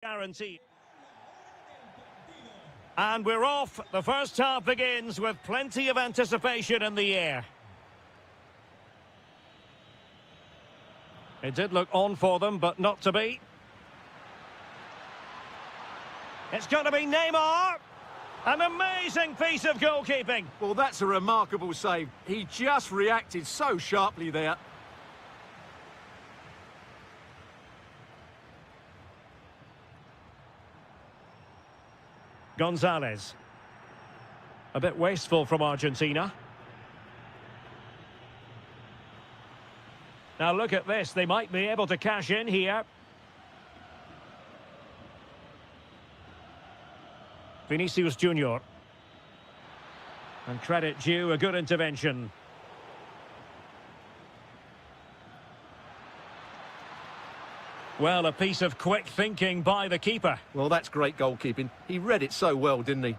Guarantee. And we're off. The first half begins with plenty of anticipation in the air. It did look on for them, but not to be. It's going to be Neymar. An amazing piece of goalkeeping. Well, that's a remarkable save. He just reacted so sharply there. Gonzalez. A bit wasteful from Argentina. Now look at this. They might be able to cash in here. Vinicius Junior. And credit due, a good intervention. Well, a piece of quick thinking by the keeper. Well, that's great goalkeeping. He read it so well, didn't he?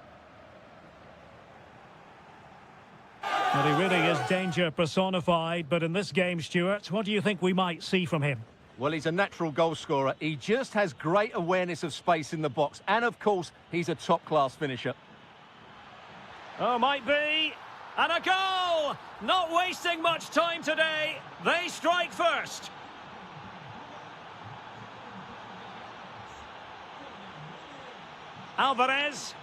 Well, he really is danger personified, but in this game, Stuart, what do you think we might see from him? Well, he's a natural goal scorer. He just has great awareness of space in the box. And, of course, he's a top-class finisher. Oh, might be. And a goal! Not wasting much time today. They strike first. Alvarez.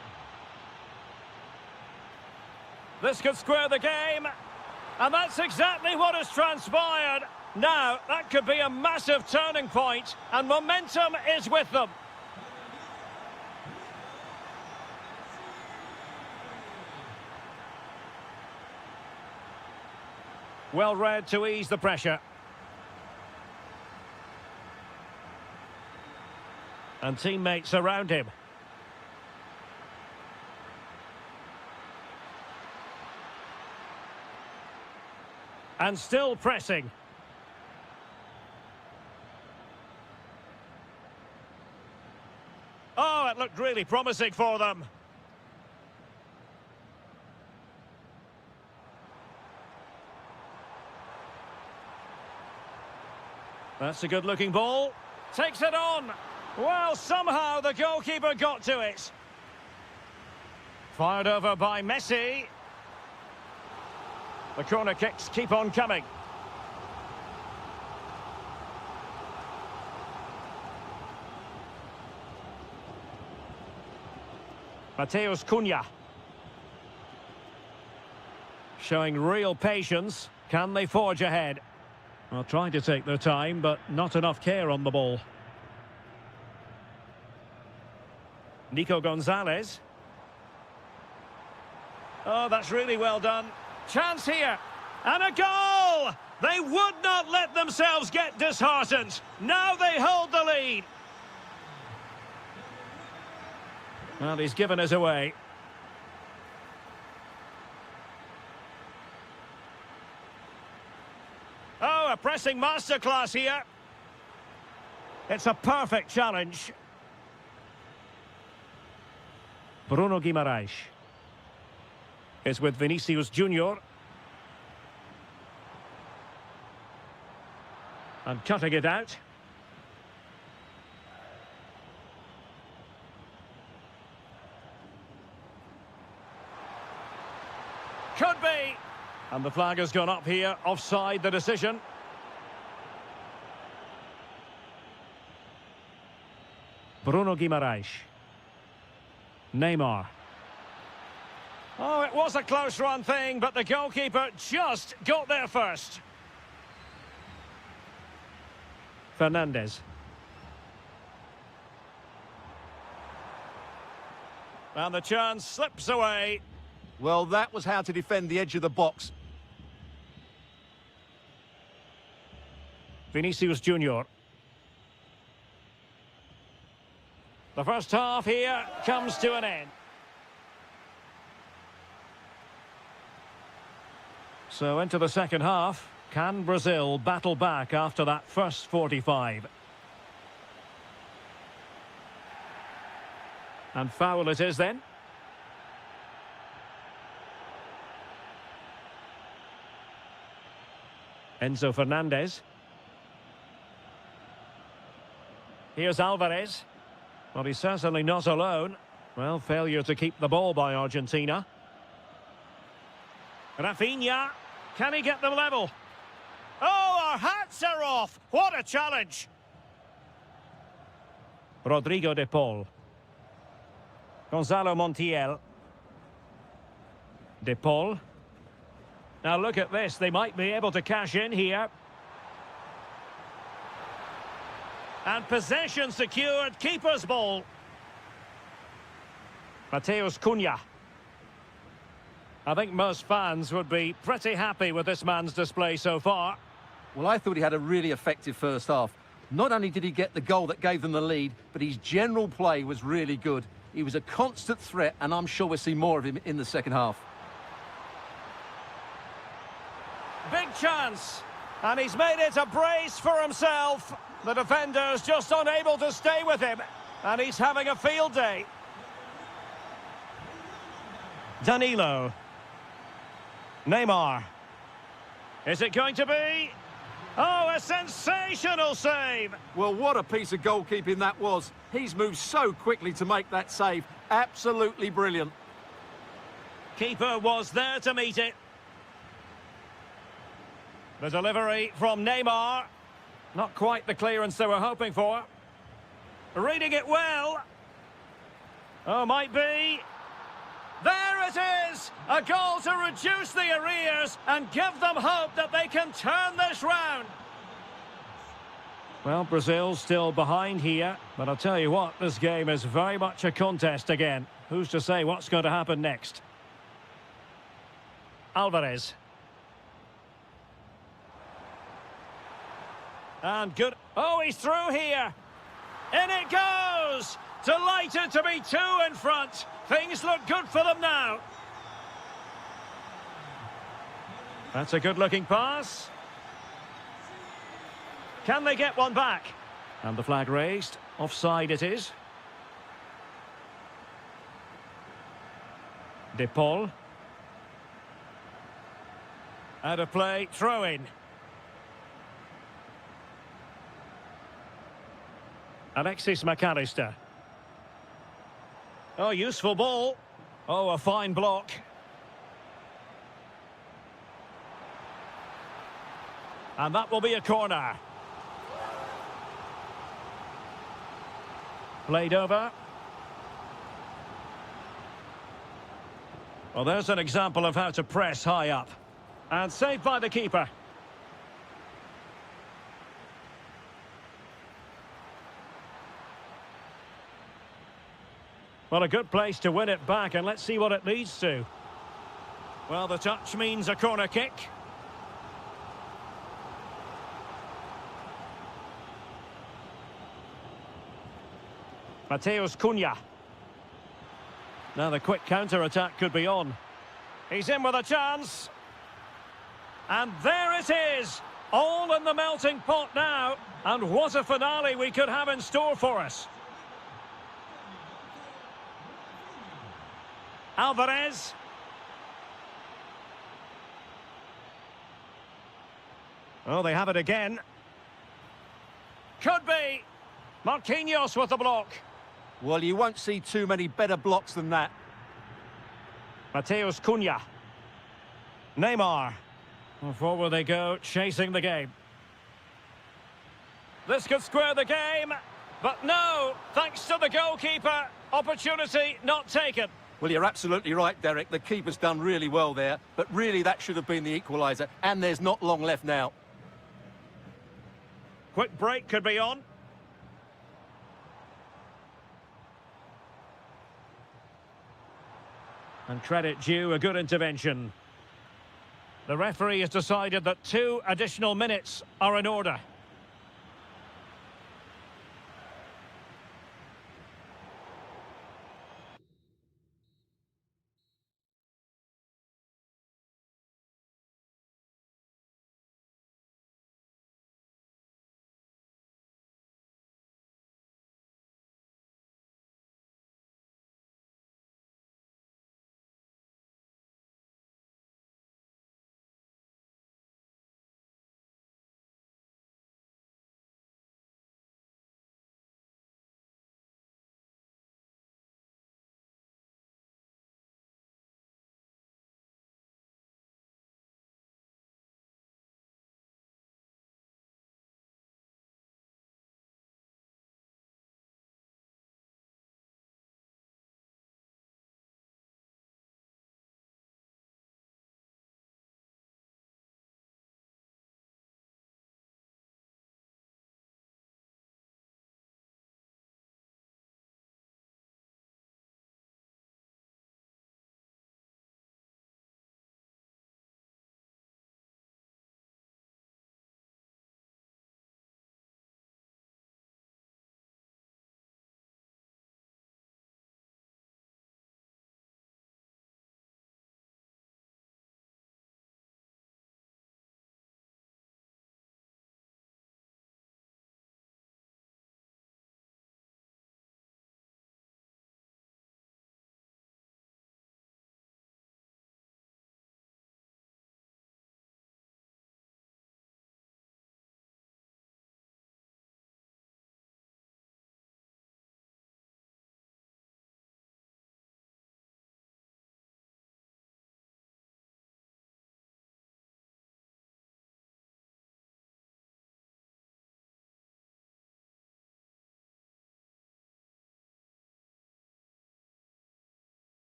This could square the game. And that's exactly what has transpired. Now, that could be a massive turning point, and momentum is with them. Well read to ease the pressure. And teammates around him. And still pressing. Oh, it looked really promising for them. That's a good-looking ball. Takes it on. Well, somehow the goalkeeper got to it. Fired over by Messi. The corner kicks keep on coming. Mateus Cunha. Showing real patience. Can they forge ahead? Well, trying to take their time, but not enough care on the ball. Nico Gonzalez. Oh, that's really well done. Chance here. And a goal! They would not let themselves get disheartened. Now they hold the lead. Well, he's given us away. Oh, a pressing masterclass here. It's a perfect challenge. Bruno Guimaraes is with Vinicius Junior. And cutting it out. Could be. And the flag has gone up here. Offside the decision. Bruno Guimaraes. Neymar. Oh, it was a close run thing, but the goalkeeper just got there first. Fernandez. And the chance slips away. Well, that was how to defend the edge of the box. Vinicius Junior. The first half here comes to an end. So into the second half. Can Brazil battle back after that first 45? And foul it is then. Enzo Fernandez. Here's Alvarez. Well, he's certainly not alone. Well, failure to keep the ball by Argentina. Rafinha, can he get them level? Oh, our hats are off! What a challenge! Rodrigo de Paul. Gonzalo Montiel. De Paul. Now look at this, they might be able to cash in here. And possession secured, keeper's ball. Mateus Cunha. I think most fans would be pretty happy with this man's display so far. Well, I thought he had a really effective first half. Not only did he get the goal that gave them the lead, but his general play was really good. He was a constant threat, and I'm sure we'll see more of him in the second half. Big chance, and he's made it a brace for himself. The defender's just unable to stay with him, and he's having a field day. Danilo. Neymar. Is it going to be? Oh, a sensational save! Well, what a piece of goalkeeping that was. He's moved so quickly to make that save. Absolutely brilliant. Keeper was there to meet it. The delivery from Neymar. Not quite the clearance they were hoping for. Reading it well. Oh, might be. There it is! A goal to reduce the arrears and give them hope that they can turn this round. Well, Brazil's still behind here, but I'll tell you what, this game is very much a contest again. Who's to say what's going to happen next? Alvarez. And good. Oh, he's through here. In it goes! Delighted to be two in front. Things look good for them now. That's a good-looking pass. Can they get one back? And the flag raised. Offside it is. De Paul. Out of play, throw in. Alexis McAllister. Oh, useful ball. Oh, a fine block. And that will be a corner. Played over. Well, there's an example of how to press high up. And saved by the keeper. Well, a good place to win it back, and let's see what it leads to. Well, the touch means a corner kick. Mateus Cunha. Now the quick counter-attack could be on. He's in with a chance. And there it is! All in the melting pot now. And what a finale we could have in store for us. Alvarez. Oh, they have it again. Could be. Marquinhos with the block. Well, you won't see too many better blocks than that. Mateus Cunha. Neymar. Well, forward they go, chasing the game. This could square the game, but no, thanks to the goalkeeper. Opportunity not taken. Well, you're absolutely right, Derek. The keeper's done really well there, but really that should have been the equaliser, and there's not long left now. Quick break could be on. And credit due, a good intervention. The referee has decided that 2 additional minutes are in order.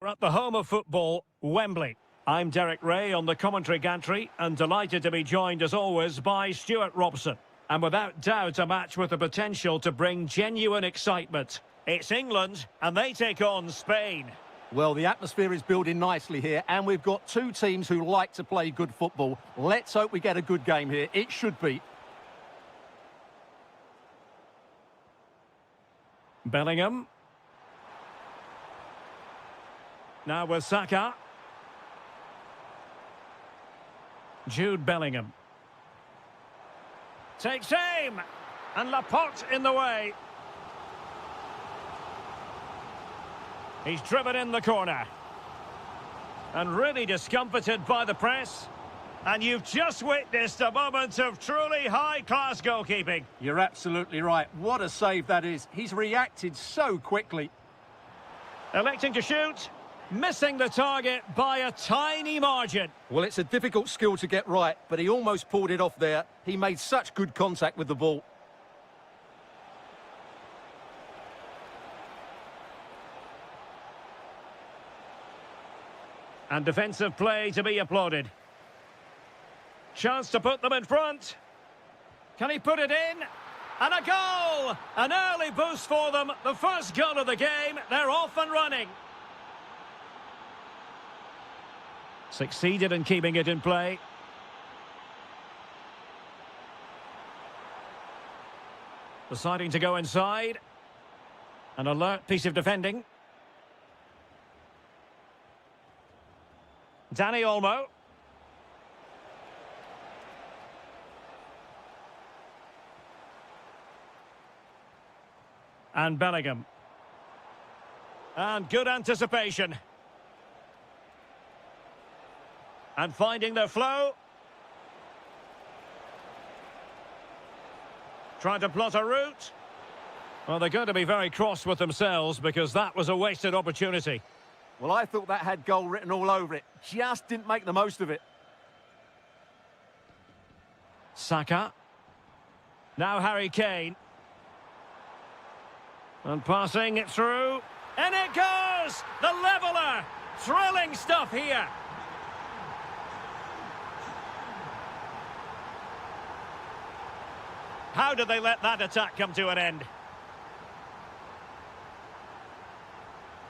We're at the home of football, Wembley. I'm Derek Ray on the commentary gantry and delighted to be joined as always by Stuart Robson. And without doubt a match with the potential to bring genuine excitement. It's England and they take on Spain. Well, the atmosphere is building nicely here and we've got two teams who like to play good football. Let's hope we get a good game here. It should be. Bellingham. Now with Saka. Jude Bellingham. Takes aim. And Laporte in the way. He's driven in the corner. And really discomfited by the press. And you've just witnessed a moment of truly high-class goalkeeping. You're absolutely right. What a save that is. He's reacted so quickly. Electing to shoot. Missing the target by a tiny margin. Well, it's a difficult skill to get right, but he almost pulled it off there. He made such good contact with the ball. And defensive play to be applauded. Chance to put them in front. Can he put it in? And a goal! An early boost for them. The first goal of the game. They're off and running. Succeeded in keeping it in play. Deciding to go inside. An alert piece of defending. Danny Olmo. And Bellingham. And good anticipation. And finding their flow. Trying to plot a route. Well, they're going to be very cross with themselves because that was a wasted opportunity. Well, I thought that had goal written all over it. Just didn't make the most of it. Saka. Now Harry Kane. And passing it through. And it goes! The leveller! Thrilling stuff here. How did they let that attack come to an end?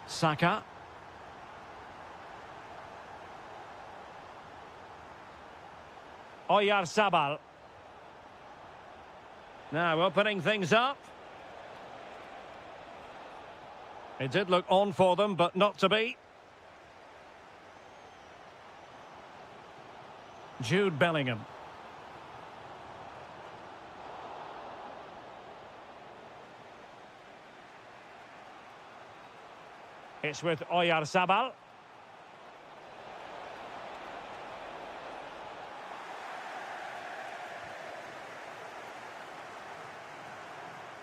Saka. Oyarzabal. Now opening things up. It did look on for them, but not to be. Jude Bellingham. It's with Oyarzabal.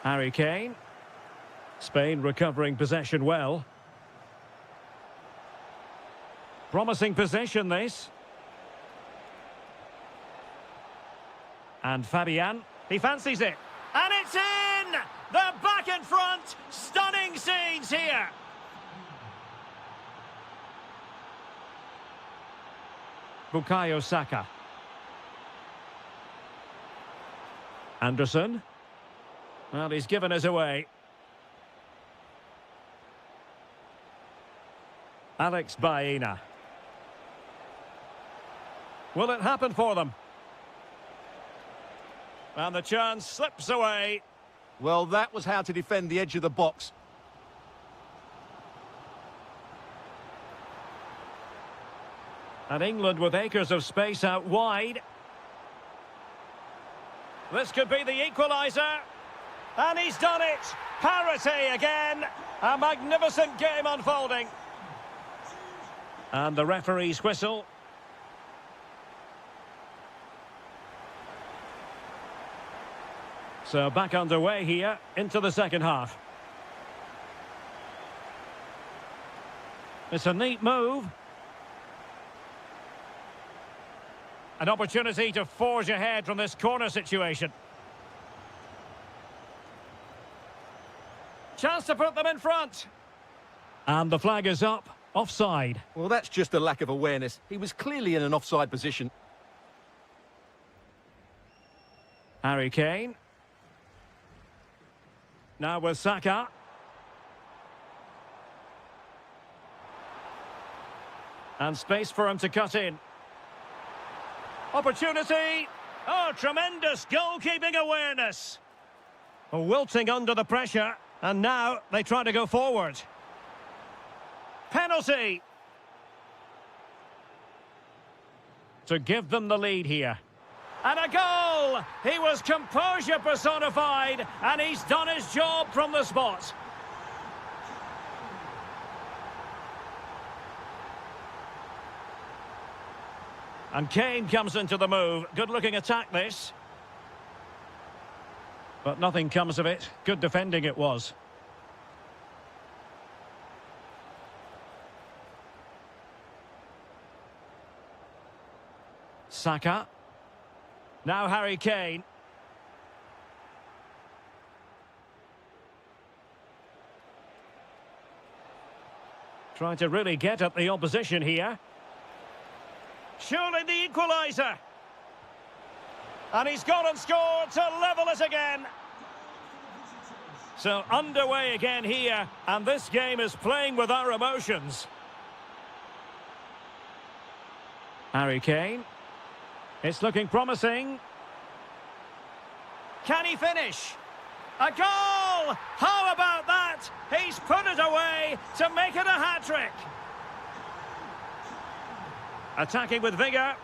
Harry Kane. Spain recovering possession well. Promising possession this. And Fabian. He fancies it. And it's in! They're back in front! Stunning scenes here! Bukayo Saka. Anderson. Well, he's given us away. Alex Baena. Will it happen for them? And the chance slips away. Well, that was how to defend the edge of the box. And England with acres of space out wide. This could be the equaliser. And he's done it. Parity again. A magnificent game unfolding. And the referee's whistle. So back underway here into the second half. It's a neat move. An opportunity to forge ahead from this corner situation. Chance to put them in front. And the flag is up. Offside. Well, that's just a lack of awareness. He was clearly in an offside position. Harry Kane. Now with Saka. And space for him to cut in. Opportunity. Oh, tremendous goalkeeping awareness. Wilting under the pressure. And now they try to go forward. Penalty. To give them the lead here. And a goal! He was composure personified, and he's done his job from the spot. And Kane comes into the move. Good-looking attack, this. But nothing comes of it. Good defending it was. Saka. Now Harry Kane. Trying to really get at the opposition here. Surely the equaliser. And he's gone and scored to level it again. So underway again here, and this game is playing with our emotions. Harry Kane. It's looking promising. Can he finish? A goal! How about that? He's put it away to make it a hat-trick. Attacking with vigour.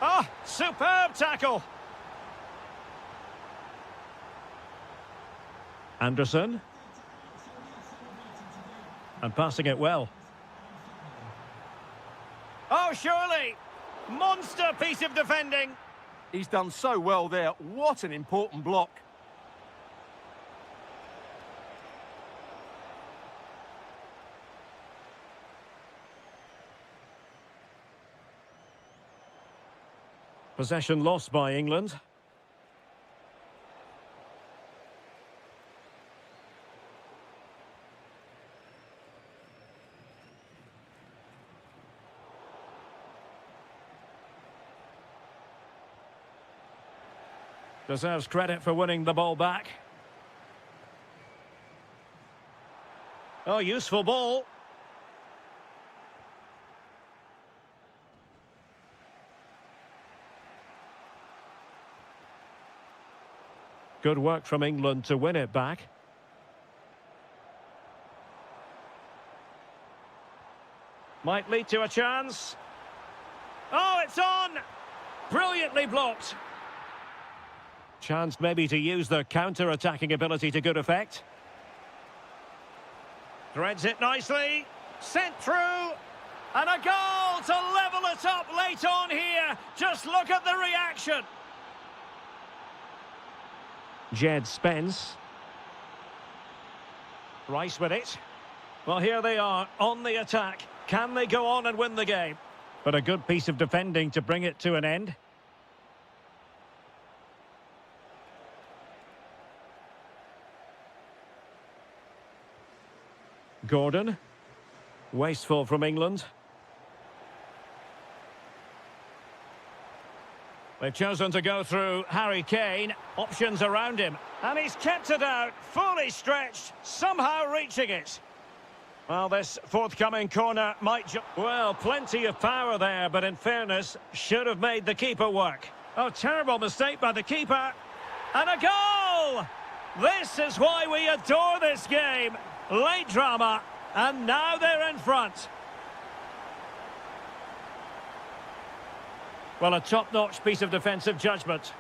Oh, superb tackle. Anderson. And passing it well. Oh, surely. Monster piece of defending. He's done so well there. What an important block. Possession lost by England. Deserves credit for winning the ball back. Oh, useful ball. Good work from England to win it back. Might lead to a chance. Oh, it's on! Brilliantly blocked. Chance maybe to use their counter-attacking ability to good effect. Threads it nicely. Sent through. And a goal to level it up late on here. Just look at the reaction. Jed Spence. Rice with it. Well, here they are on the attack. Can they go on and win the game? But a good piece of defending to bring it to an end. Gordon. Wasteful from England. They've chosen to go through Harry Kane. Options around him. And he's kept it out, fully stretched, somehow reaching it. Well, this forthcoming corner might... Well, plenty of power there, but in fairness, should have made the keeper work. Oh, terrible mistake by the keeper. And a goal! This is why we adore this game. Late drama, and now they're in front. Well, a top-notch piece of defensive judgment.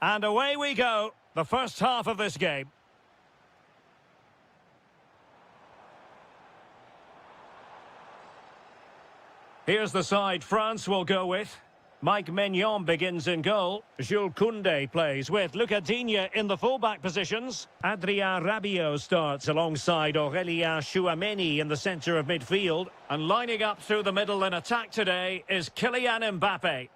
And away we go, the first half of this game. Here's the side France will go with. Mike Maignan begins in goal. Jules Koundé plays with Lucas Digne in the fullback positions. Adrien Rabiot starts alongside Aurélien Tchouameni in the centre of midfield. And lining up through the middle in attack today is Kylian Mbappe.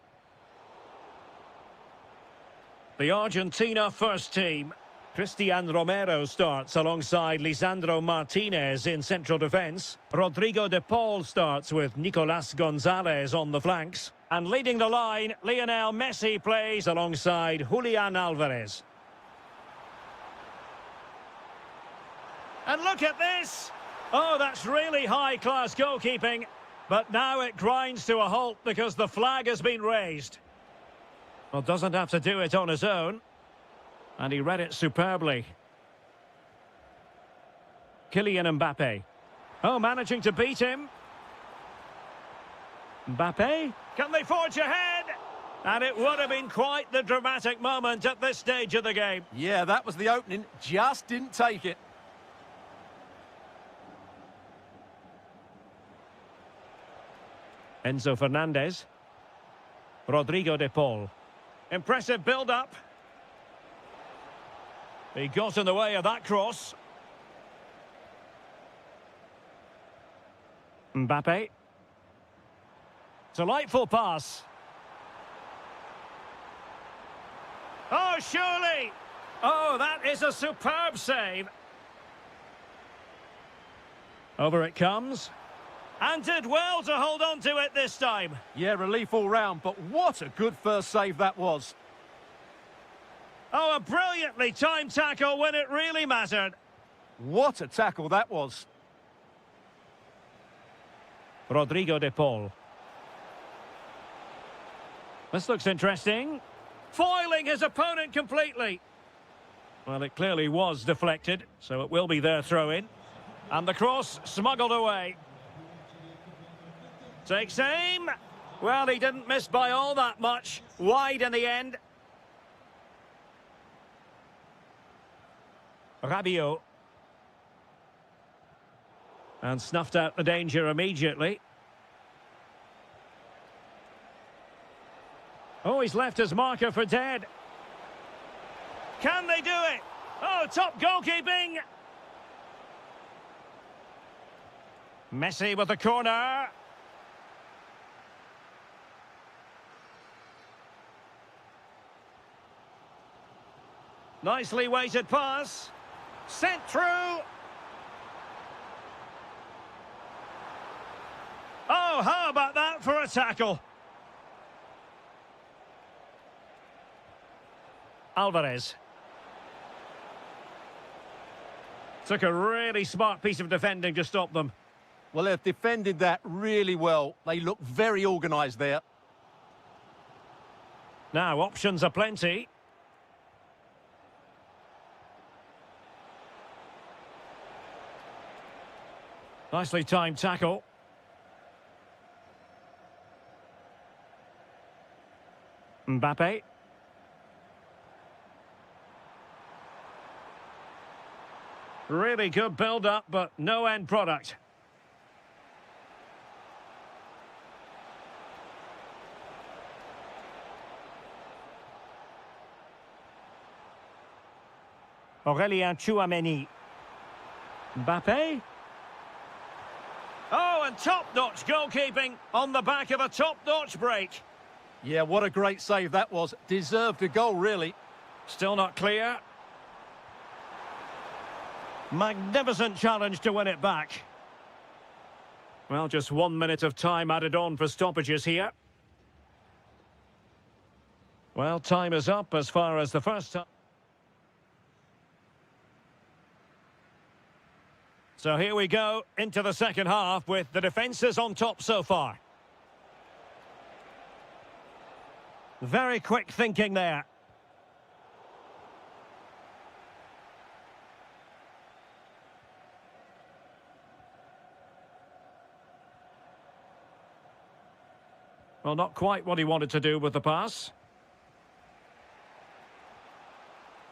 The Argentina first team. Cristian Romero starts alongside Lisandro Martinez in central defence. Rodrigo de Paul starts with Nicolas Gonzalez on the flanks. And leading the line, Lionel Messi plays alongside Julian Alvarez. And look at this! Oh, that's really high-class goalkeeping. But now it grinds to a halt because the flag has been raised. Well, doesn't have to do it on his own. And he read it superbly. Kylian Mbappe. Oh, managing to beat him. Mbappe? Can they forge ahead? And it would have been quite the dramatic moment at this stage of the game. Yeah, that was the opening. Just didn't take it. Enzo Fernandez. Rodrigo de Paul. Impressive build-up. He got in the way of that cross. Mbappe. Delightful pass. Oh, surely! Oh, that is a superb save. Over it comes. And did well to hold on to it this time. Yeah, relief all round, but what a good first save that was. Oh, a brilliantly timed tackle when it really mattered. What a tackle that was. Rodrigo de Paul. This looks interesting. Foiling his opponent completely. Well, it clearly was deflected, so it will be their throw-in. And the cross smuggled away. Takes aim. Well, he didn't miss by all that much. Wide in the end. Rabiot. And snuffed out the danger immediately. Oh, he's left his marker for dead. Can they do it? Oh, top goalkeeping. Messi with the corner. Nicely weighted pass. Sent through. Oh, how about that for a tackle? Alvarez. Took a really smart piece of defending to stop them. Well, they've defended that really well. They look very organised there. Now, options are plenty. Nicely timed tackle. Mbappe. Really good build-up, but no end product. Aurélien Tchouameni. Mbappe. Oh, and top-notch goalkeeping on the back of a top-notch break. Yeah, what a great save that was. Deserved a goal, really. Still not clear. Magnificent challenge to win it back. Well, just 1 minute of time added on for stoppages here. Well, time is up as far as the first time. So here we go into the second half with the defences on top so far. Very quick thinking there. Well, not quite what he wanted to do with the pass.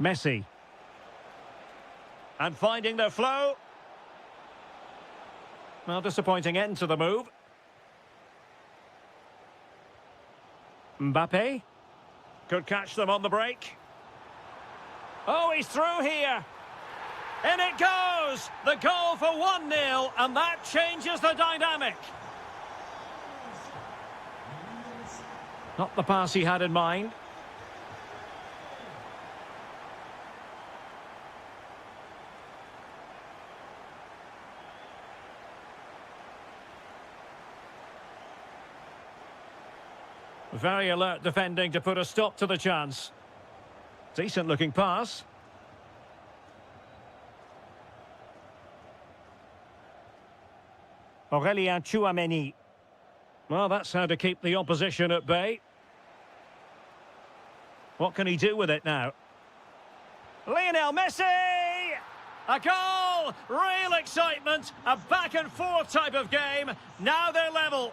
Messi. And finding their flow. Well, disappointing end to the move. Mbappe. Could catch them on the break. Oh, he's through here. In it goes! The goal for 1-0, and that changes the dynamic. Not the pass he had in mind. Very alert defending to put a stop to the chance. Decent looking pass. Aurélien Tchouameni. Well, that's how to keep the opposition at bay. What can he do with it now? Lionel Messi! A goal! Real excitement! A back and forth type of game. Now they're level.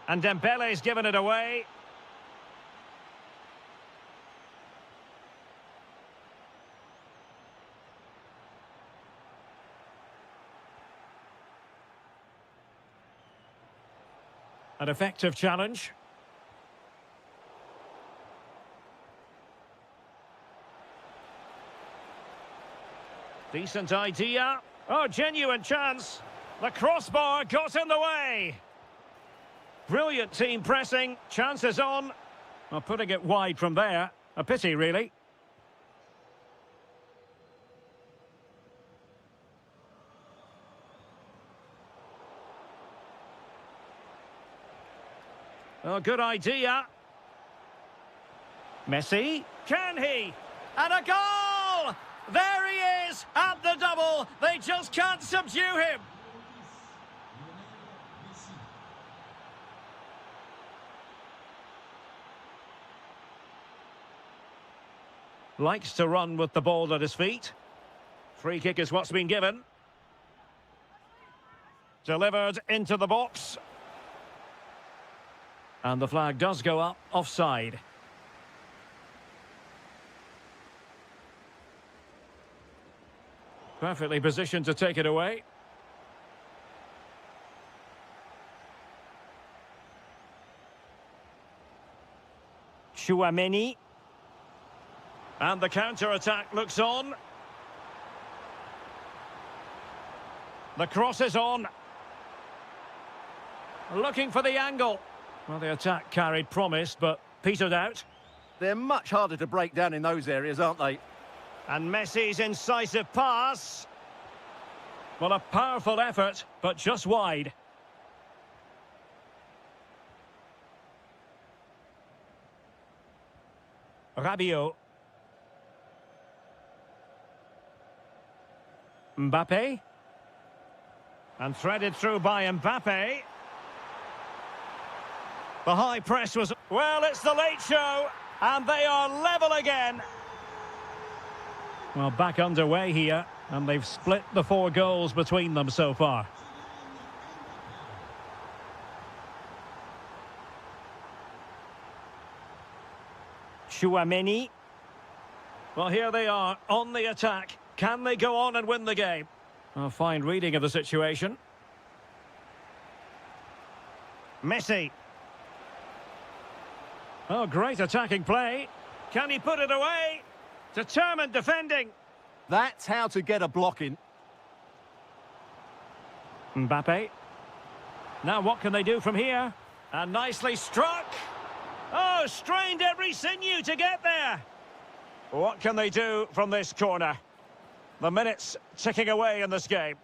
And Dembele's given it away. An effective challenge. Decent idea. Oh, genuine chance. The crossbar got in the way. Brilliant team pressing. Chances on. Well, putting it wide from there. A pity, really. Oh, good idea. Messi. Can he? And a goal! There he is at the double. They just can't subdue him. Likes to run with the ball at his feet. Free kick is what's been given. Delivered into the box. And the flag does go up, offside. Perfectly positioned to take it away. Tchouameni. And the counter-attack looks on. The cross is on. Looking for the angle. Well, the attack carried promise, but petered out. They're much harder to break down in those areas, aren't they? And Messi's incisive pass. Well, a powerful effort, but just wide. Rabiot. Mbappe. And threaded through by Mbappe. The high press was... Well, it's the late show, and they are level again. Well, back underway here, and they've split the 4 goals between them so far. Tchouameni. Well, here they are, on the attack. Can they go on and win the game? A fine reading of the situation. Messi. Oh, great attacking play. Can he put it away? Determined defending. That's how to get a block in. Mbappe. Now what can they do from here? And nicely struck. Oh, strained every sinew to get there. What can they do from this corner? The minutes ticking away in this game.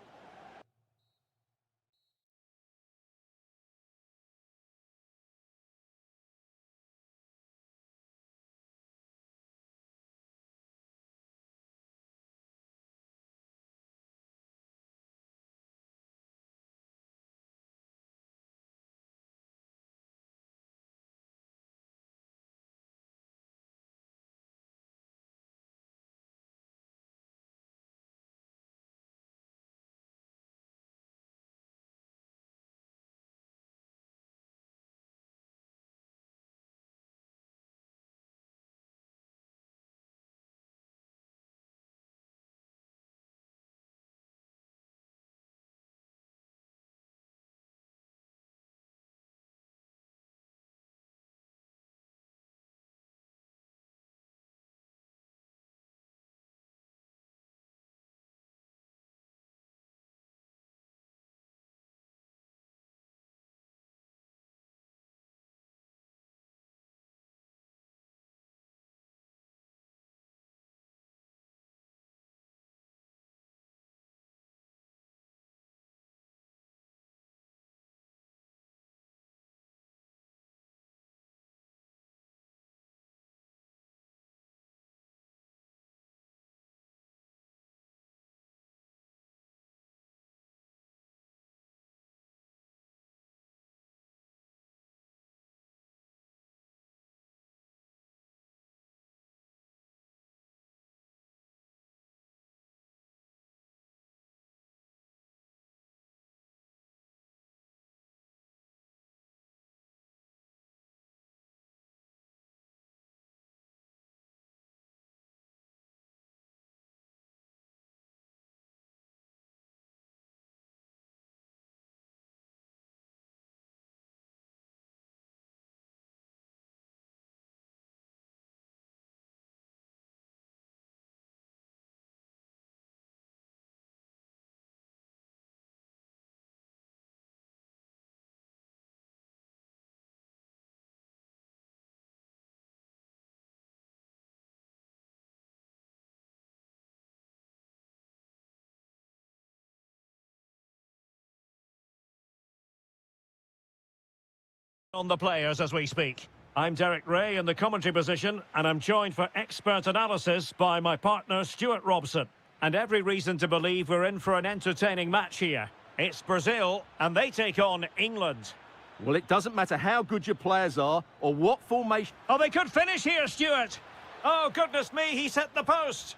On the players as we speak. I'm Derek Ray in the commentary position, and I'm joined for expert analysis by my partner Stuart Robson. And every reason to believe we're in for an entertaining match here. It's Brazil, and they take on England. Well, it doesn't matter how good your players are or what formation... Oh, they could finish here, Stuart. Oh, goodness me, he's hit the post.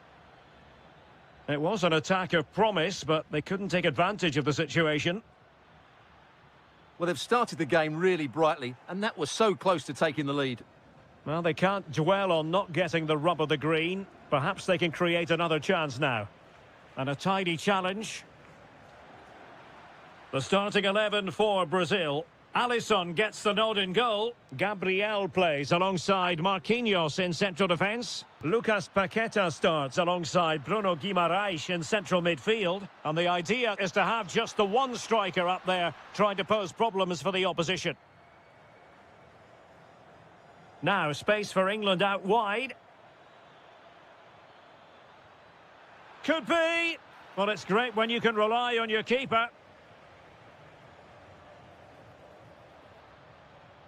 It was an attack of promise, but they couldn't take advantage of the situation. Well, they've started the game really brightly, and that was so close to taking the lead. Well, they can't dwell on not getting the rub of the green. Perhaps they can create another chance now. And a tidy challenge. The starting 11 for Brazil. Alisson gets the nod in goal. Gabriel plays alongside Marquinhos in central defence. Lucas Paqueta starts alongside Bruno Guimaraes in central midfield. And the idea is to have just the one striker up there trying to pose problems for the opposition. Now, space for England out wide. Could be. Well, it's great when you can rely on your keeper.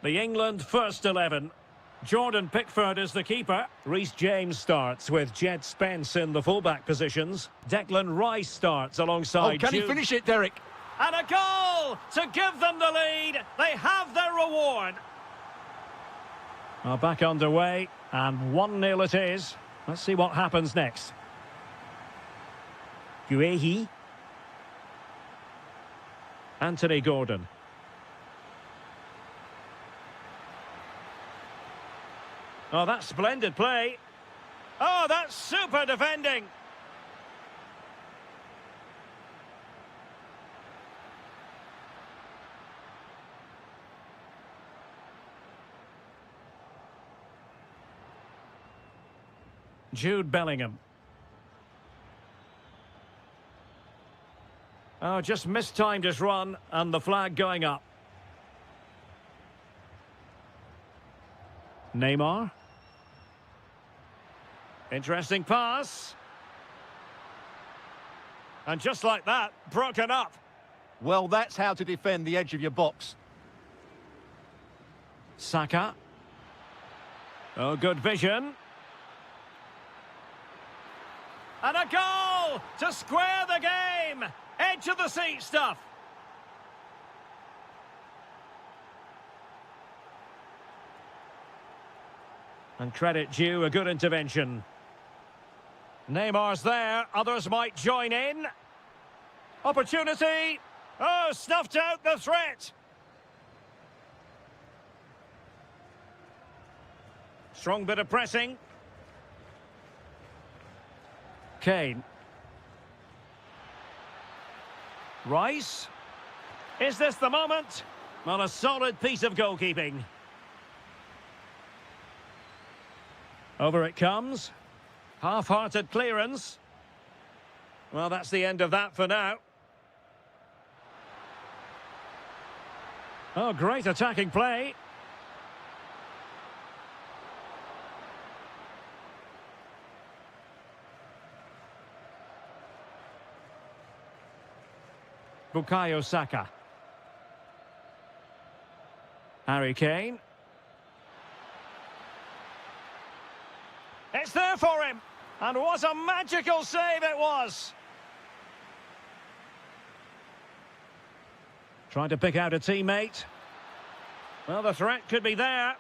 The England first 11. Jordan Pickford is the keeper. Reece James starts with Jed Spence in the fullback positions. Declan Rice starts alongside... Oh, can he finish it, Derek? And a goal to give them the lead. They have their reward. Back underway, and 1-0 it is. Let's see what happens next. Guehi. Anthony Gordon. Oh, that's splendid play. Oh, that's super defending. Jude Bellingham. Oh, just mistimed his run, and the flag going up. Neymar. Interesting pass. And just like that, broken up. Well, that's how to defend the edge of your box. Saka. Oh, good vision. And a goal to square the game. Edge of the seat stuff. And credit due, a good intervention. Neymar's there, others might join in. Opportunity. Oh, snuffed out the threat. Strong bit of pressing. Kane. Rice. Is this the moment? Well, a solid piece of goalkeeping. Over it comes. Half-hearted clearance. Well, that's the end of that for now. Oh, great attacking play. Bukayo Saka. Harry Kane. It's there for him. And what a magical save it was. Trying to pick out a teammate. Well, the threat could be there.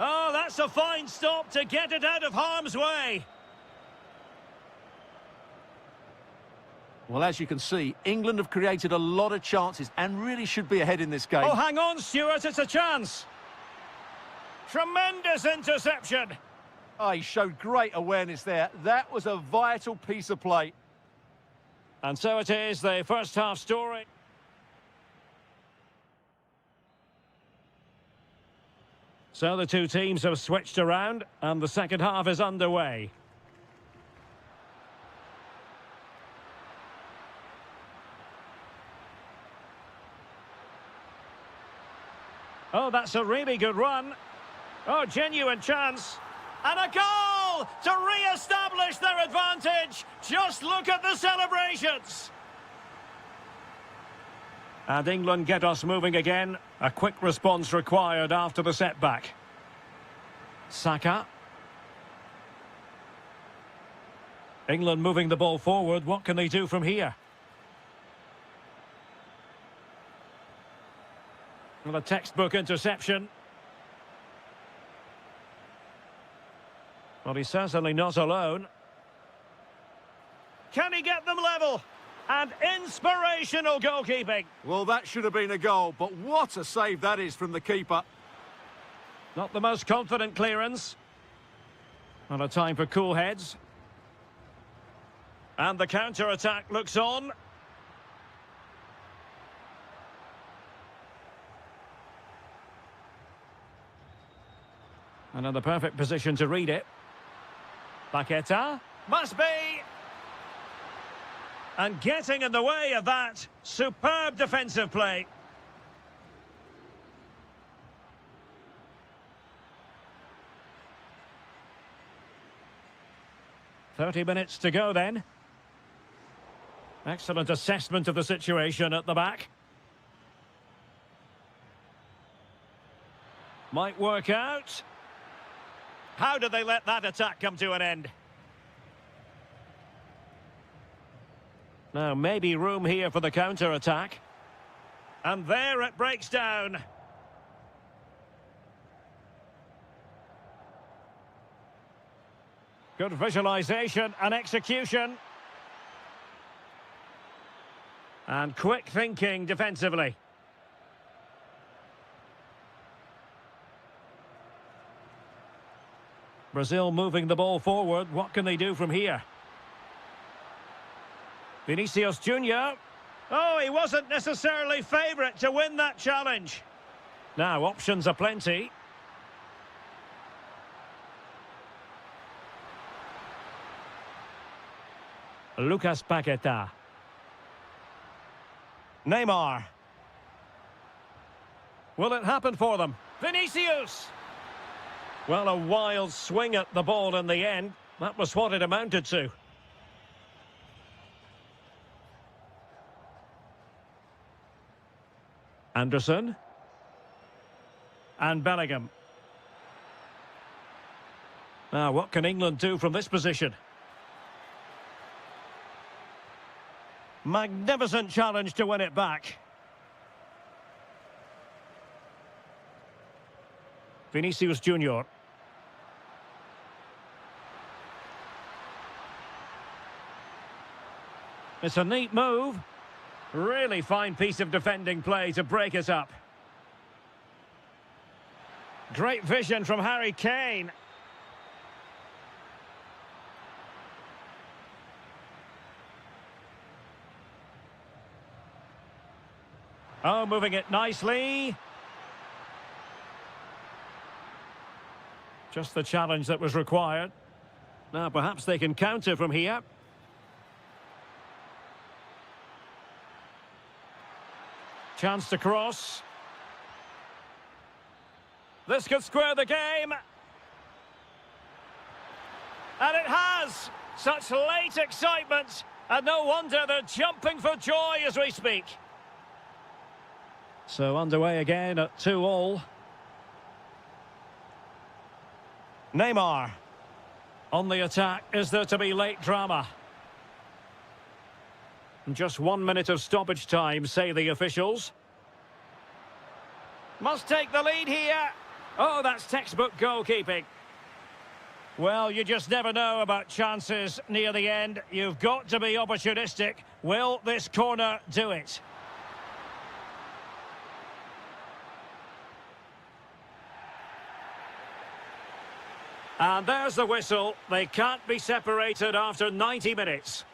Oh, that's a fine stop to get it out of harm's way. Well, as you can see, England have created a lot of chances and really should be ahead in this game. Oh, hang on, Stuart, it's a chance. Tremendous interception. Oh, he showed great awareness there. That was a vital piece of play. And so it is, the first half story. So the two teams have switched around, and the second half is underway. Oh, that's a really good run. Oh, genuine chance. And a goal to re-establish their advantage. Just look at the celebrations. And England get us moving again. A quick response required after the setback. Saka. England moving the ball forward. What can they do from here? Well, a textbook interception. Well, he's certainly not alone. Can he get them level? And inspirational goalkeeping. Well, that should have been a goal, but what a save that is from the keeper. Not the most confident clearance. Not a time for cool heads. And the counter-attack looks on. And in the perfect position to read it. Paqueta. Must be! And getting in the way of that, superb defensive play. "30 minutes to go then. Excellent assessment of the situation at the back. Might work out. How did they let that attack come to an end? Now, maybe room here for the counter-attack. And there it breaks down. Good visualisation and execution. And quick thinking defensively. Brazil moving the ball forward. What can they do from here? Vinicius Junior. Oh, he wasn't necessarily favourite to win that challenge. Now, options are plenty. Lucas Paqueta. Neymar. Will it happen for them? Vinicius! Well, a wild swing at the ball in the end. That was what it amounted to. Anderson. And Bellingham. Now, what can England do from this position? Magnificent challenge to win it back. Vinicius Junior. It's a neat move. Really fine piece of defending play to break us up. Great vision from Harry Kane. Oh, moving it nicely. Just the challenge that was required. Now, perhaps they can counter from here. Chance to cross. This could square the game. And it has! Such late excitement. And no wonder they're jumping for joy as we speak. So underway again at 2-2. Neymar. On the attack, is there to be late drama? Just 1 minute of stoppage time, say the officials. Must take the lead here. Oh, that's textbook goalkeeping. Well, you just never know about chances near the end. You've got to be opportunistic. Will this corner do it? And there's the whistle. They can't be separated after 90 minutes.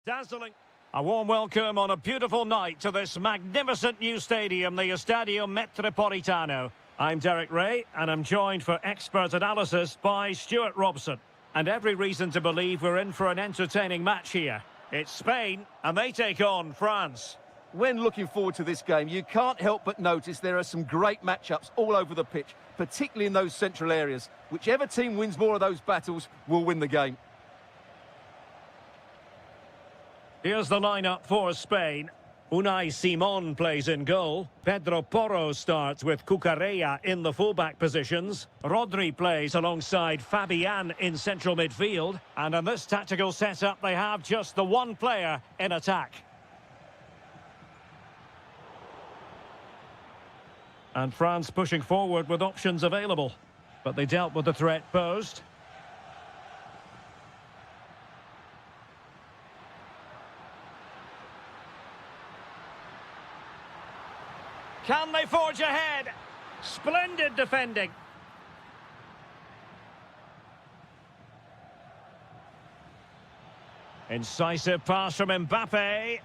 Dazzling. A warm welcome on a beautiful night to this magnificent new stadium, the Estadio Metropolitano. I'm Derek Ray, and I'm joined for expert analysis by Stuart Robson. And every reason to believe we're in for an entertaining match here. It's Spain, and they take on France. When looking forward to this game, you can't help but notice there are some great matchups all over the pitch, particularly in those central areas. Whichever team wins more of those battles will win the game. Here's the lineup for Spain. Unai Simon plays in goal. Pedro Porro starts with Cucurella in the fullback positions. Rodri plays alongside Fabian in central midfield. And in this tactical setup, they have just the one player in attack. And France pushing forward with options available. But they dealt with the threat posed. Can they forge ahead? Splendid defending. Incisive pass from Mbappe.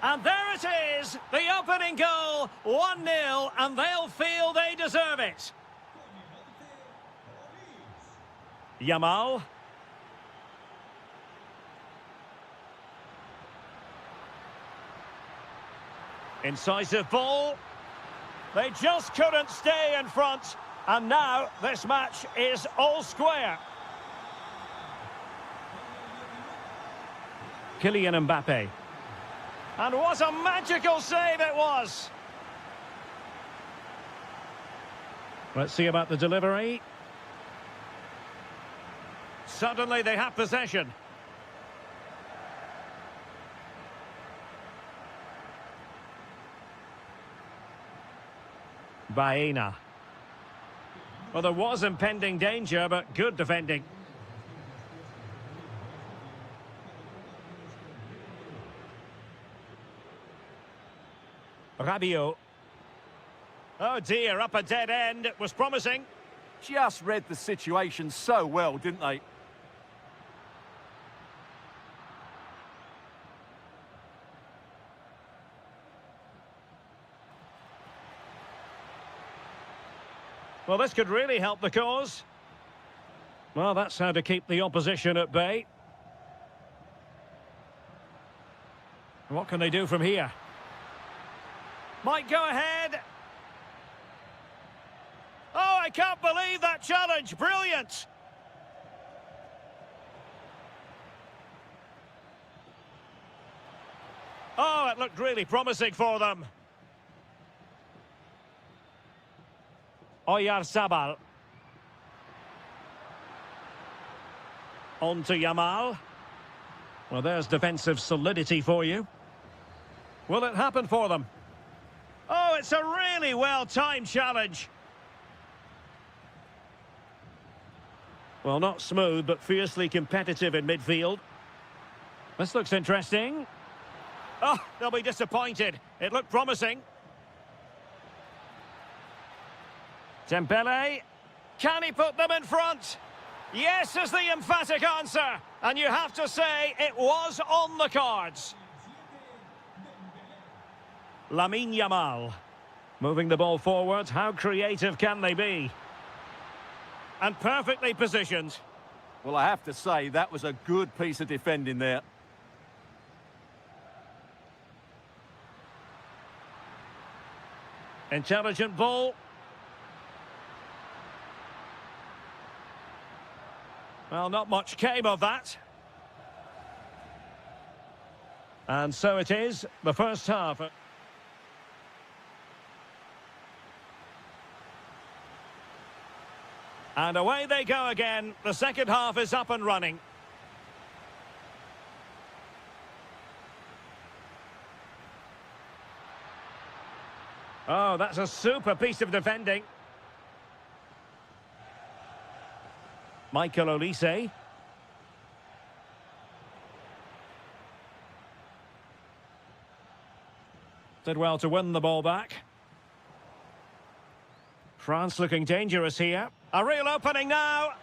And there it is, the opening goal, 1-0, and they'll feel they deserve it. Yamal. Incisive ball. They just couldn't stay in front, and now this match is all square. Kylian Mbappe. And what a magical save it was! Let's see about the delivery. Suddenly they have possession. Baena. Well, there was impending danger, but good defending. Rabiot. Oh dear, up a dead end. It was promising. Just read the situation so well, didn't they? Well, this could really help the cause. Well, that's how to keep the opposition at bay. What can they do from here? Might go ahead. Oh, I can't believe that challenge. Brilliant. Oh, it looked really promising for them. Oyarzabal. On to Yamal. Well, there's defensive solidity for you. Will it happen for them? Oh, it's a really well-timed challenge. Well, not smooth, but fiercely competitive in midfield. This looks interesting. Oh, they'll be disappointed. It looked promising. Dembele. Can he put them in front? Yes is the emphatic answer. And you have to say it was on the cards. Lamine Yamal. Moving the ball forward. How creative can they be? And perfectly positioned. Well, I have to say, that was a good piece of defending there. Intelligent ball. Well, not much came of that. And so it is, the first half. And away they go again. The second half is up and running. Oh, that's a super piece of defending. Michael Olise. Did well to win the ball back. France looking dangerous here. A real opening now.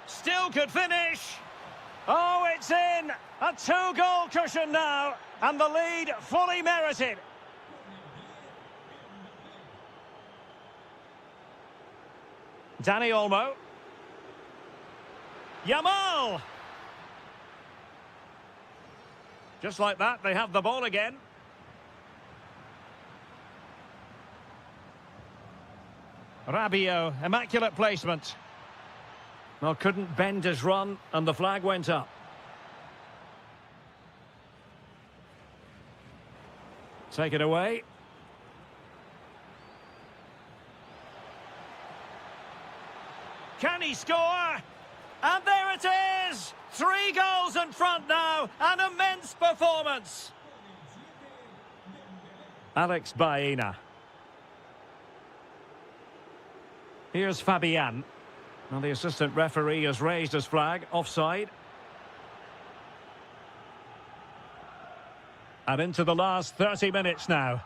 Still could finish. Oh, it's in! A two-goal cushion now, and the lead fully merited. Danny Olmo. Yamal! Just like that, they have the ball again. Rabiot, immaculate placement. Well, couldn't bend his run, and the flag went up. Take it away. Can he score? And there it is! 3 goals in front now, an immense performance. Alex Baena. Here's Fabian. Well, the assistant referee has raised his flag, offside. And into the last 30 minutes now.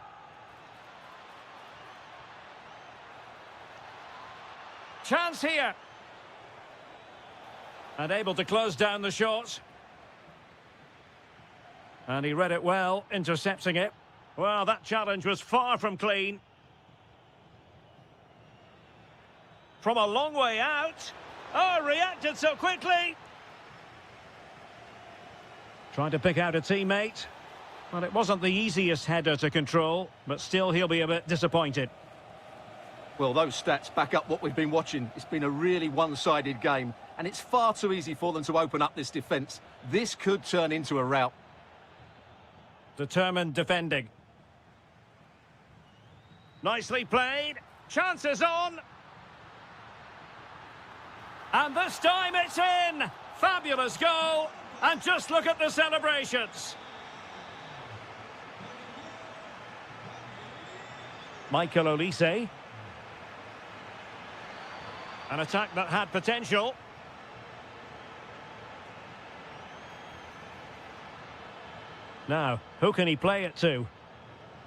Chance here. And able to close down the shot. And he read it well, intercepting it. Well, that challenge was far from clean. From a long way out. Oh, reacted so quickly. Trying to pick out a teammate. Well, it wasn't the easiest header to control, but still he'll be a bit disappointed. Well, those stats back up what we've been watching. It's been a really one-sided game, and it's far too easy for them to open up this defence. This could turn into a rout. Determined defending. Nicely played. Chances on. And this time it's in. Fabulous goal. And just look at the celebrations. Michael Olise. An attack that had potential. Now, who can he play it to?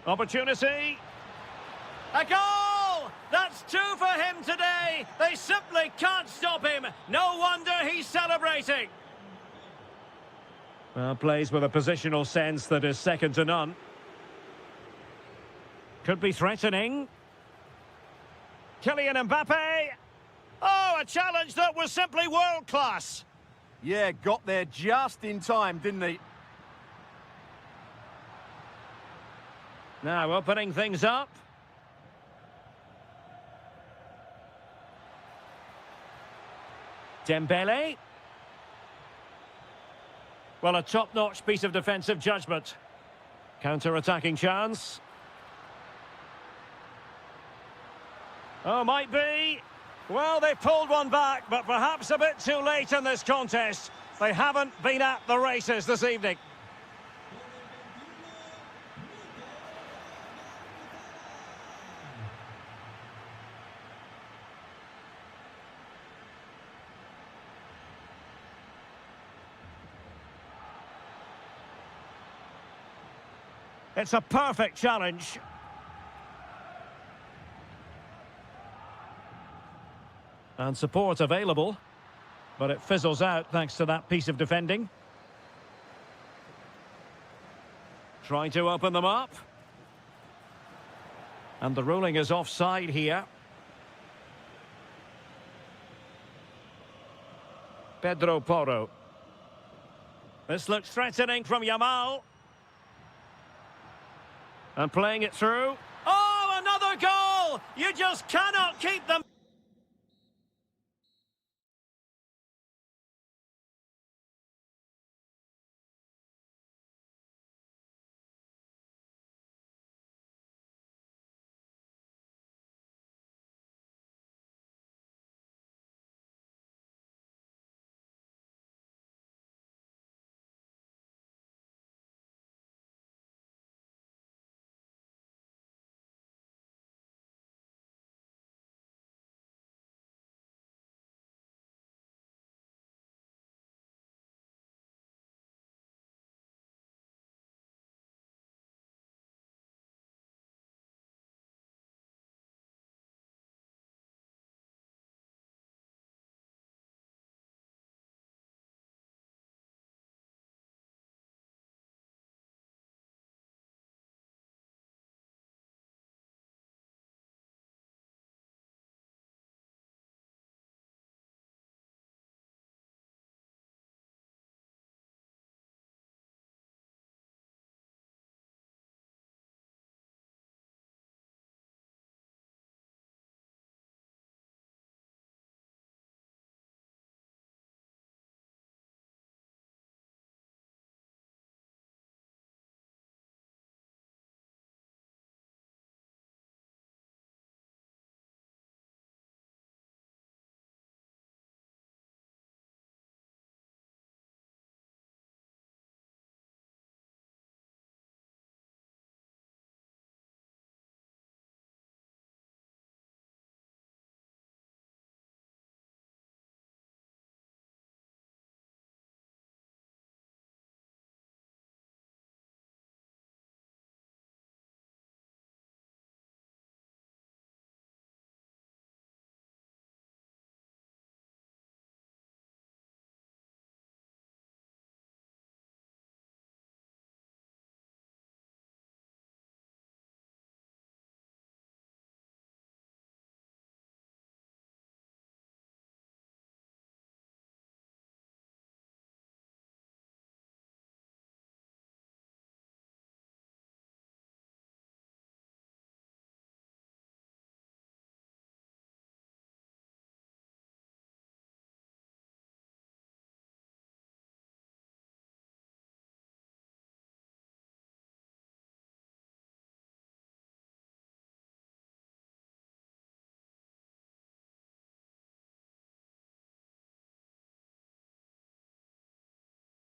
Opportunity. A goal! That's 2 for him today. They simply can't stop him. No wonder he's celebrating. Well, plays with a positional sense that is second to none. Could be threatening. Kylian Mbappe. Oh, a challenge that was simply world-class. Yeah, got there just in time, didn't he? Now opening things up. Dembele. Well, a top-notch piece of defensive judgment. Counter-attacking chance. Oh, might be. Well, they pulled one back, but perhaps a bit too late in this contest. They haven't been at the races this evening. It's a perfect challenge. And support available, but it fizzles out thanks to that piece of defending. Trying to open them up. And the ruling is offside here. Pedro Porro. This looks threatening from Yamal. And playing it through. Oh, another goal! You just cannot keep them.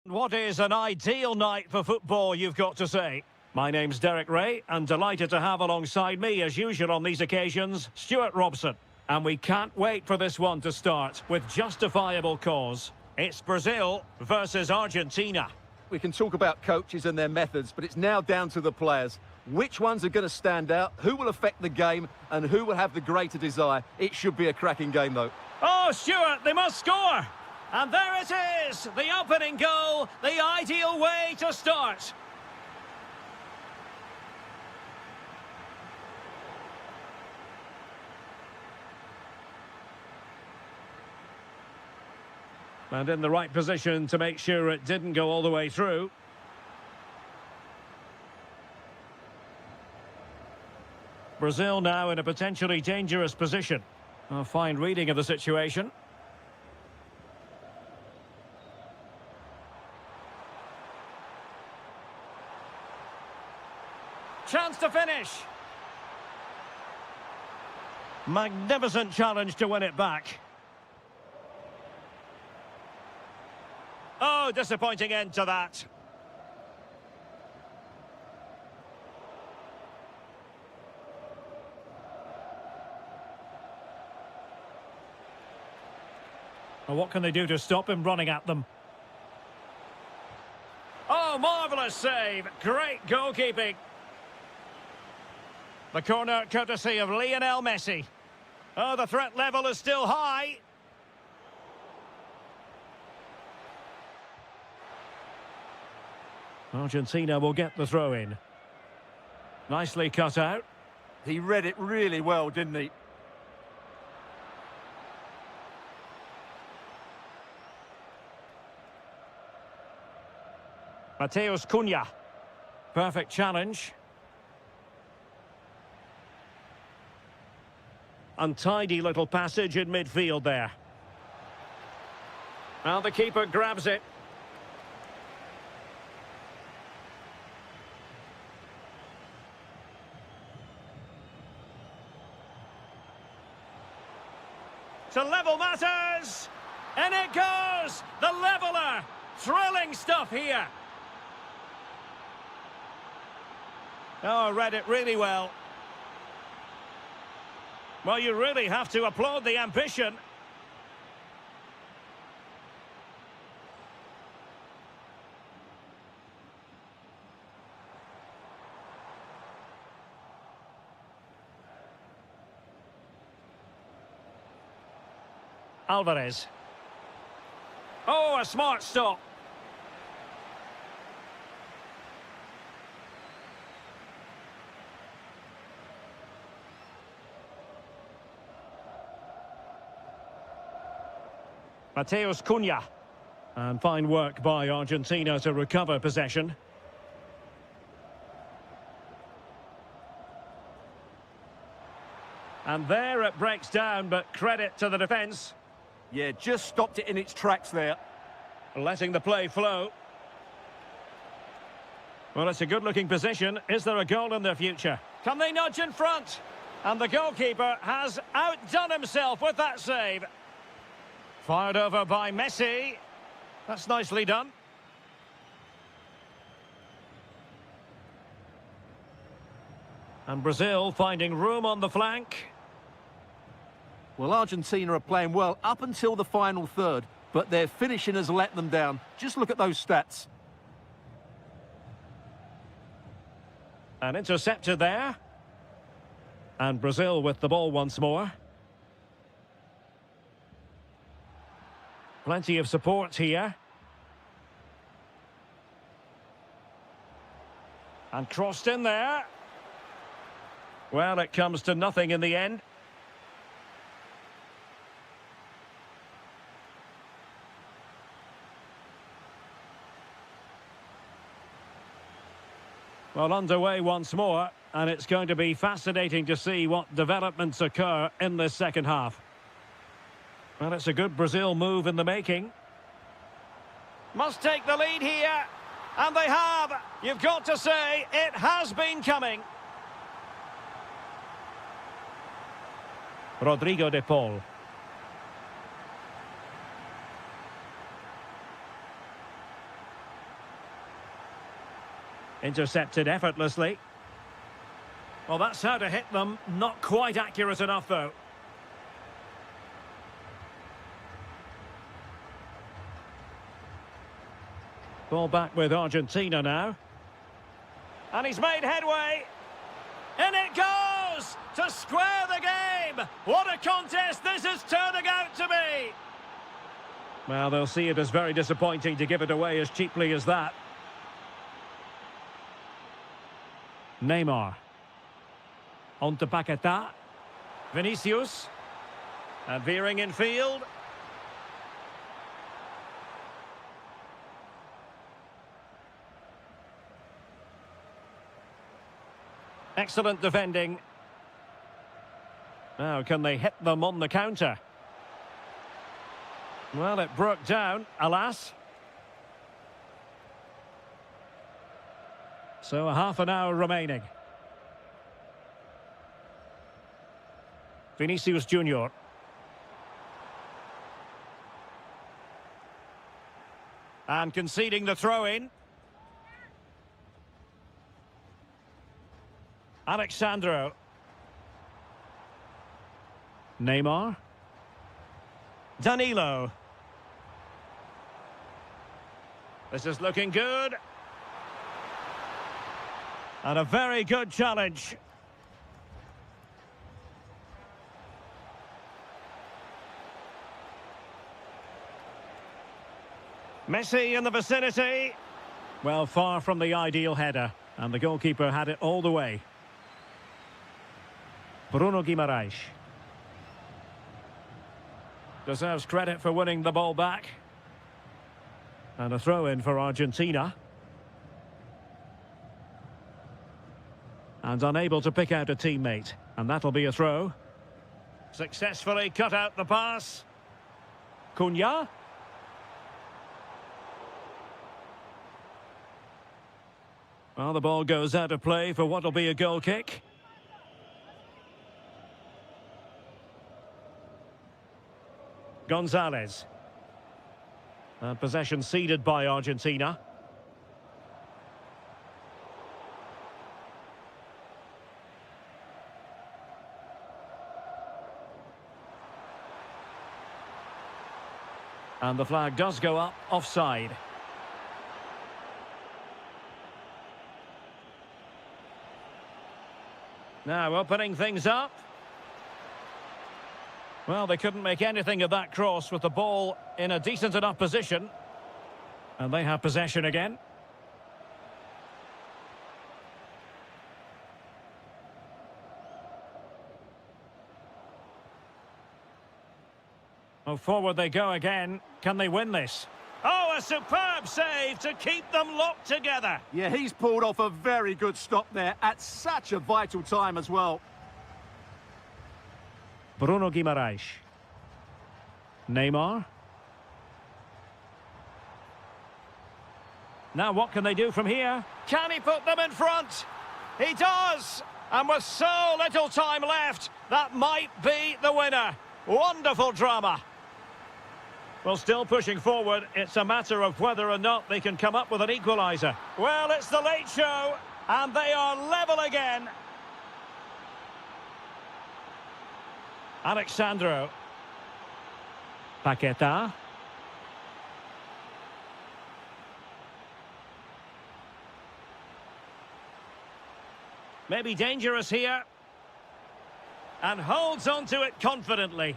What is an ideal night for football, you've got to say? My name's Derek Ray, and delighted to have alongside me, as usual on these occasions, Stuart Robson. And we can't wait for this one to start, with justifiable cause. It's Brazil versus Argentina. We can talk about coaches and their methods, but it's now down to the players. Which ones are going to stand out, who will affect the game, and who will have the greater desire? It should be a cracking game, though. Oh, Stuart, they must score! And there it is, the opening goal, the ideal way to start. And in the right position to make sure it didn't go all the way through. Brazil now in a potentially dangerous position. A fine reading of the situation. Chance to finish. Magnificent challenge to win it back. Oh, disappointing end to that. Well, what can they do to stop him running at them? Oh, marvellous save. Great goalkeeping. The corner courtesy of Lionel Messi. Oh, the threat level is still high. Argentina will get the throw in. Nicely cut out. He read it really well, didn't he? Mateus Cunha. Perfect challenge. Untidy little passage in midfield there. Now the keeper grabs it. To level matters! And it goes! The leveller! Thrilling stuff here. Oh, read it really well. Well, you really have to applaud the ambition. Alvarez. Oh, a smart stop. Mateus Cunha. And fine work by Argentina to recover possession. And there it breaks down, but credit to the defence. Yeah, just stopped it in its tracks there. Letting the play flow. Well, it's a good-looking position. Is there a goal in their future? Can they nudge in front? And the goalkeeper has outdone himself with that save. Fired over by Messi. That's nicely done. And Brazil finding room on the flank. Well, Argentina are playing well up until the final third, but their finishing has let them down. Just look at those stats. And intercepted there. And Brazil with the ball once more. Plenty of support here. And crossed in there. Well, it comes to nothing in the end. Well, underway once more, and it's going to be fascinating to see what developments occur in this second half. Well, it's a good Brazil move in the making. Must take the lead here, and they have. You've got to say, it has been coming. Rodrigo de Paul. Intercepted effortlessly. Well, that's how to hit them. Not quite accurate enough, though. Ball back with Argentina now. And he's made headway. In it goes! To square the game! What a contest this is turning out to be! Well, they'll see it as very disappointing to give it away as cheaply as that. Neymar. On to Paquetá. Vinicius. And veering in field. Excellent defending. Now, can they hit them on the counter? Well, it broke down, alas. So, a half an hour remaining. Vinicius Junior. And conceding the throw-in. Alexandro. Neymar. Danilo. This is looking good. And a very good challenge. Messi in the vicinity. Well, far from the ideal header. And the goalkeeper had it all the way. Bruno Guimaraes. Deserves credit for winning the ball back. And a throw-in for Argentina. And unable to pick out a teammate. And that'll be a throw. Successfully cut out the pass. Cunha. Well, the ball goes out of play for what'll be a goal kick. Gonzalez. And possession ceded by Argentina. And the flag does go up, offside. Now opening things up. Well, they couldn't make anything of that cross with the ball in a decent enough position. And they have possession again. Oh, forward they go again. Can they win this? Oh, a superb save to keep them locked together. Yeah, he's pulled off a very good stop there at such a vital time as well. Bruno Guimaraes. Neymar. Now what can they do from here? Can he put them in front? He does! And with so little time left, that might be the winner. Wonderful drama. Well, still pushing forward. It's a matter of whether or not they can come up with an equaliser. Well, it's the late show, and they are level again. Alexandro. Paquetá. Maybe dangerous here. And holds on to it confidently.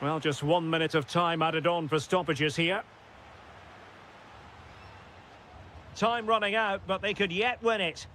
Well, just 1 minute of time added on for stoppages here. Time running out, but they could yet win it.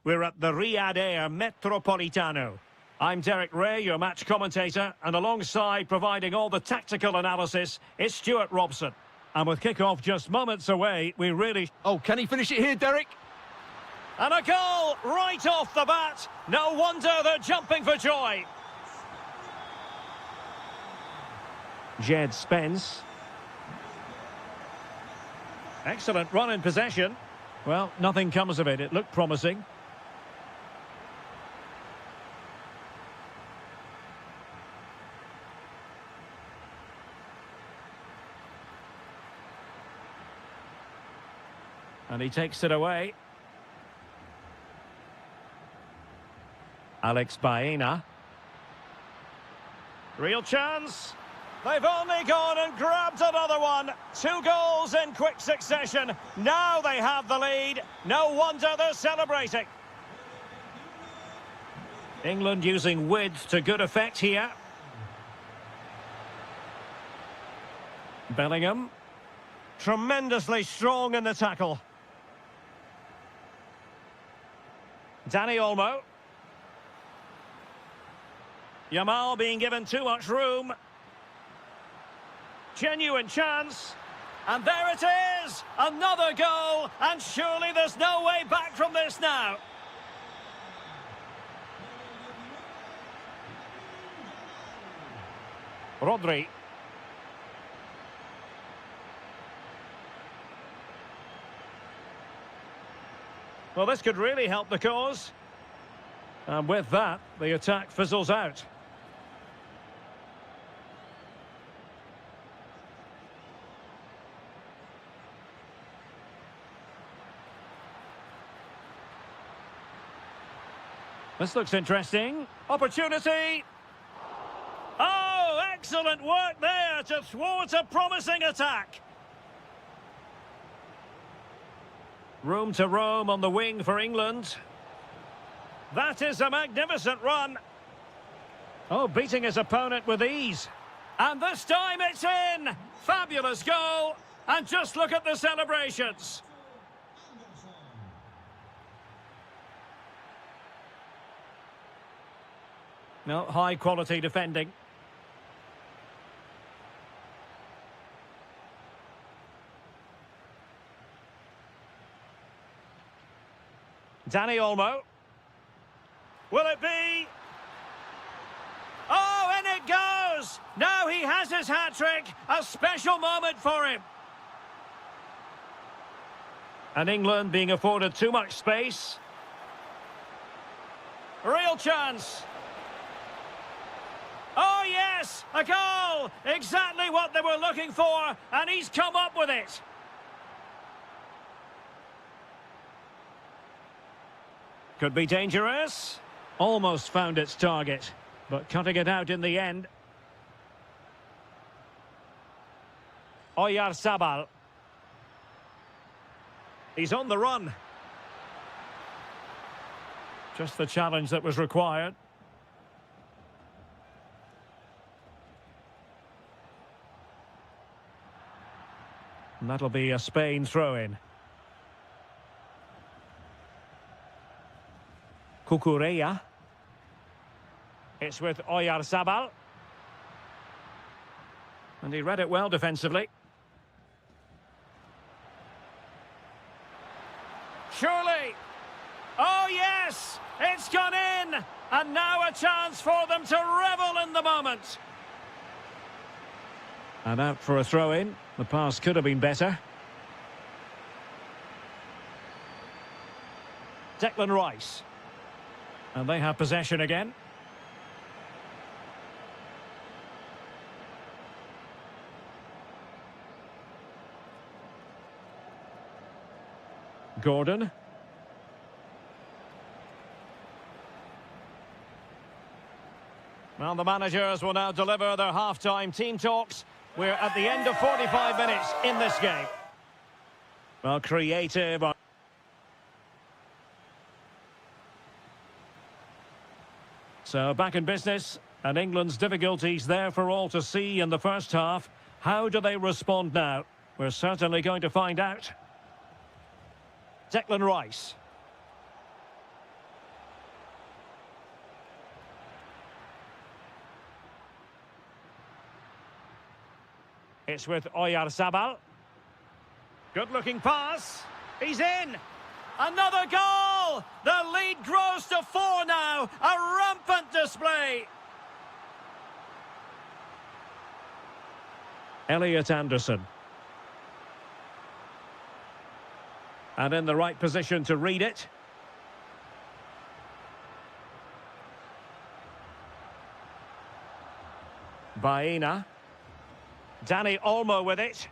We're at the Riyadh Air Metropolitano. I'm Derek Ray, your match commentator, and alongside providing all the tactical analysis is Stuart Robson. And with kick-off just moments away, we really... Oh, can he finish it here, Derek? And a goal right off the bat. No wonder they're jumping for joy. Jed Spence. Excellent run in possession. Well, nothing comes of it. It looked promising. And he takes it away. Alex Baena. Real chance. They've only gone and grabbed another one. 2 goals in quick succession. Now they have the lead. No wonder they're celebrating. England using width to good effect here. Bellingham. Tremendously strong in the tackle. Danny Olmo. Yamal being given too much room. Genuine chance. And there it is! Another goal! And surely there's no way back from this now. Rodri. Well, this could really help the cause. And with that, the attack fizzles out. This looks interesting. Opportunity. Oh, excellent work there to thwart a promising attack. Room to roam on the wing for England. That is a magnificent run. Oh, beating his opponent with ease. And this time it's in. Fabulous goal. And just look at the celebrations. No, high quality defending. Danny Olmo. Will it be? Oh, and it goes! Now he has his hat-trick. A special moment for him. And England being afforded too much space. Real chance. Oh, yes! A goal! Exactly what they were looking for, and he's come up with it. Could be dangerous. Almost found its target, but cutting it out in the end. Oyarzabal. He's on the run. Just the challenge that was required. And that'll be a Spain throw-in. Cucurella. It's with Oyarzabal. And he read it well defensively. Surely. Oh, yes! It's gone in! And now a chance for them to revel in the moment. And out for a throw-in. The pass could have been better. Declan Rice. And they have possession again. Gordon. Well, the managers will now deliver their half-time team talks. We're at the end of 45 minutes in this game. Well, creative. So back in business, and England's difficulties there for all to see in the first half. How do they respond now? We're certainly going to find out. Declan Rice. It's with Oyarzabal. Good-looking pass. He's in. Another goal! The lead grows to 4 now. A rampant display. Elliot Anderson. And in the right position to read it. Baena. Danny Olmo with it.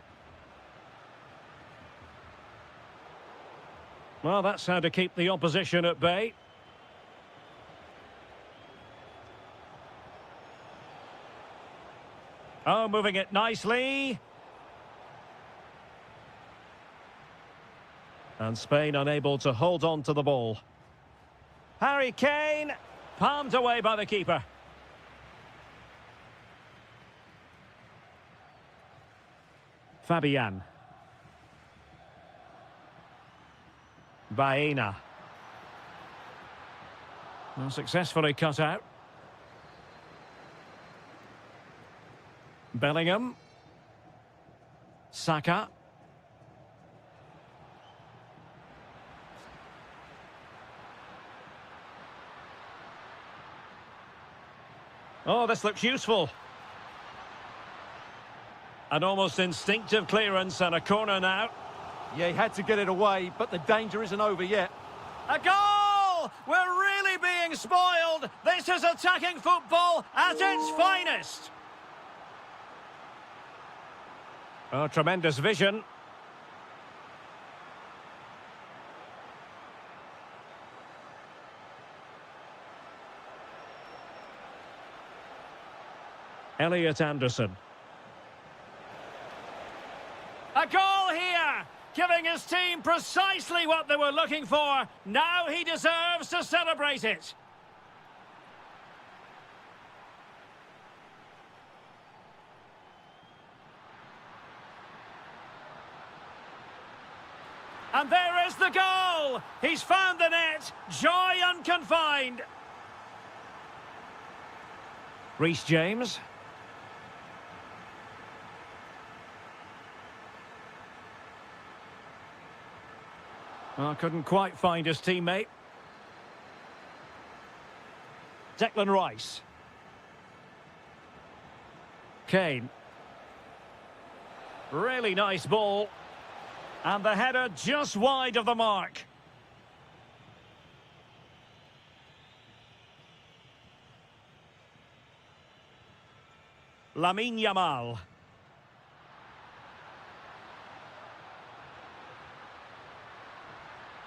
Well, that's how to keep the opposition at bay. Oh, moving it nicely. And Spain unable to hold on to the ball. Harry Kane, palmed away by the keeper. Fabian. Baena. Well, successfully cut out. Bellingham. Saka. Oh, this looks useful. An almost instinctive clearance and a corner now. Yeah, he had to get it away, but the danger isn't over yet. A goal! We're really being spoiled. This is attacking football at its finest. Oh, tremendous vision. Elliot Anderson. A goal here, giving his team precisely what they were looking for. Now he deserves to celebrate it. And there is the goal. He's found the net. Joy unconfined. Reece James. Oh, couldn't quite find his teammate. Declan Rice. Kane. Really nice ball. And the header just wide of the mark. Lamine Yamal.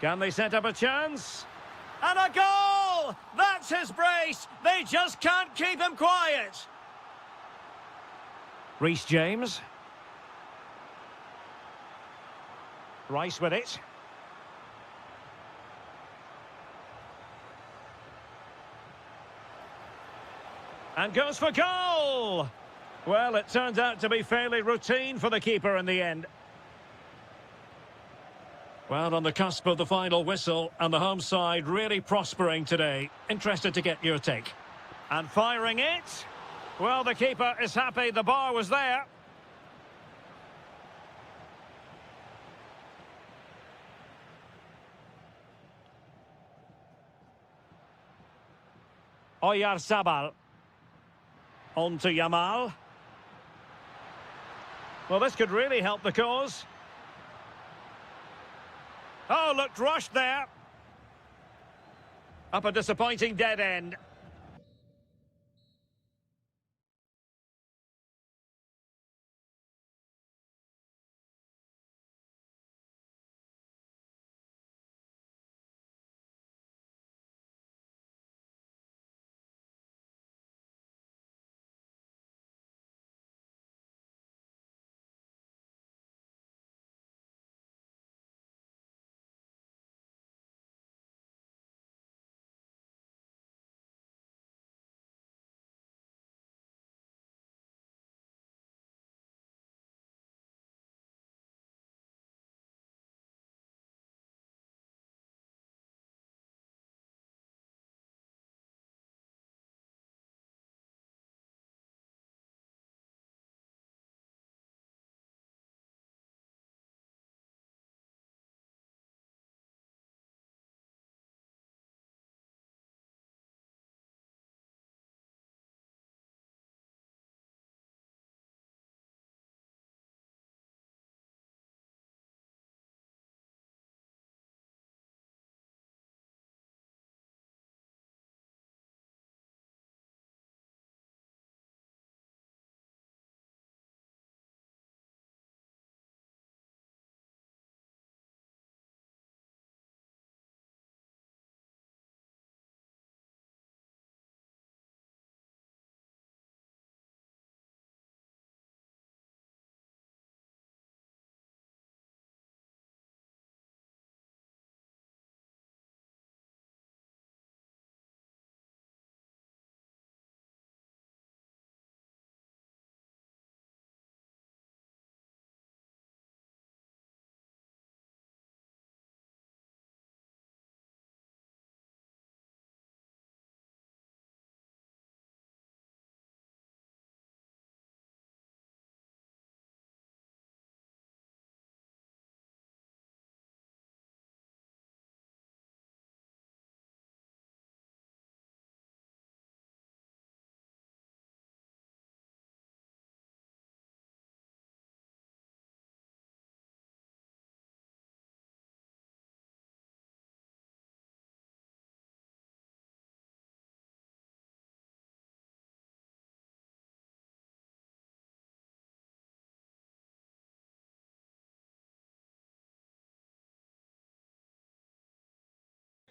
Can they set up a chance? And a goal! That's his brace! They just can't keep him quiet! Reece James. Rice with it. And goes for goal! Well, it turns out to be fairly routine for the keeper in the end. Well, on the cusp of the final whistle, and the home side really prospering today. Interested to get your take. And firing it. Well, the keeper is happy the bar was there. Oyarzabal. On to Yamal. Well, this could really help the cause. Oh, looked rushed there. Up a disappointing dead end.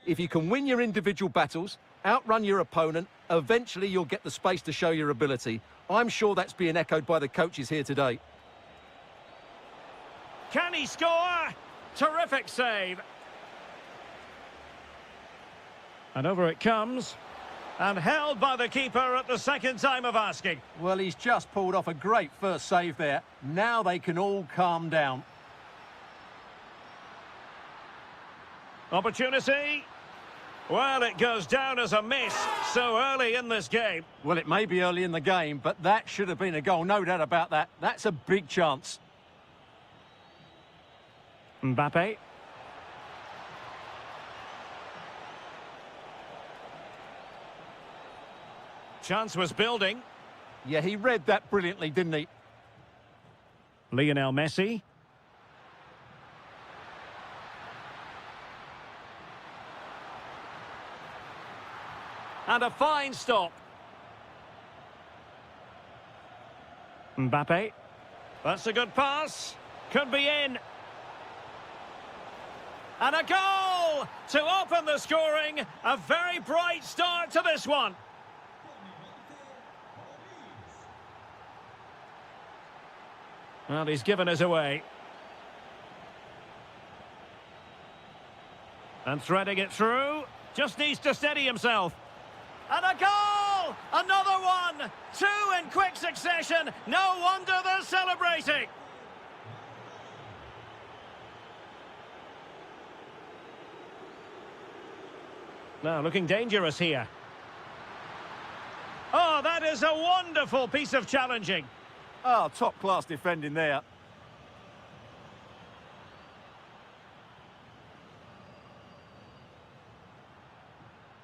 If you can win your individual battles, outrun your opponent, eventually you'll get the space to show your ability. I'm sure that's being echoed by the coaches here today. Can he score? Terrific save. And over it comes. And held by the keeper at the second time of asking. Well, he's just pulled off a great first save there. Now they can all calm down. Opportunity. Well, it goes down as a miss so early in this game. Well, it may be early in the game, but that should have been a goal, no doubt about that. That's a big chance. Mbappe. Chance was building. Yeah, he read that brilliantly, didn't he? Lionel Messi. And a fine stop. Mbappe. That's a good pass. Could be in. And a goal to open the scoring. A very bright start to this one. Well, he's given us away. And threading it through. Just needs to steady himself. And a goal! Another one! Two in quick succession. No wonder they're celebrating. Now, looking dangerous here. Oh, that is a wonderful piece of challenging. Oh, top-class defending there.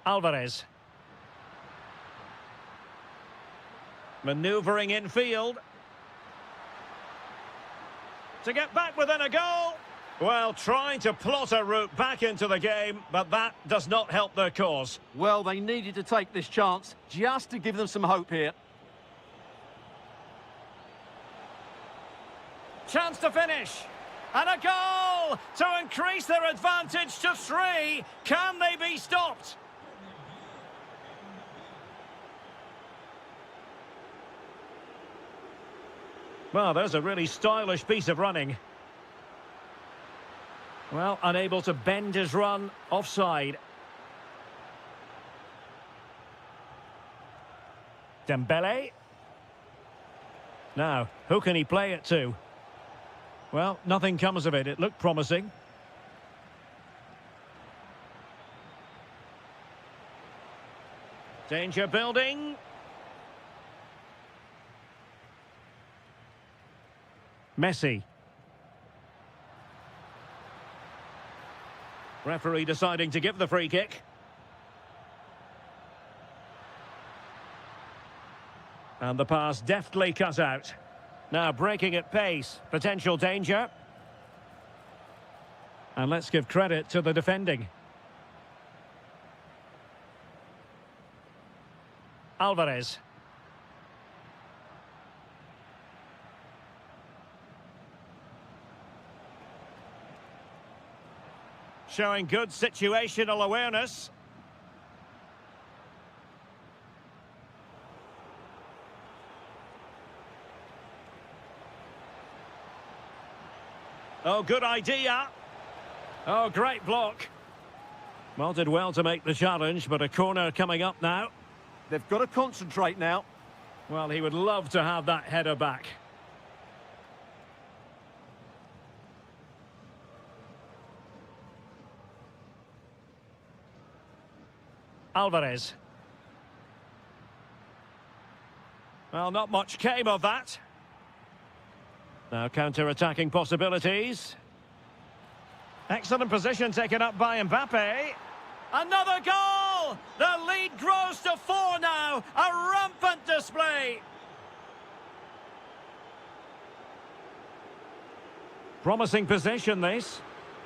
Alvarez. Manoeuvring infield. To get back within a goal. Well, trying to plot a route back into the game, but that does not help their cause. Well, they needed to take this chance just to give them some hope here. Chance to finish. And a goal to increase their advantage to 3. Can they be stopped? Well, there's a really stylish piece of running. Well, unable to bend his run, offside. Dembele. Now, who can he play it to? Well, nothing comes of it. It looked promising. Danger building. Messi. Referee deciding to give the free kick. And the pass deftly cut out. Now breaking at pace. Potential danger. And let's give credit to the defending. Alvarez. Showing good situational awareness. Oh, good idea. Oh, great block. Well, did well to make the challenge, but a corner coming up now. They've got to concentrate now. Well, he would love to have that header back. Alvarez. Well, not much came of that. Now counter-attacking possibilities. Excellent position taken up by Mbappe. Another goal! The lead grows to 4 now. A rampant display. Promising position, this.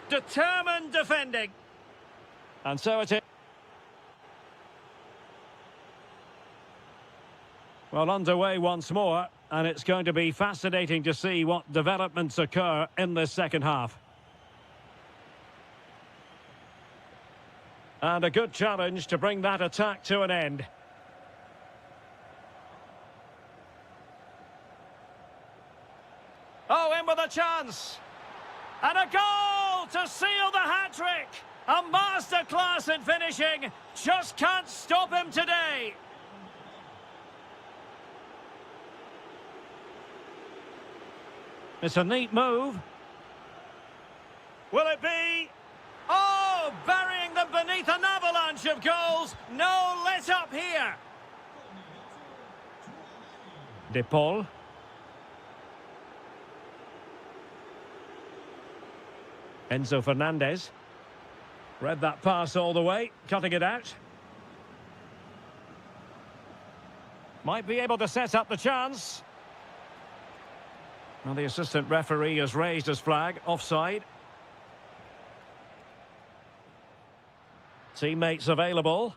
Determined defending. And so it is. Well, underway once more, and it's going to be fascinating to see what developments occur in this second half. And a good challenge to bring that attack to an end. Oh, in with a chance. And a goal to seal the hat-trick. A masterclass in finishing. Just can't stop him today. It's a neat move. Will it be? Oh, burying them beneath an avalanche of goals. No let up here. De Paul. Enzo Fernandez. Read that pass all the way, cutting it out. Might be able to set up the chance. Well, the assistant referee has raised his flag, offside. Teammates available.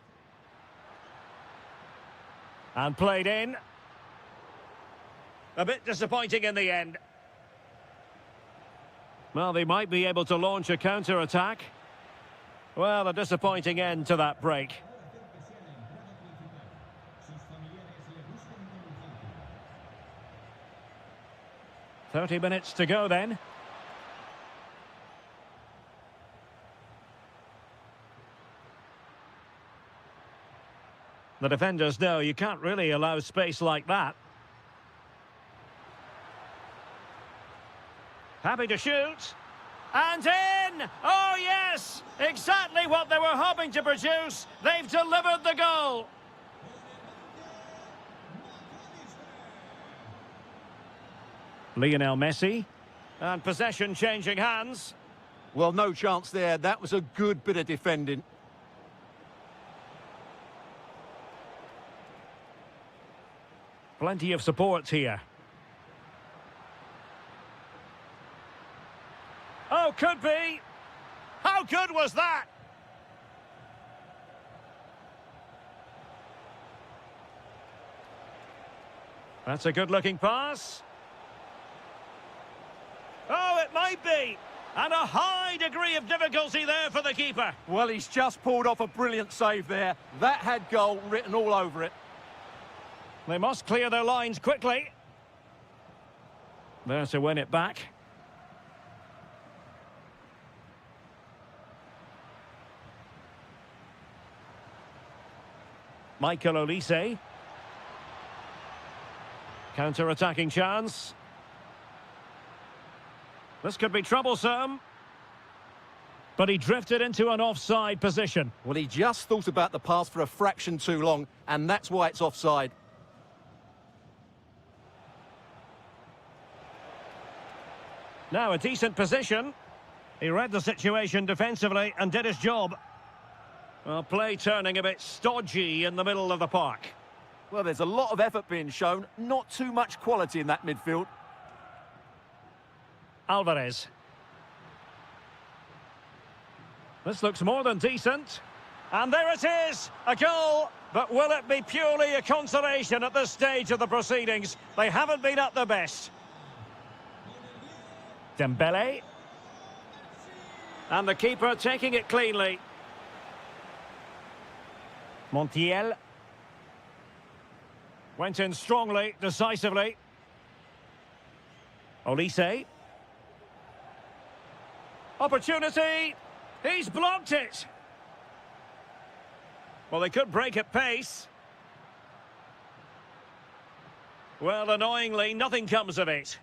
And played in. A bit disappointing in the end. Well, they might be able to launch a counter-attack. Well, a disappointing end to that break. "30 minutes to go then. The defenders know you can't really allow space like that. Happy to shoot. And in! Oh, yes! Exactly what they were hoping to produce. They've delivered the goal. Lionel Messi. And possession changing hands. Well, no chance there. That was a good bit of defending. Plenty of support here. Oh, could be. How good was that? That's a good-looking pass. Oh, it might be. And a high degree of difficulty there for the keeper. Well, he's just pulled off a brilliant save there. That had goal written all over it. They must clear their lines quickly. There to win it back. Michael Olise. Counter-attacking chance. This could be troublesome. But he drifted into an offside position. Well, he just thought about the pass for a fraction too long, and that's why it's offside. Now a decent position. He read the situation defensively and did his job. Well, play turning a bit stodgy in the middle of the park. Well, there's a lot of effort being shown, not too much quality in that midfield. Alvarez. This looks more than decent. And there it is, a goal. But will it be purely a consolation at this stage of the proceedings? They haven't been at their best. Dembele. And the keeper taking it cleanly. Montiel. Went in strongly, decisively. Olise. Opportunity. He's blocked it. Well, they could break at pace. Well, annoyingly, nothing comes of it.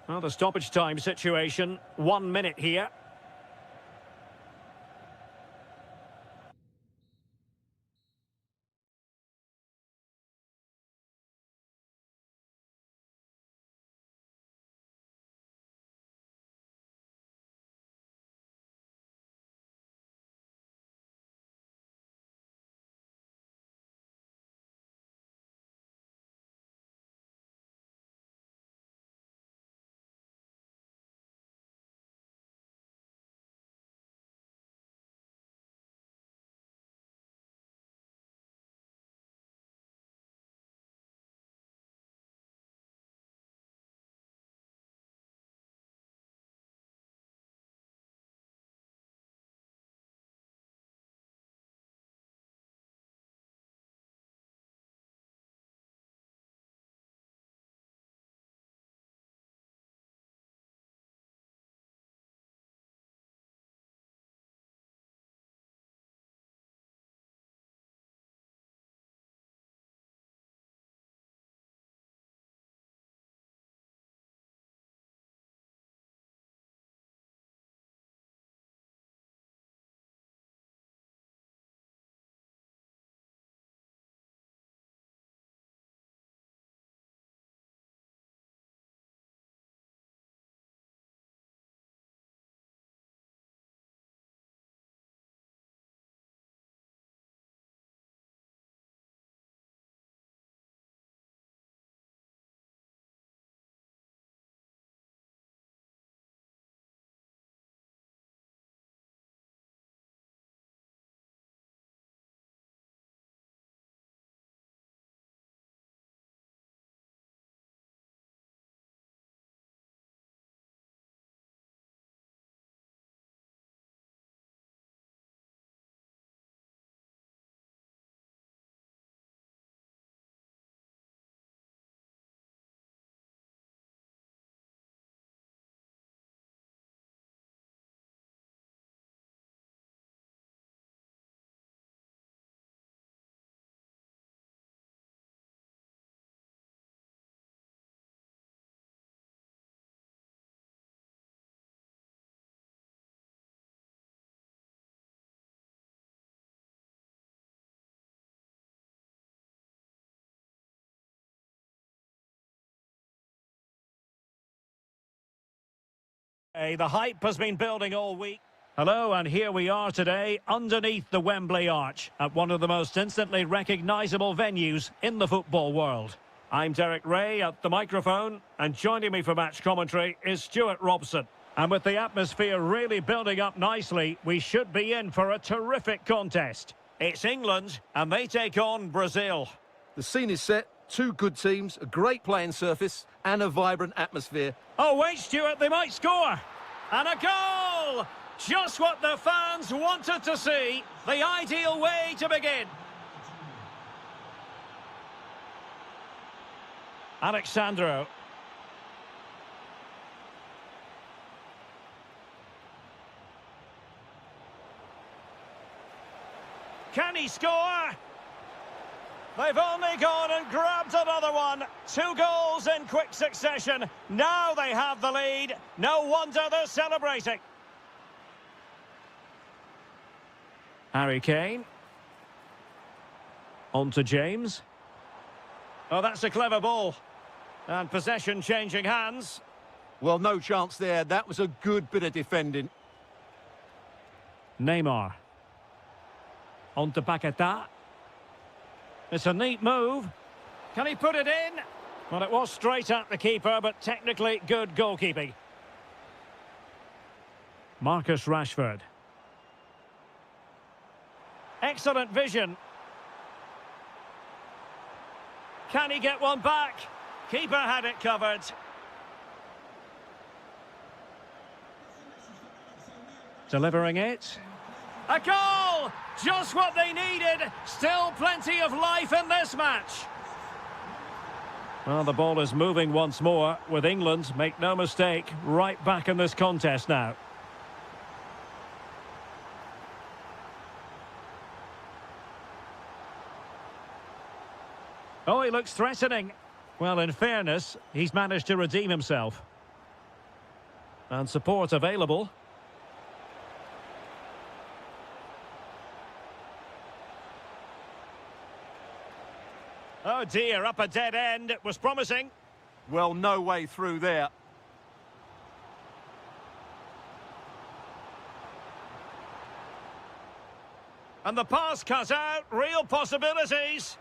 Well, the stoppage time situation, 1 minute here. The hype has been building all week. Hello, and here we are today underneath the Wembley Arch at one of the most instantly recognisable venues in the football world. I'm Derek Ray at the microphone, and joining me for match commentary is Stuart Robson. And with the atmosphere really building up nicely, we should be in for a terrific contest. It's England, and they take on Brazil. The scene is set, two good teams, a great playing surface and a vibrant atmosphere. Oh, wait, Stuart, they might score. And a goal! Just what the fans wanted to see. The ideal way to begin. Alexandro. Can he score? They've only gone and grabbed another one. 2 goals in quick succession. Now they have the lead. No wonder they're celebrating. Harry Kane. On to James. Oh, that's a clever ball. And possession changing hands. Well, no chance there. That was a good bit of defending. Neymar. On to Paquetá. It's a neat move. Can he put it in? Well, it was straight at the keeper, but technically good goalkeeping. Marcus Rashford. Excellent vision. Can he get one back? Keeper had it covered. Delivering it. A goal! Just what they needed. Still plenty of life in this match. Well, the ball is moving once more with England, make no mistake, right back in this contest now. Oh, he looks threatening. Well, in fairness, he's managed to redeem himself. And support available. Oh dear, up a dead end. It was promising. Well, no way through there. And the pass cut out. Real possibilities.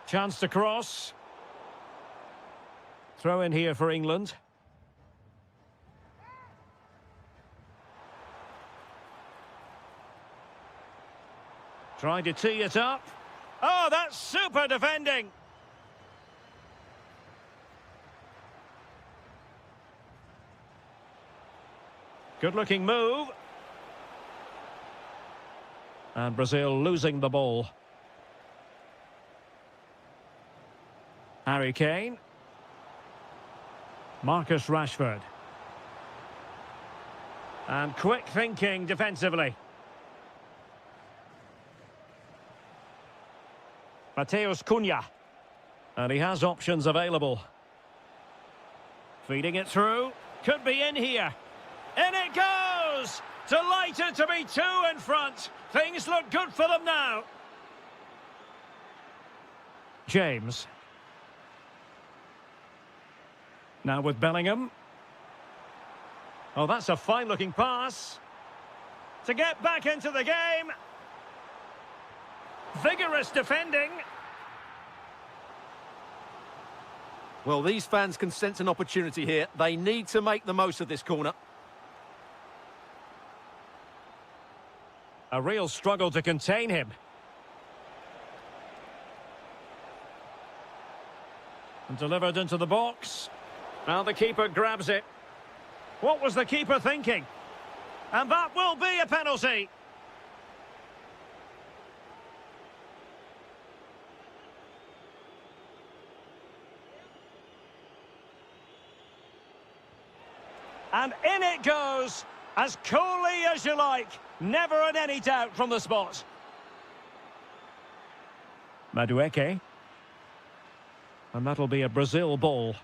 Chance to cross. Throw in here for England. Trying to tee it up. Oh, that's super defending. Good-looking move. And Brazil losing the ball. Harry Kane. Marcus Rashford. And quick thinking defensively. Mateus Cunha. And he has options available. Feeding it through. Could be in here. In it goes! Delighted to be 2 in front. Things look good for them now. James. Now with Bellingham. Oh, that's a fine-looking pass. To get back into the game. Vigorous defending. Well, these fans can sense an opportunity here. They need to make the most of this corner. A real struggle to contain him. And delivered into the box. Now the keeper grabs it. What was the keeper thinking? And that will be a penalty. And in it goes, as coolly as you like. Never in any doubt from the spot. Madueke. And that'll be a Brazil ball.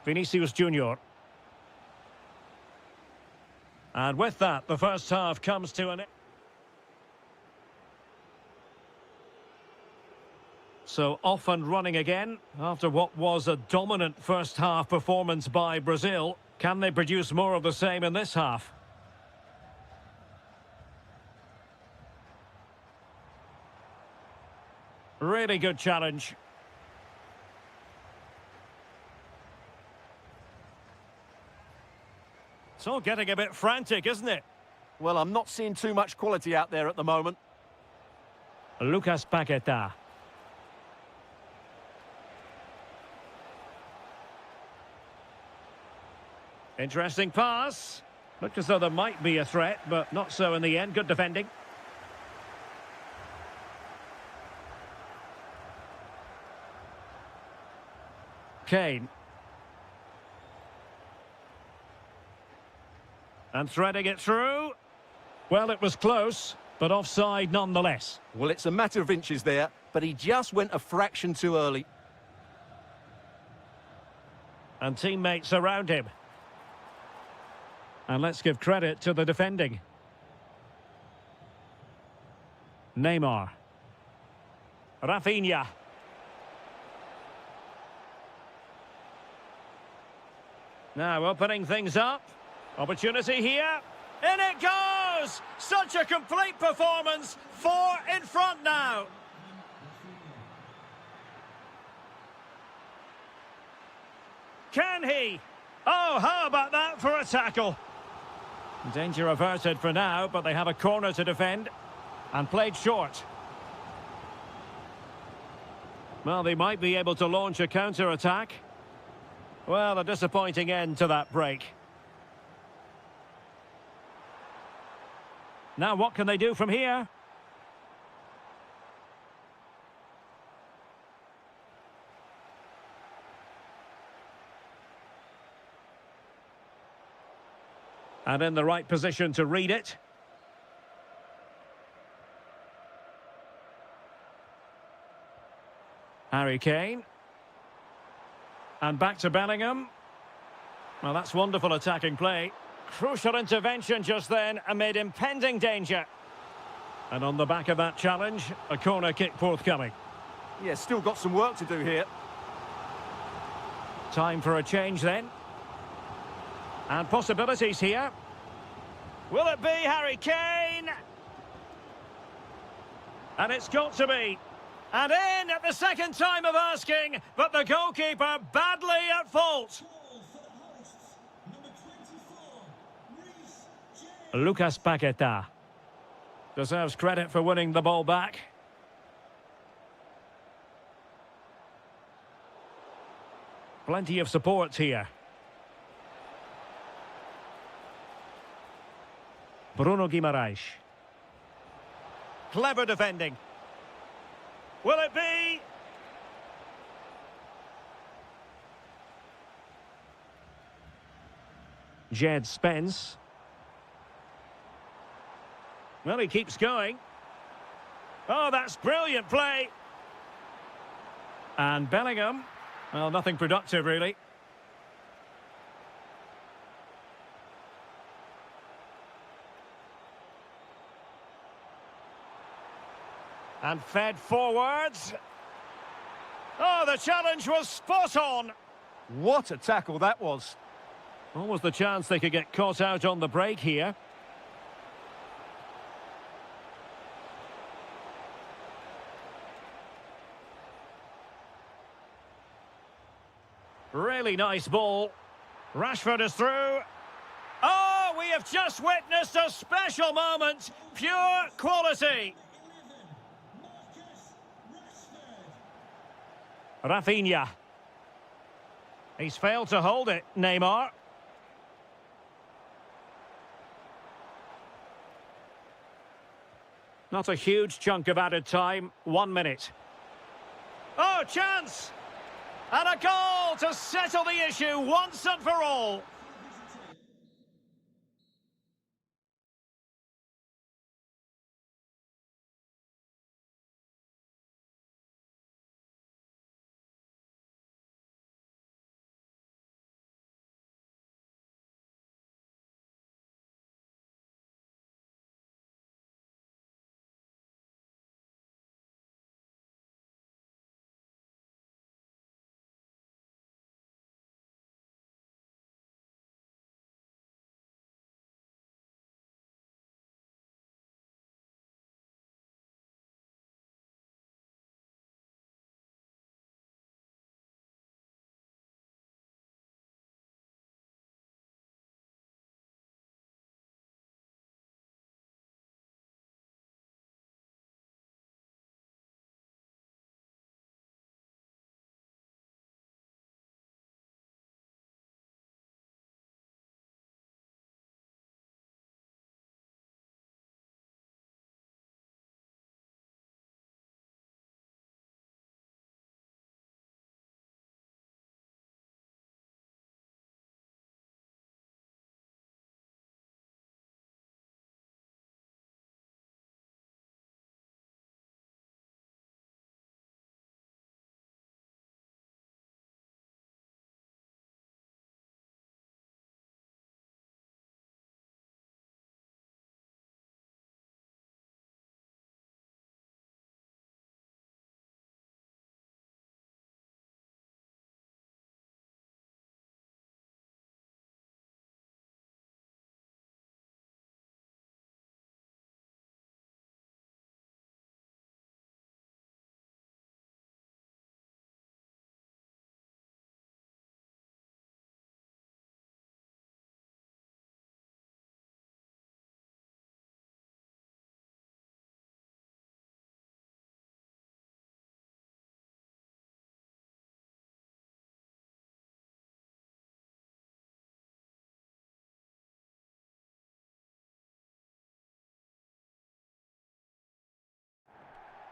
Vinicius Junior. And with that, the first half comes to an end. So off and running again after what was a dominant first half performance by Brazil. Can they produce more of the same in this half? Really good challenge. It's all getting a bit frantic, isn't it? Well, I'm not seeing too much quality out there at the moment. Lucas Paquetá. Interesting pass. Looked as though there might be a threat, but not so in the end. Good defending. Kane. And threading it through. Well, it was close, but offside nonetheless. Well, it's a matter of inches there, but he just went a fraction too early. And teammates around him. And let's give credit to the defending. Neymar. Rafinha. Now opening things up. Opportunity here. In it goes! Such a complete performance. 4 in front now. Can he? Oh, how about that for a tackle? Danger averted for now, but they have a corner to defend. And played short. Well, they might be able to launch a counter-attack. Well, a disappointing end to that break. Now what can they do from here? And in the right position to read it. Harry Kane. And back to Bellingham. Well, that's wonderful attacking play. Crucial intervention just then amid impending danger. And on the back of that challenge, a corner kick forthcoming. Yeah, still got some work to do here. Time for a change then. And possibilities here. Will it be Harry Kane? And it's got to be. And in at the second time of asking, but the goalkeeper badly at fault. Lucas Paquetá deserves credit for winning the ball back. Plenty of support here. Bruno Guimaraes. Clever defending. Will it be? Jed Spence. Well, he keeps going. Oh, that's brilliant play. And Bellingham. Well, nothing productive, really. And fed forwards. Oh, the challenge was spot on. What a tackle that was. Almost the chance they could get caught out on the break here. Really nice ball. Rashford is through. Oh, we have just witnessed a special moment. Pure quality. Rafinha. He's failed to hold it, Neymar. Not a huge chunk of added time. 1 minute. Oh, chance! And a goal to settle the issue once and for all.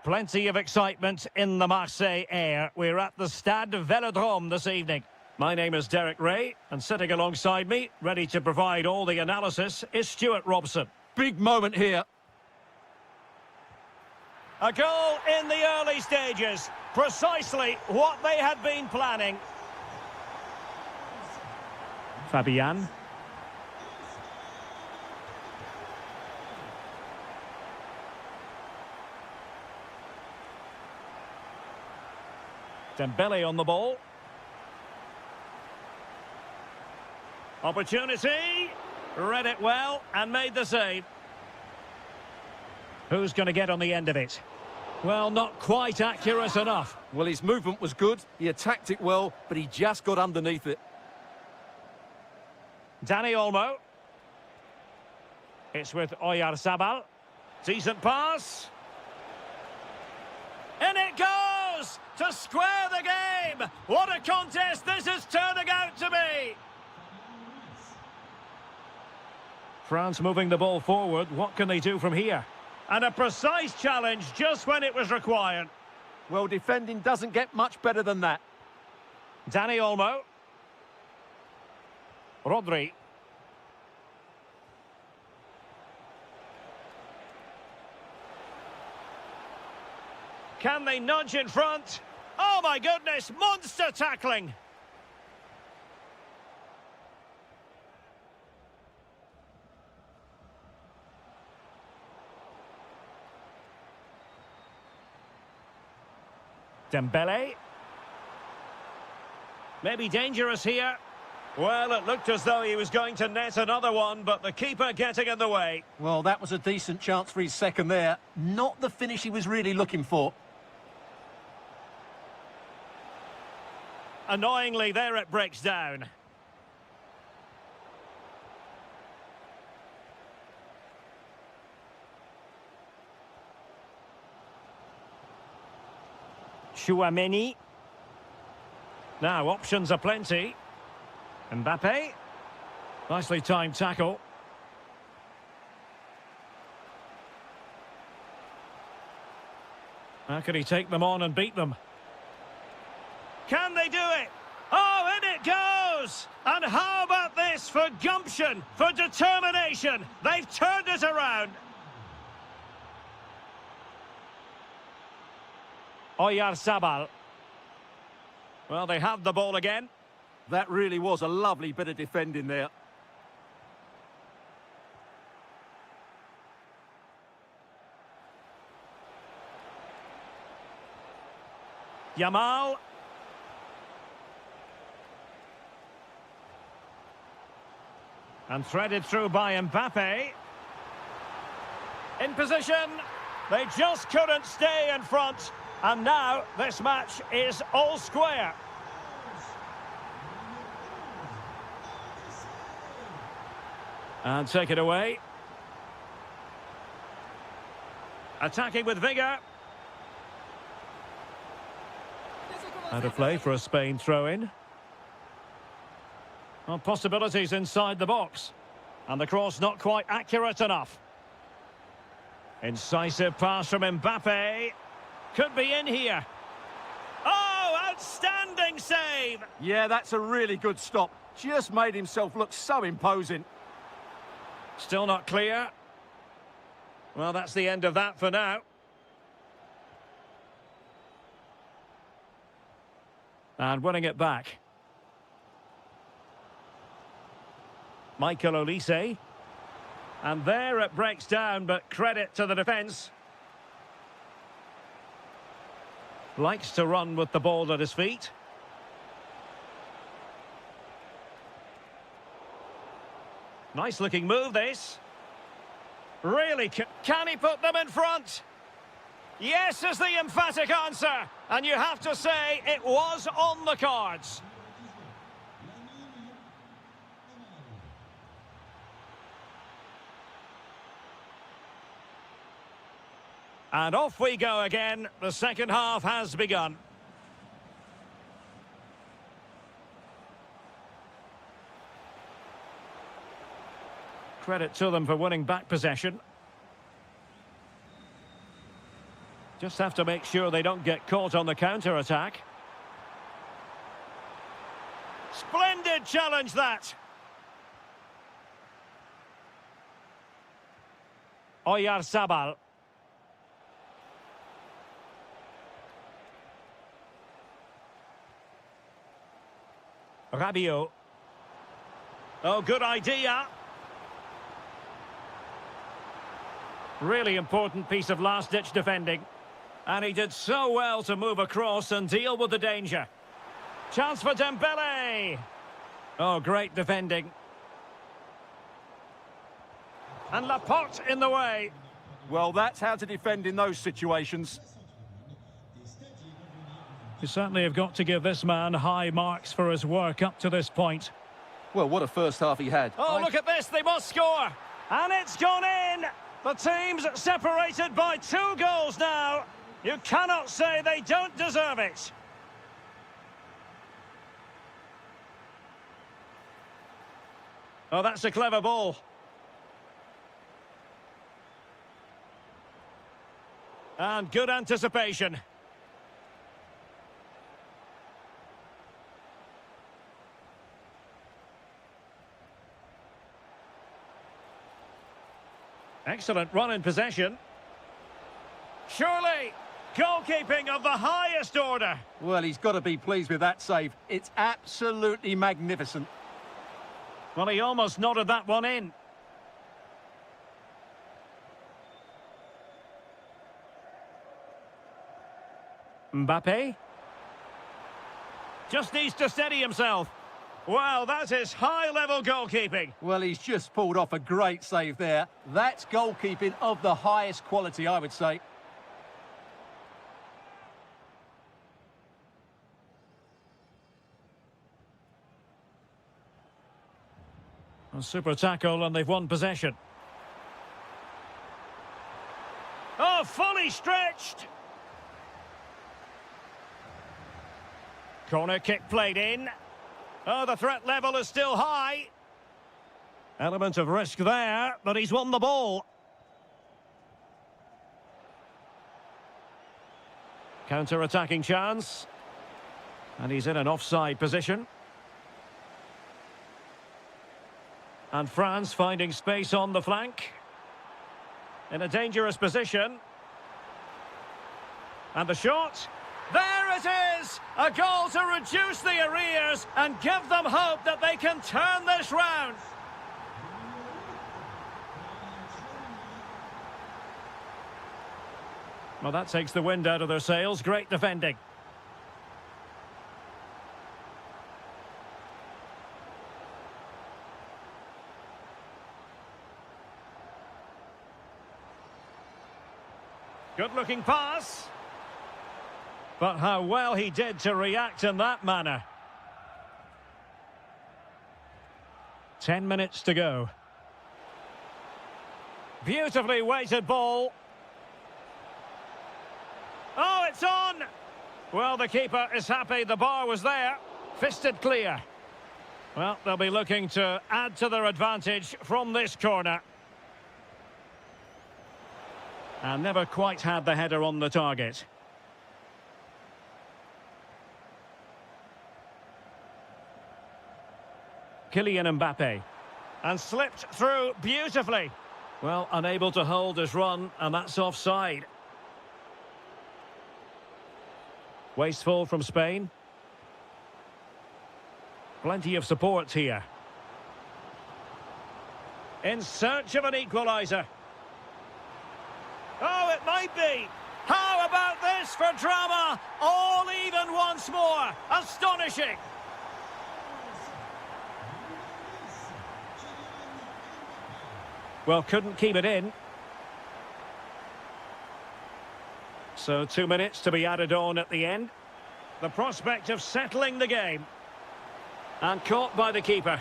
Plenty of excitement in the Marseille air. We're at the Stade Vélodrome this evening. My name is Derek Ray, and sitting alongside me, ready to provide all the analysis, is Stuart Robson. Big moment here. A goal in the early stages. Precisely what they had been planning. Fabian. Dembele on the ball. Opportunity. Read it well and made the save. Who's going to get on the end of it? Well, not quite accurate enough. Well, his movement was good. He attacked it well, but he just got underneath it. Dani Olmo. It's with Oyarzabal. Decent pass. And it goes to square the game. What a contest this is turning out to be. France moving the ball forward. What can they do from here? And a precise challenge just when it was required. Well, defending doesn't get much better than that. Dani Olmo. Rodri. Can they nudge in front? Oh my goodness, monster tackling. Dembele. Maybe dangerous here. Well, it looked as though he was going to net another one, but the keeper getting in the way. Well, that was a decent chance for his second there. Not the finish he was really looking for. Annoyingly, there it breaks down. Chouameni. Now, options are plenty. Mbappe. Nicely timed tackle. How can he take them on and beat them? Can they do it? Oh, in it goes! And how about this for gumption, for determination? They've turned it around. Oyarzabal. Well, they have the ball again. That really was a lovely bit of defending there. Yamal. And threaded through by Mbappe. In position. They just couldn't stay in front. And now this match is all square. And take it away. Attacking with vigour. Out of play for a Spain throw-in. Well, possibilities inside the box. And the cross not quite accurate enough. Incisive pass from Mbappe. Could be in here. Oh, outstanding save! Yeah, that's a really good stop. Just made himself look so imposing. Still not clear. Well, that's the end of that for now. And winning it back. Michael Olise. And there it breaks down, but credit to the defence. Likes to run with the ball at his feet. Nice looking move, this. Really, can he put them in front? Yes is the emphatic answer. And you have to say it was on the cards. And off we go again. The second half has begun. Credit to them for winning back possession. Just have to make sure they don't get caught on the counter-attack. Splendid challenge, that! Oyarzabal. Rabiot. Oh, good idea. Really important piece of last-ditch defending. And he did so well to move across and deal with the danger. Chance for Dembele. Oh, great defending. And Laporte in the way. Well, that's how to defend in those situations. You certainly have got to give this man high marks for his work up to this point. Well, what a first half he had. Oh, look at this, they must score. And it's gone in. The team's separated by 2 goals now. You cannot say they don't deserve it. Oh, that's a clever ball. And good anticipation. Excellent run in possession. Surely, goalkeeping of the highest order. Well, he's got to be pleased with that save. It's absolutely magnificent. Well, he almost nodded that one in. Mbappe. Just needs to steady himself. Well, that is high-level goalkeeping. Well, he's just pulled off a great save there. That's goalkeeping of the highest quality, I would say. A super tackle, and they've won possession. Oh, fully stretched. Corner kick played in. Oh, the threat level is still high. Element of risk there, but he's won the ball. Counter-attacking chance. And he's in an offside position. And France finding space on the flank. In a dangerous position. And the shot. There it is! A goal to reduce the arrears and give them hope that they can turn this round. Well, that takes the wind out of their sails. Great defending. Good-looking pass. But how well he did to react in that manner. 10 minutes to go. Beautifully weighted ball. Oh, it's on! Well, the keeper is happy the bar was there. Fisted clear. Well, they'll be looking to add to their advantage from this corner. And never quite had the header on the target. Kylian Mbappe. And slipped through beautifully. Well, unable to hold his run, and that's offside. Wasteful from Spain. Plenty of support here. In search of an equaliser. Oh, it might be. How about this for drama? All even once more. Astonishing. Well, couldn't keep it in. So 2 minutes to be added on at the end. The prospect of settling the game. And caught by the keeper.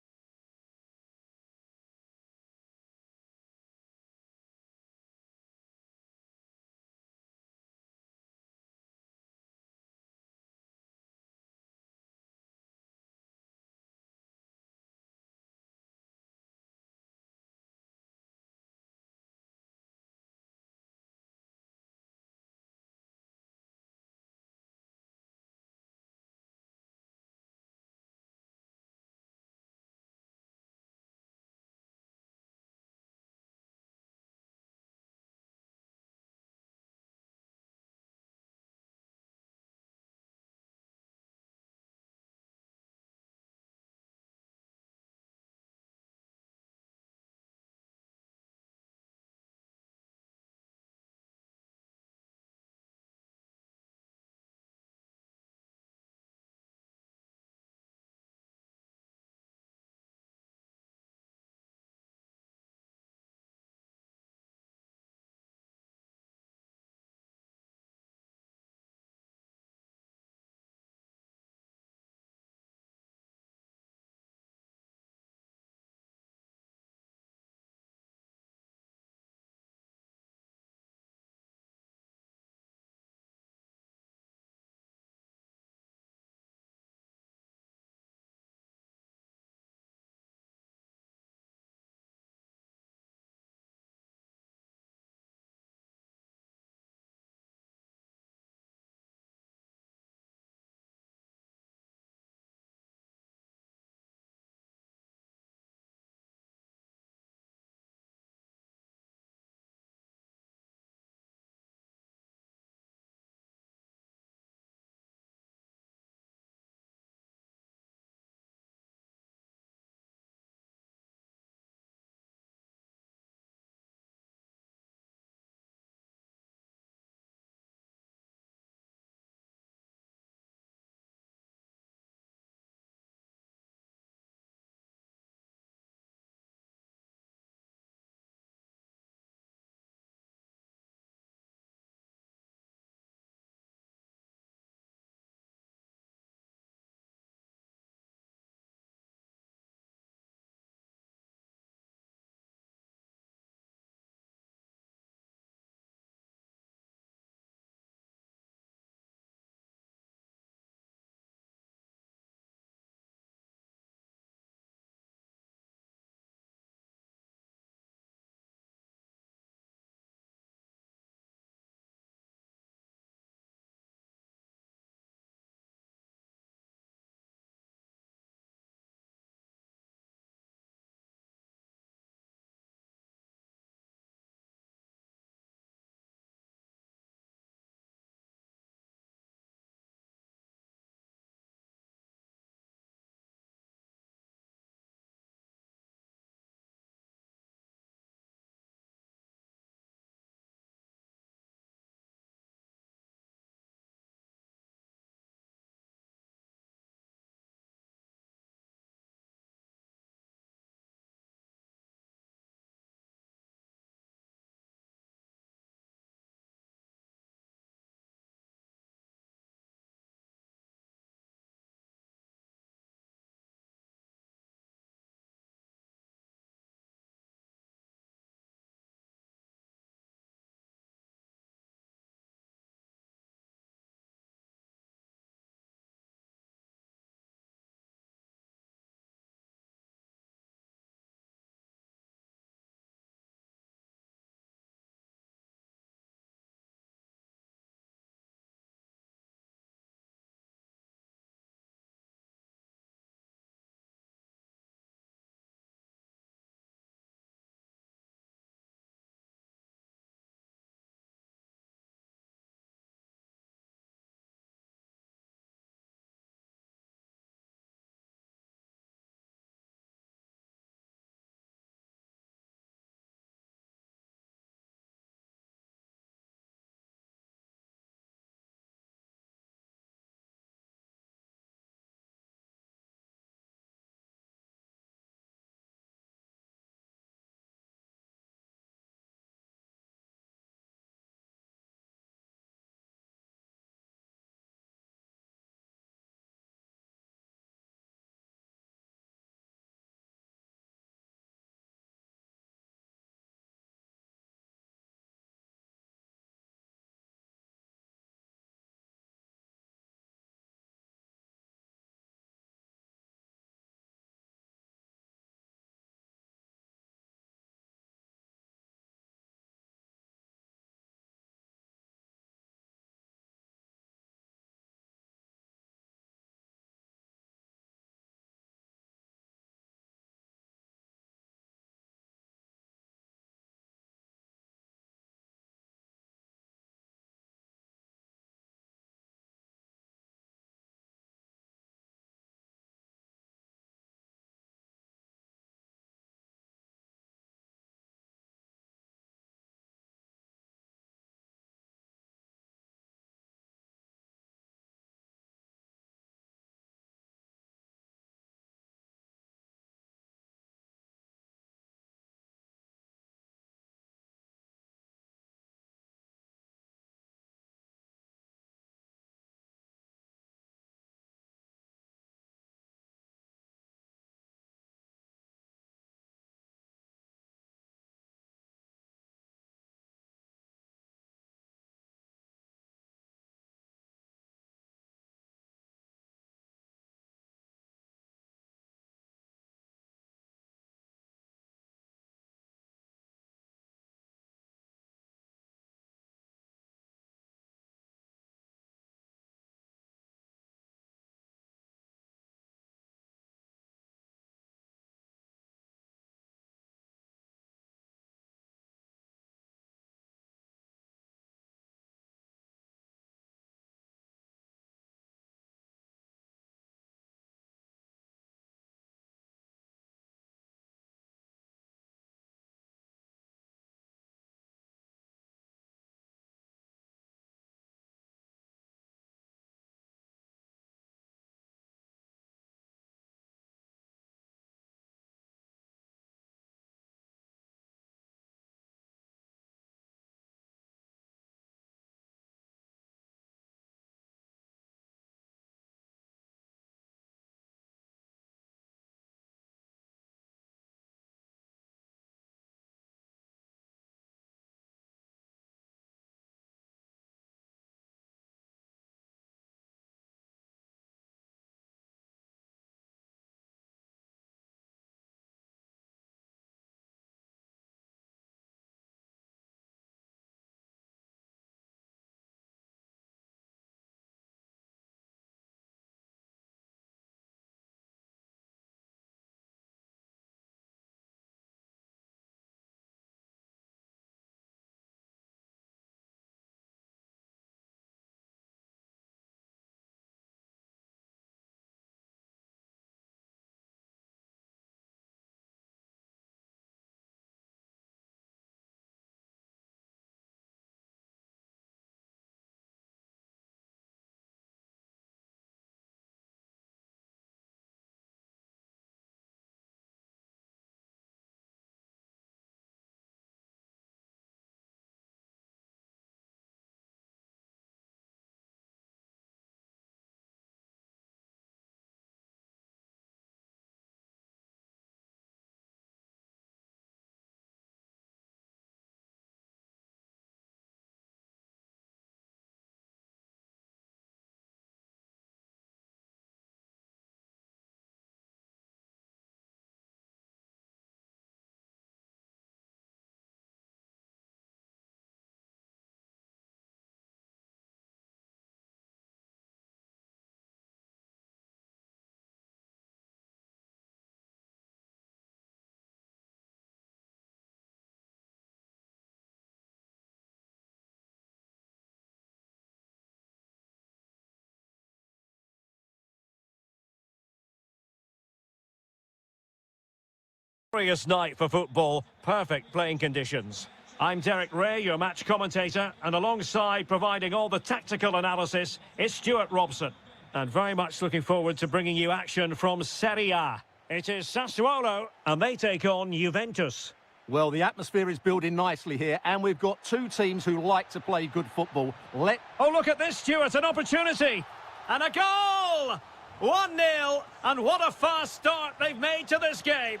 Glorious night for football, perfect playing conditions. I'm Derek Ray, your match commentator, and alongside providing all the tactical analysis is Stuart Robson. And very much looking forward to bringing you action from Serie A. It is Sassuolo, and they take on Juventus. Well, the atmosphere is building nicely here, and we've got two teams who like to play good football. Oh, look at this, Stuart, an opportunity! And a goal! 1-0, and what a fast start they've made to this game.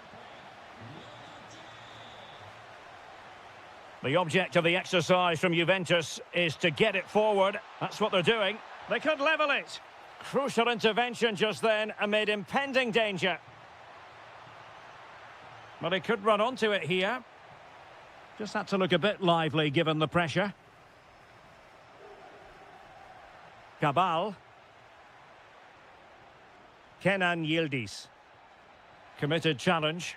The object of the exercise from Juventus is to get it forward. That's what they're doing. They could level it. Crucial intervention just then amid impending danger. Well, they could run onto it here. Just had to look a bit lively given the pressure. Cabal. Kenan Yildiz. Committed challenge.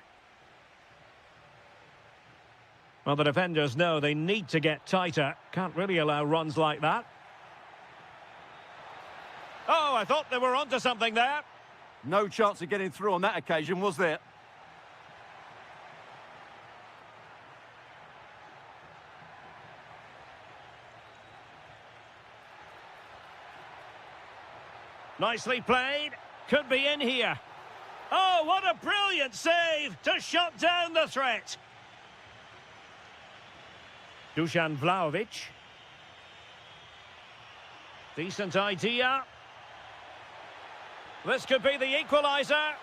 Well, the defenders know they need to get tighter. Can't really allow runs like that. Oh, I thought they were onto something there. No chance of getting through on that occasion, was there? Nicely played. Could be in here. Oh, what a brilliant save to shut down the threat. Dusan Vlahovic. Decent idea. This could be the equaliser.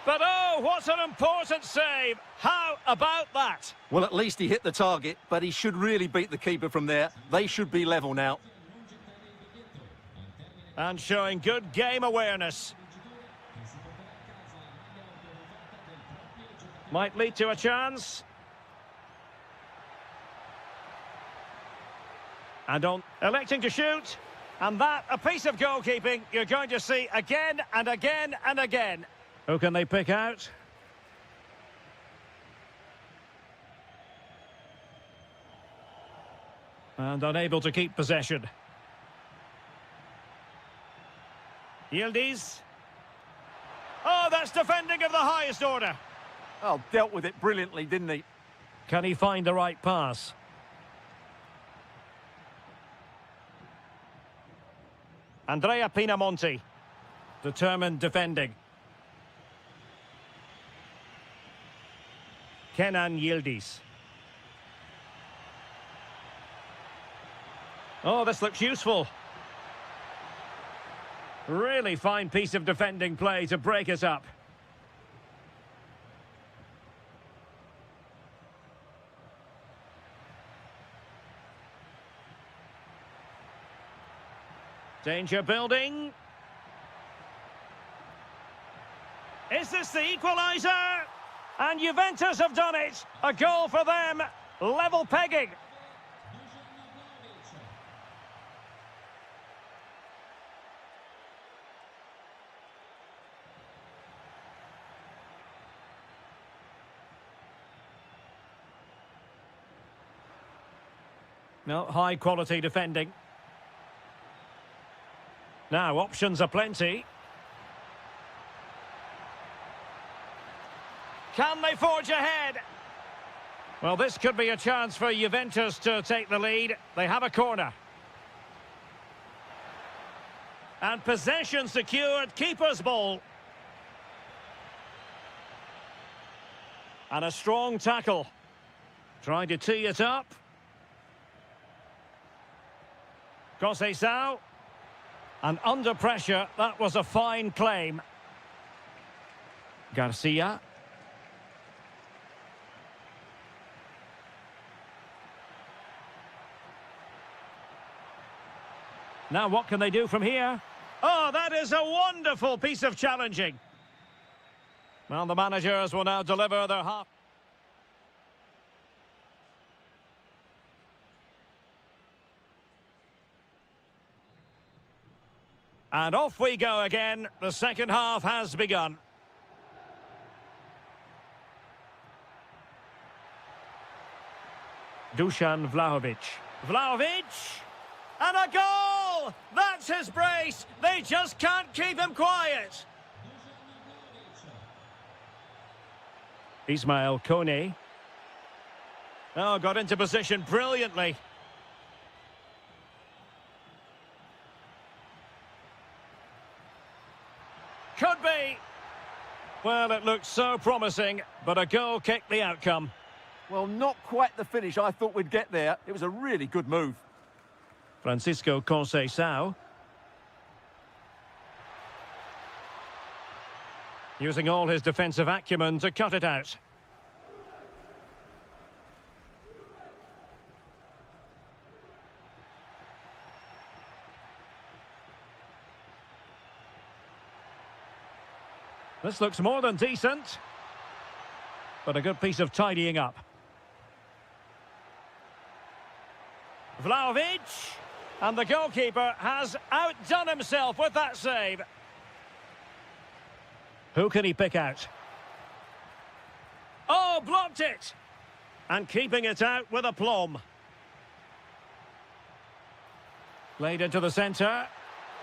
But oh, what an important save. How about that? Well, at least he hit the target, but he should really beat the keeper from there. They should be level now. And showing good game awareness. Might lead to a chance. And on electing to shoot. And that, a piece of goalkeeping you're going to see again and again and again. Who can they pick out? And unable to keep possession. Yildiz. Oh, that's defending of the highest order. Oh, dealt with it brilliantly, didn't he? Can he find the right pass? Andrea Pinamonti. Determined defending. Kenan Yildiz. Oh, this looks useful. Really fine piece of defending play to break us up. Danger building. Is this the equaliser? And Juventus have done it. A goal for them. Level pegging. No, high quality defending. Now, options are plenty. Can they forge ahead? Well, this could be a chance for Juventus to take the lead. They have a corner. And possession secured, keeper's ball. And a strong tackle. Trying to tee it up. Conceição. And under pressure, that was a fine claim. Garcia. Now what can they do from here? Oh, that is a wonderful piece of challenging. Well, the managers will now deliver their half. And off we go again. The second half has begun. Dusan Vlahovic. Vlahovic! And a goal! That's his brace! They just can't keep him quiet. Ismail Kone. Oh, got into position brilliantly. Could be. Well, it looked so promising, but a goal kicked the outcome. Well, not quite the finish I thought we'd get there. It was a really good move. Francisco Conceição. Using all his defensive acumen to cut it out. This looks more than decent, but a good piece of tidying up. Vlahovic, and the goalkeeper has outdone himself with that save. Who can he pick out? Oh, blocked it! And keeping it out with aplomb. Played into the centre.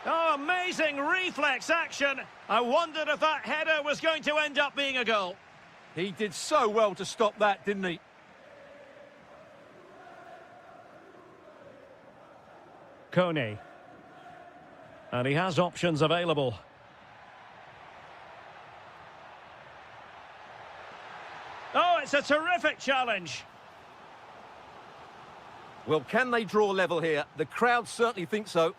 Oh, amazing reflex action. I wondered if that header was going to end up being a goal. He did so well to stop that, didn't he? Kone. And he has options available. Oh, it's a terrific challenge. Well, can they draw level here? The crowd certainly think so.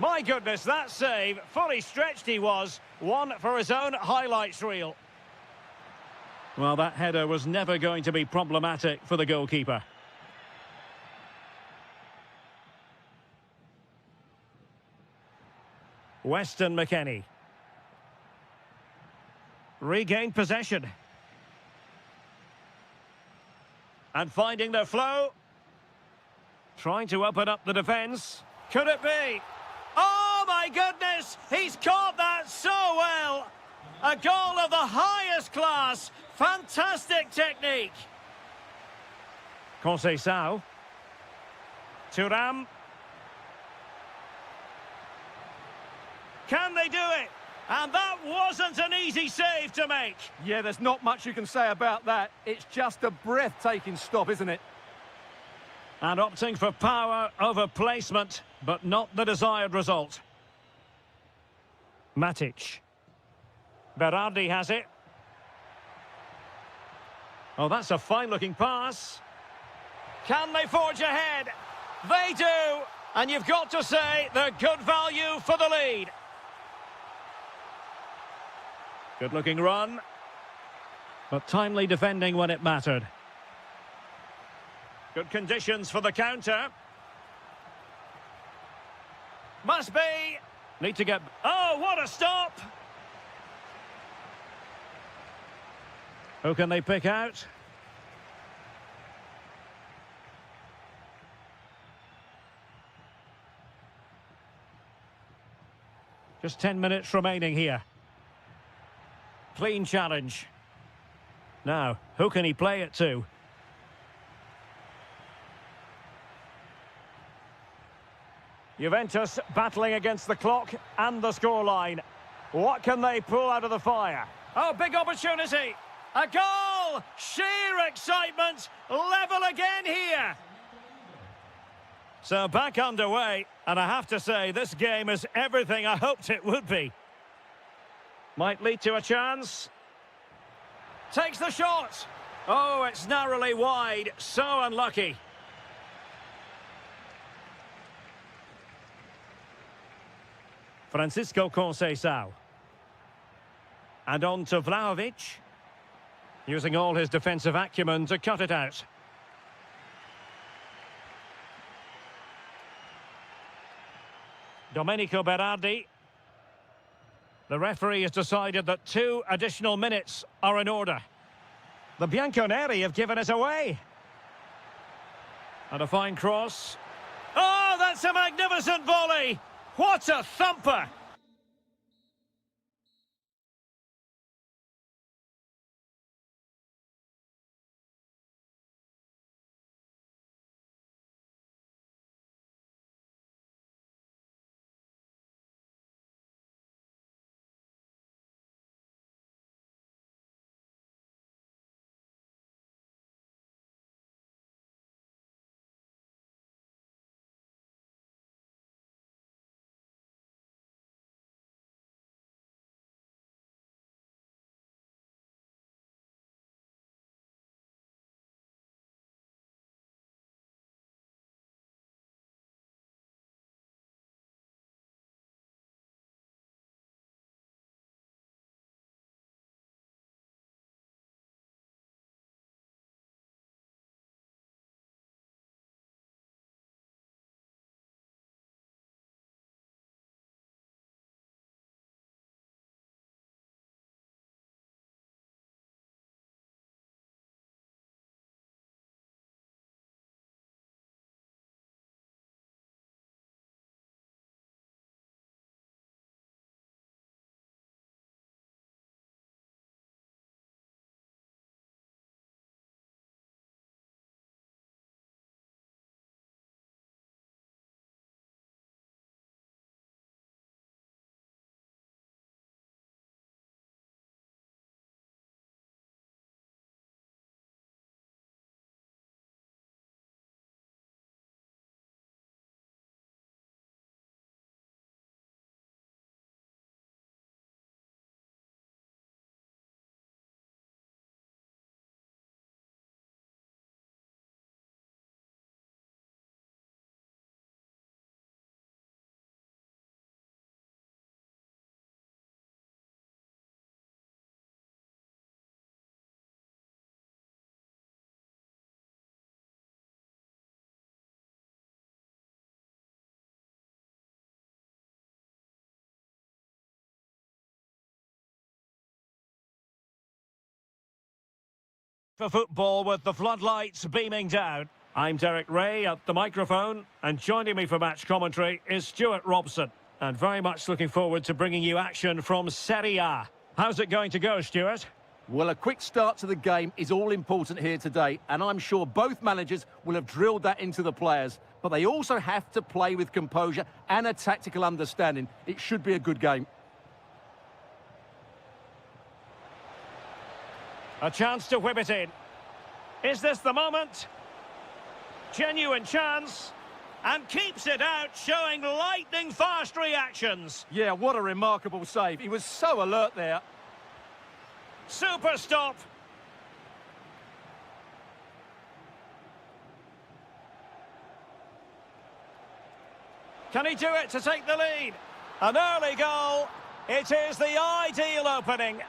My goodness, that save, fully stretched he was, one for his own highlights reel. Well, that header was never going to be problematic for the goalkeeper. Weston McKennie. Regained possession. And finding their flow. Trying to open up the defence. Could it be? Oh, my goodness! He's caught that so well! A goal of the highest class. Fantastic technique. Conceição. Thuram. Can they do it? And that wasn't an easy save to make. Yeah, there's not much you can say about that. It's just a breathtaking stop, isn't it? And opting for power over placement, but not the desired result. Matic. Berardi has it. Oh, that's a fine-looking pass. Can they forge ahead? They do! And you've got to say they're good value for the lead. Good-looking run. But timely defending when it mattered. Good conditions for the counter. Must be. Need to get... Oh, what a stop! Who can they pick out? Just 10 minutes remaining here. Clean challenge. Now, who can he play it to? Juventus battling against the clock and the scoreline. What can they pull out of the fire? Oh, big opportunity. A goal! Sheer excitement. Level again here. So back underway. And I have to say, this game is everything I hoped it would be. Might lead to a chance. Takes the shot. Oh, it's narrowly wide. So unlucky. Francisco Conceição. And on to Vlahovic. Using all his defensive acumen to cut it out. Domenico Berardi. The referee has decided that 2 additional minutes are in order. The Bianconeri have given it away. And a fine cross. Oh, that's a magnificent volley! What a thumper! For football with the floodlights beaming down. I'm Derek Ray at the microphone, and joining me for match commentary is Stuart Robson. And very much looking forward to bringing you action from Serie A. How's it going to go, Stuart? Well, a quick start to the game is all important here today, and I'm sure both managers will have drilled that into the players. But they also have to play with composure and a tactical understanding. It should be a good game. A chance to whip it in. Is this the moment? Genuine chance. And keeps it out, showing lightning-fast reactions. Yeah, what a remarkable save. He was so alert there. Super stop. Can he do it to take the lead? An early goal. It is the ideal opening.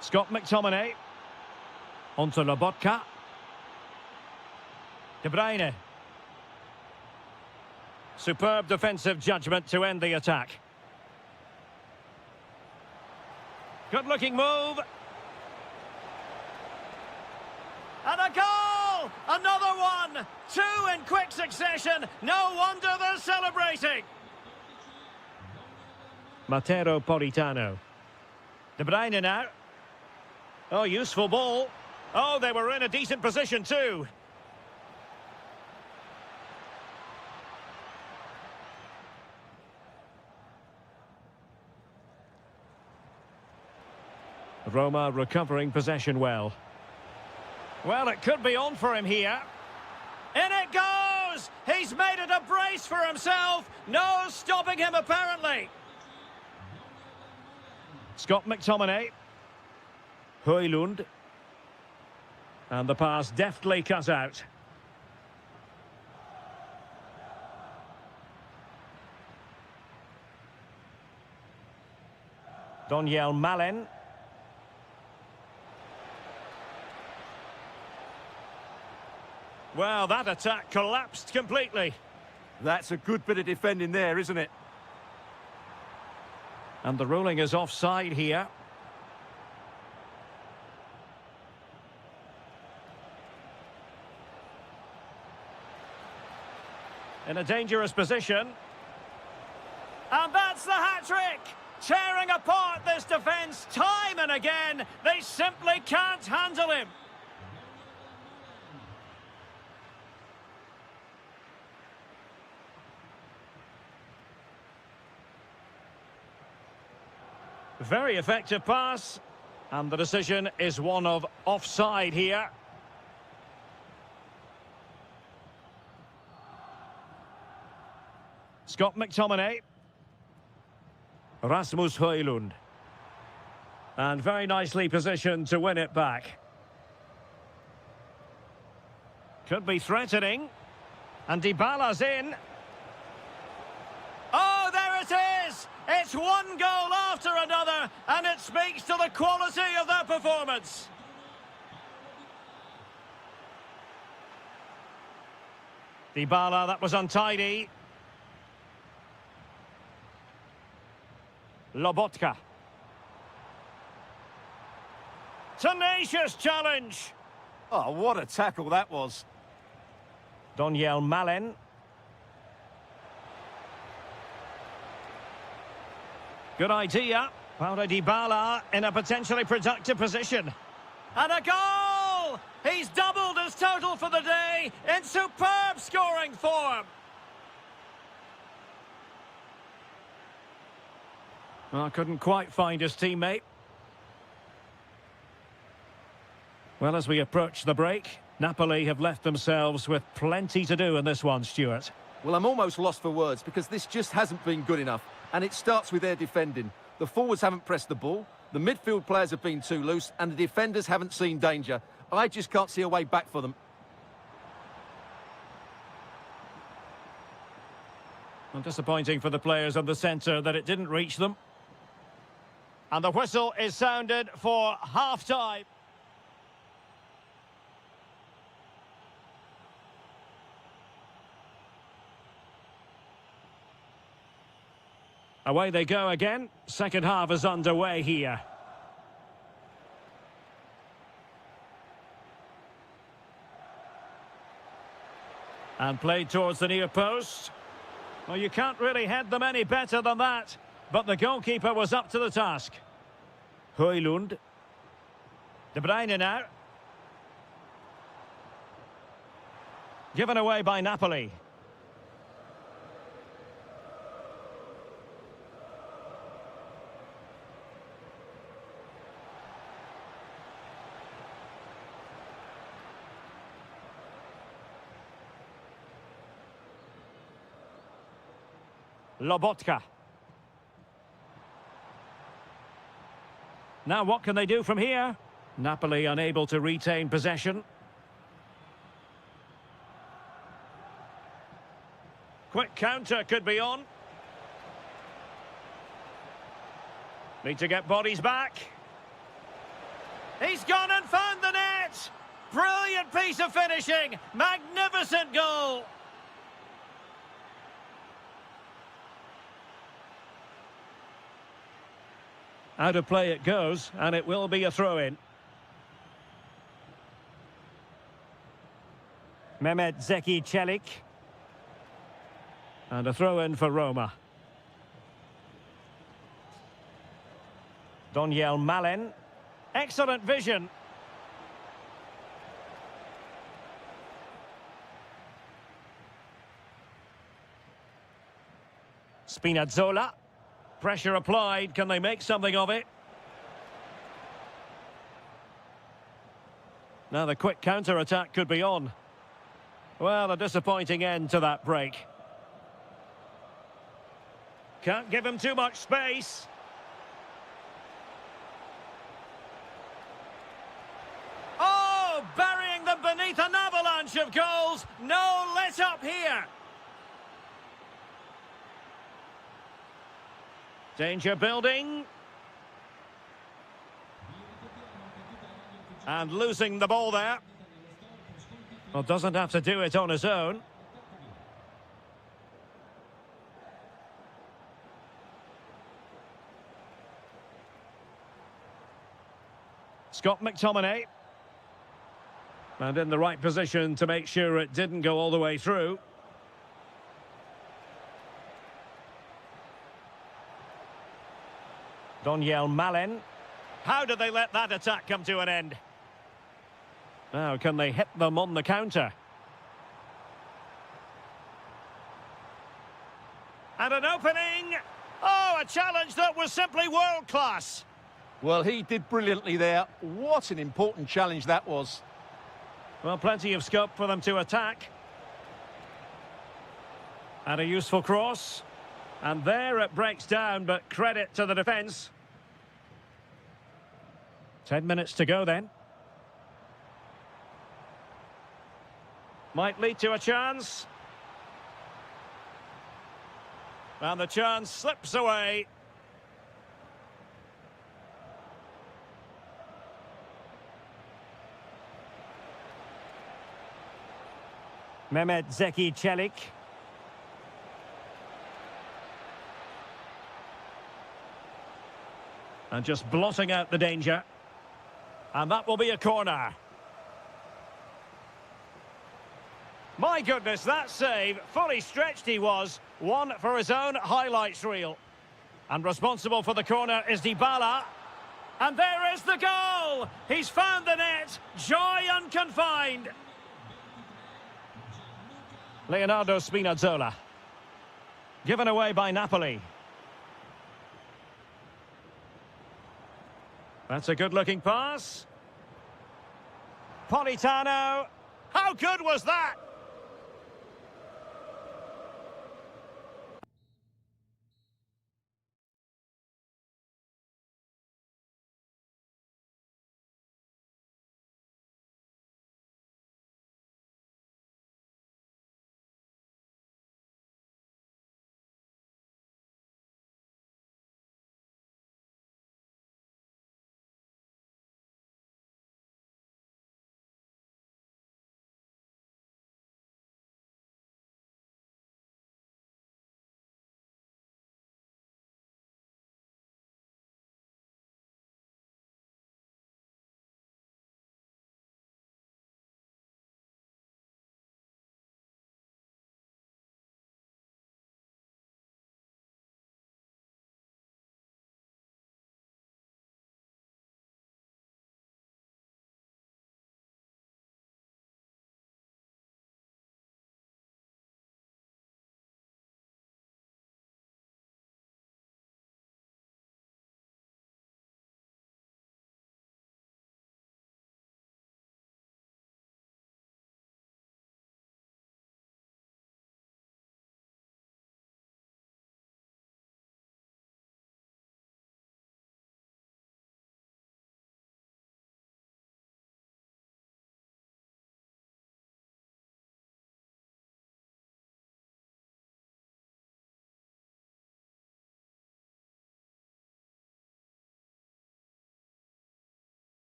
Scott McTominay. Onto Lobotka. De Bruyne. Superb defensive judgment to end the attack. Good-looking move. And a goal! Another one! Two in quick succession. No wonder they're celebrating. Matteo Politano. De Bruyne now. Oh, useful ball. Oh, they were in a decent position too. Roma recovering possession well. Well, it could be on for him here. In it goes! He's made it a brace for himself. No stopping him, apparently. Scott McTominay. Højlund. And the pass deftly cut out. Daniel Malen. Well, that attack collapsed completely. That's a good bit of defending there, isn't it? And the ruling is offside here. In a dangerous position. And that's the hat-trick! Tearing apart this defence time and again. They simply can't handle him. Very effective pass. And the decision is one of offside here. Scott McTominay. Rasmus Højlund. And very nicely positioned to win it back. Could be threatening. And Dybala's in. Oh, there it is! It's one goal after another, and it speaks to the quality of their performance. Dybala, that was untidy. Lobotka. Tenacious challenge. Oh, what a tackle that was. Daniel Malen. Good idea. Paulo Dybala in a potentially productive position. And a goal! He's doubled his total for the day in superb scoring form. Well, couldn't quite find his teammate. Well, as we approach the break, Napoli have left themselves with plenty to do in this one, Stuart. Well, I'm almost lost for words because this just hasn't been good enough. And it starts with their defending. The forwards haven't pressed the ball, the midfield players have been too loose, and the defenders haven't seen danger. I just can't see a way back for them. Well, disappointing for the players of the centre that it didn't reach them. And the whistle is sounded for half-time. Away they go again. Second half is underway here. And played towards the near post. Well, you can't really head them any better than that. But the goalkeeper was up to the task. Højlund. De Bruyne now. Given away by Napoli. Lobotka. Now what can they do from here? Napoli unable to retain possession. Quick counter could be on. Need to get bodies back. He's gone and found the net! Brilliant piece of finishing! Magnificent goal! Out of play it goes, and it will be a throw-in. Mehmet Zeki Çelik. And a throw-in for Roma. Daniel Malen. Excellent vision. Spinazzola. Pressure applied. Can they make something of it? Now the quick counter-attack could be on. Well, a disappointing end to that break. Can't give him too much space. Oh, burying them beneath an avalanche of goals. No let up here. Danger building. And losing the ball there. Well, doesn't have to do it on his own. Scott McTominay. And in the right position to make sure it didn't go all the way through. Daniel Malen. How did they let that attack come to an end? Now, can they hit them on the counter? And an opening! Oh, a challenge that was simply world-class! Well, he did brilliantly there. What an important challenge that was. Well, plenty of scope for them to attack. And a useful cross. And there it breaks down, but credit to the defence. 10 minutes to go then. Might lead to a chance. And the chance slips away. Mehmet Zeki Çelik. And just blotting out the danger. And that will be a corner. My goodness, that save, fully stretched he was. One for his own highlights reel. And responsible for the corner is Dybala. And there is the goal! He's found the net. Joy unconfined. Leonardo Spinazzola. Given away by Napoli. That's a good-looking pass. Politano. How good was that?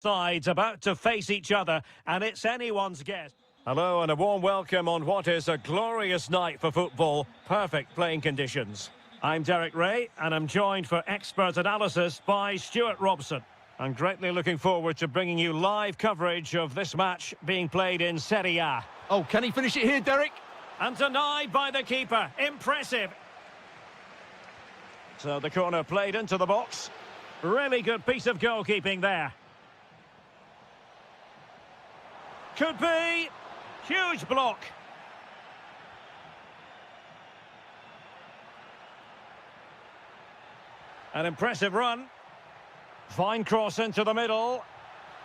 Sides about to face each other, and it's anyone's guess. Hello and a warm welcome on what is a glorious night for football. Perfect playing conditions. I'm Derek Ray, and I'm joined for expert analysis by Stuart Robson. I'm greatly looking forward to bringing you live coverage of this match being played in Serie A. Oh, can he finish it here, Derek? And denied by the keeper. Impressive. So the corner played into the box. Really good piece of goalkeeping there. Could be. Huge block. An impressive run. Fine cross into the middle.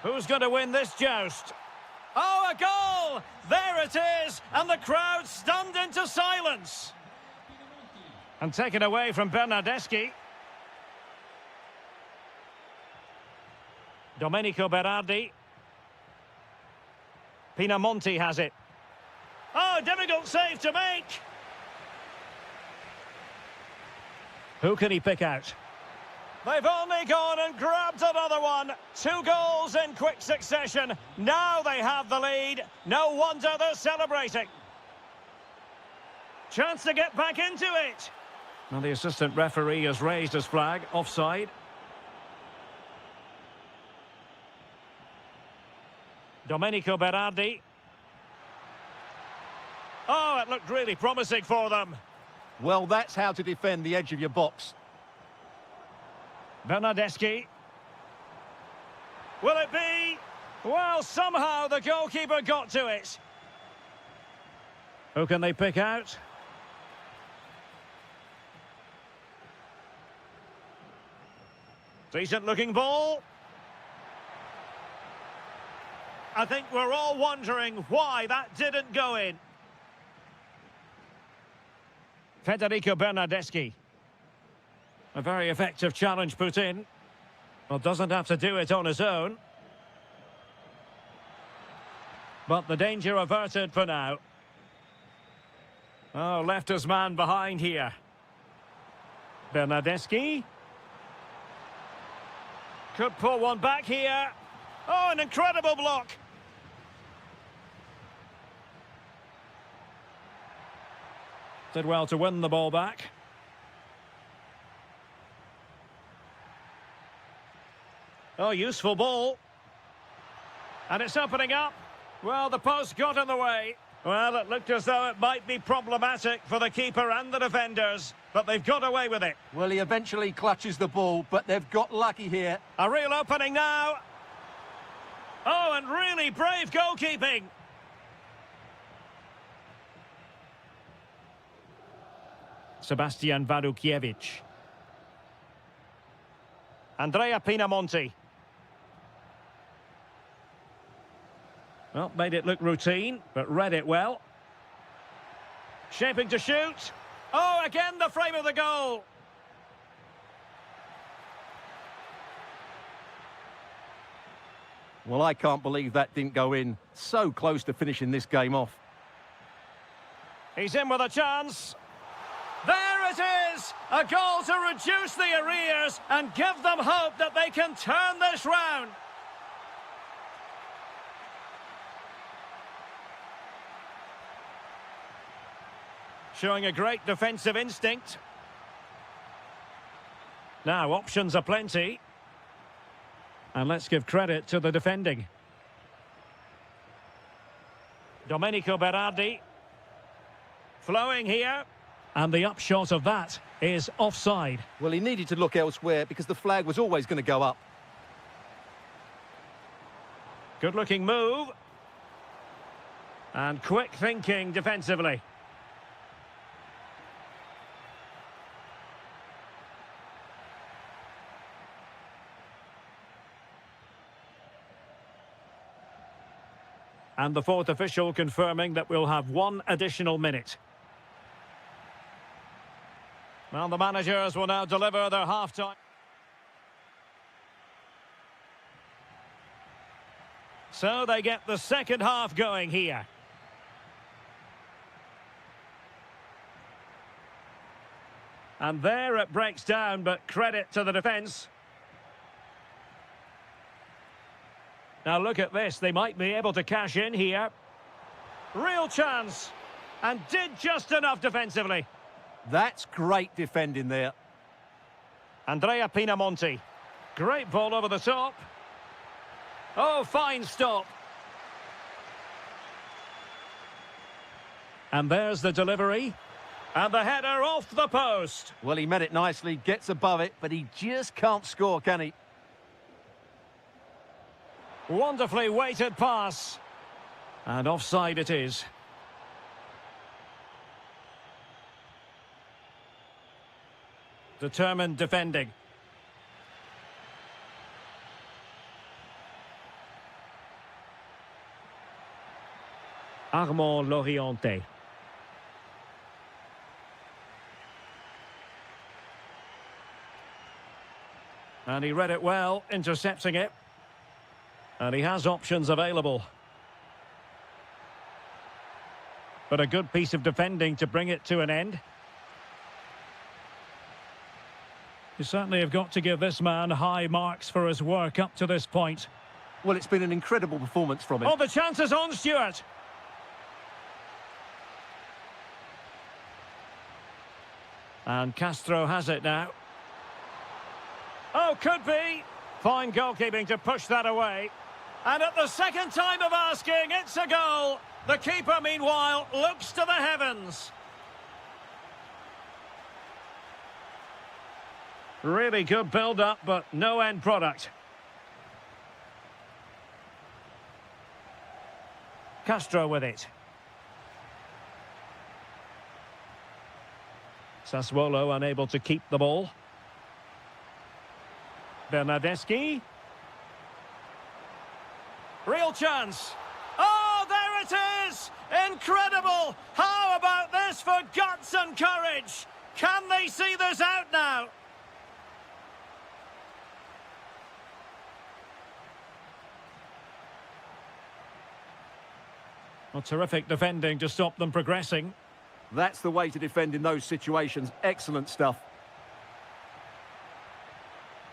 Who's going to win this joust? Oh, a goal! There it is! And the crowd stunned into silence. And taken away from Bernardeschi. Domenico Berardi. Pinamonti has it. Oh, difficult save to make. Who can he pick out? They've only gone and grabbed another one. 2 goals in quick succession. Now they have the lead. No wonder they're celebrating. Chance to get back into it. Well, the assistant referee has raised his flag. Offside. Domenico Berardi. Oh, it looked really promising for them. Well, that's how to defend the edge of your box. Bernardeschi. Will it be? Well, somehow the goalkeeper got to it. Who can they pick out? Decent looking ball. I think we're all wondering why that didn't go in. Federico Bernardeschi. A very effective challenge put in. Well, doesn't have to do it on his own. But the danger averted for now. Oh, left his man behind here. Bernardeschi. Could pull one back here. Oh, an incredible block. Did well to win the ball back. Oh, useful ball. And it's opening up. Well, the post got in the way. Well, it looked as though it might be problematic for the keeper and the defenders, but they've got away with it. Well, he eventually clutches the ball, but they've got lucky here. A real opening now. Oh, and really brave goalkeeping. Sebastian Wadukiewicz. Andrea Pinamonti. Well, made it look routine, but read it well. Shaping to shoot. Oh, again the frame of the goal. Well, I can't believe that didn't go in. So close to finishing this game off. He's in with a chance. There it is! A goal to reduce the arrears and give them hope that they can turn this round. Showing a great defensive instinct. Now, options are plenty. And let's give credit to the defending. Domenico Berardi. Flowing here. And the upshot of that is offside. Well, he needed to look elsewhere because the flag was always going to go up. Good-looking move. And quick thinking defensively. And the fourth official confirming that we'll have 1 additional minute. Well, the managers will now deliver their half-time. So they get the second half going here. And there it breaks down, but credit to the defence. Now look at this, they might be able to cash in here. Real chance, and did just enough defensively. That's great defending there. Andrea Pinamonti. Great ball over the top. Oh, fine stop. And there's the delivery. And the header off the post. Well, he met it nicely, gets above it, but he just can't score, can he? Wonderfully weighted pass. And offside it is. Determined defending. Armand Lorienté. And he read it well, intercepting it. And he has options available. But a good piece of defending to bring it to an end. You certainly have got to give this man high marks for his work up to this point. Well, it's been an incredible performance from him. Oh, the chance is on, Stuart. And Castro has it now. Oh, could be. Fine goalkeeping to push that away. And at the second time of asking, it's a goal. The keeper, meanwhile, looks to the heavens. Really good build-up, but no end product. Castro with it. Sassuolo unable to keep the ball. Bernardeschi. Real chance. Oh, there it is! Incredible! How about this for guts and courage? Can they see this out now? Well, terrific defending to stop them progressing. That's the way to defend in those situations. Excellent stuff.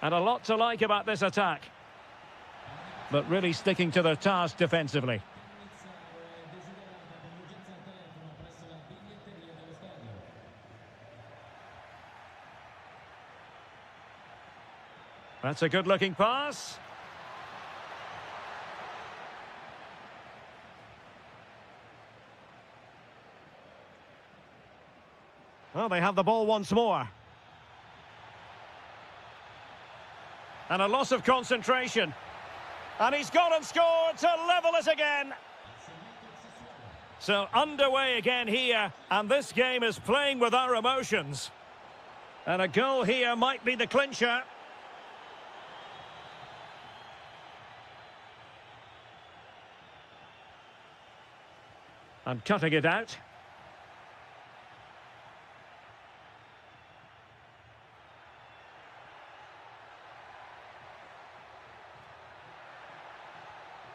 And a lot to like about this attack. But really sticking to their task defensively. That's a good-looking pass. Well, they have the ball once more. And a loss of concentration. And he's gone and scored to level it again. So underway again here, and this game is playing with our emotions. And a goal here might be the clincher. And cutting it out.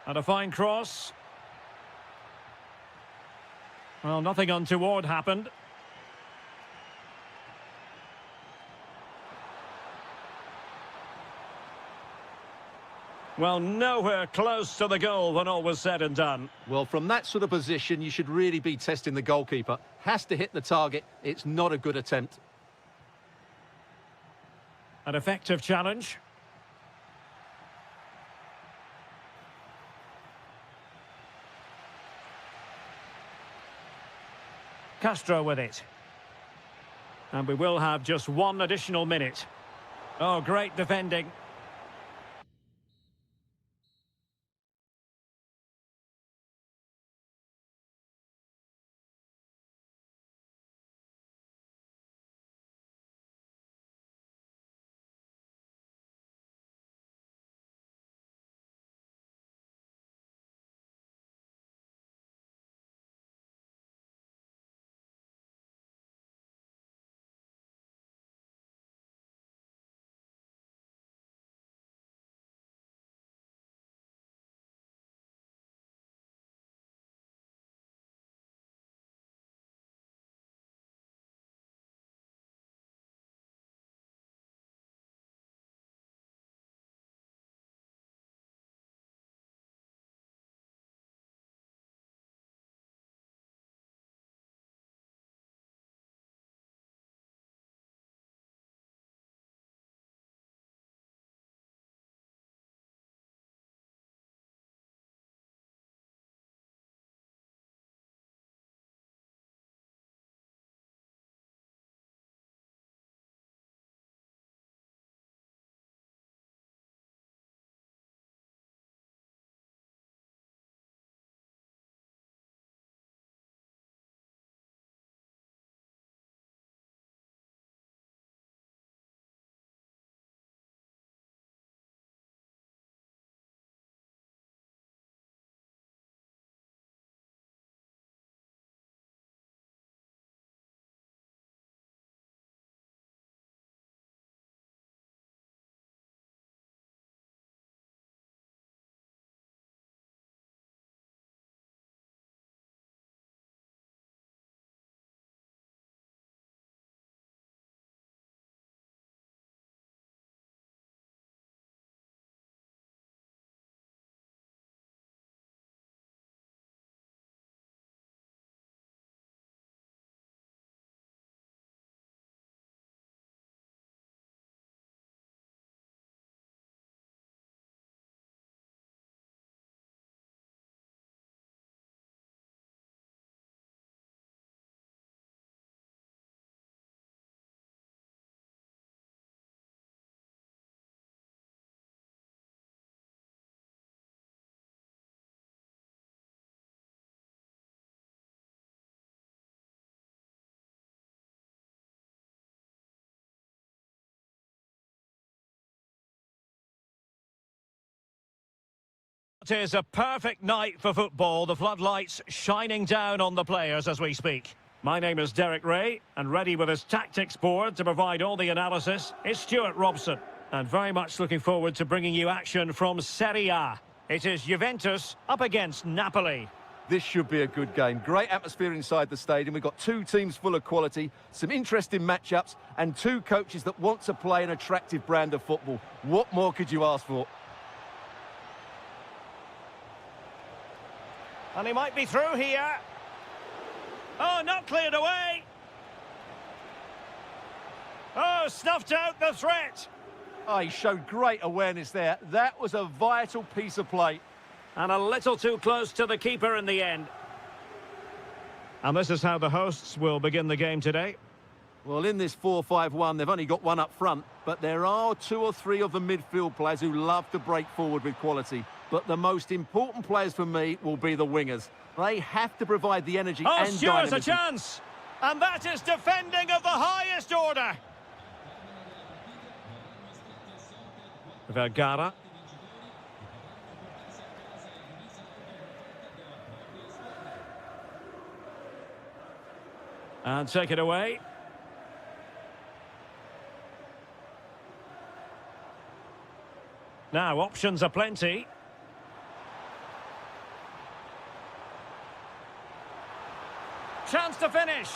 And a fine cross. Well, nothing untoward happened. Well, nowhere close to the goal when all was said and done. Well, from that sort of position, you should really be testing the goalkeeper. Has to hit the target. It's not a good attempt. An effective challenge. Castro with it. And we will have just one additional minute. Oh, great defending. it is a perfect night for football. The floodlights shining down on the players as we speak. My name is Derek Ray, and ready with his tactics board to provide all the analysis is Stuart Robson. And very much looking forward to bringing you action from Serie A. It is Juventus up against Napoli. This should be a good game. Great atmosphere inside the stadium. We've got two teams full of quality, some interesting matchups, and two coaches that want to play an attractive brand of football. What more could you ask for? And he might be through here. Oh, not cleared away. Oh, snuffed out the threat. Oh, he showed great awareness there. That was a vital piece of play. And a little too close to the keeper in the end. And this is how the hosts will begin the game today. Well, in this 4-5-1, they've only got one up front, but there are two or three of the midfield players who love to break forward with quality. But the most important players for me will be the wingers. They have to provide the energy and Stuart's dynamism. a chance! And that is defending of the highest order. Vergara. And take it away. Now, options are plenty. Chance to finish.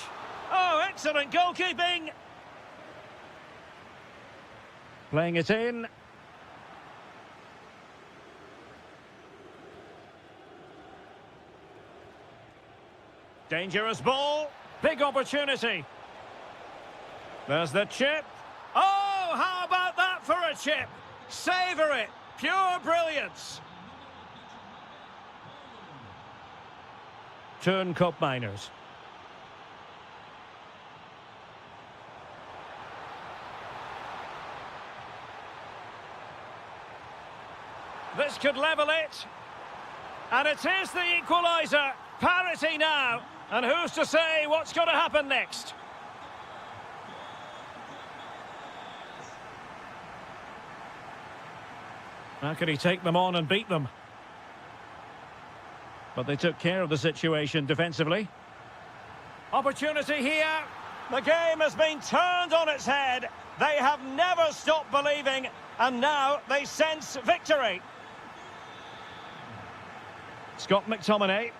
Oh, excellent goalkeeping. Playing it in. Dangerous ball. Big opportunity. There's the chip. Oh, how about that for a chip? Savour it. Pure brilliance. Turn Cup Miners. This could level it. And it is the equaliser. Parity now. And who's to say what's going to happen next? How could he take them on and beat them? But they took care of the situation defensively. Opportunity here. The game has been turned on its head. They have never stopped believing, and now they sense victory. Scott McTominay.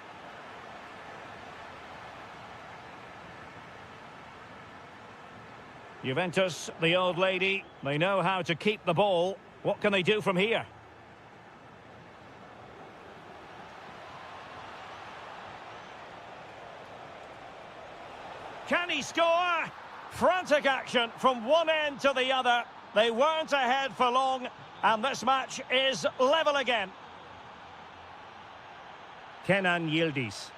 Juventus, the old lady, they know how to keep the ball. What can they do from here? Can he score? Frantic action from one end to the other. They weren't ahead for long, and this match is level again. Kenan Yildiz.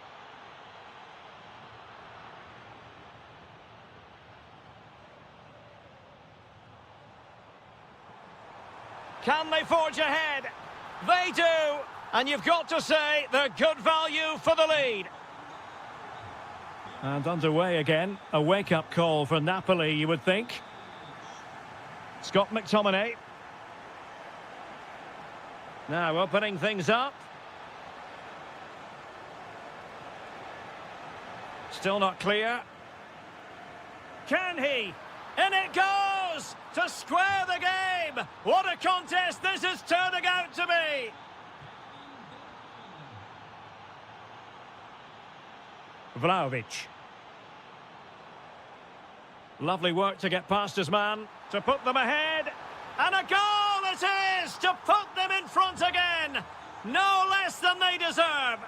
Can they forge ahead? They do, and you've got to say they're good value for the lead. And underway again, a wake-up call for Napoli, you would think. Scott McTominay. Now opening things up. Still not clear. Can he? In it goes! To square the game! What a contest this is turning out to be! Vlahovic. Lovely work to get past his man, to put them ahead. And a goal it is to put them in front again! No less than they deserve!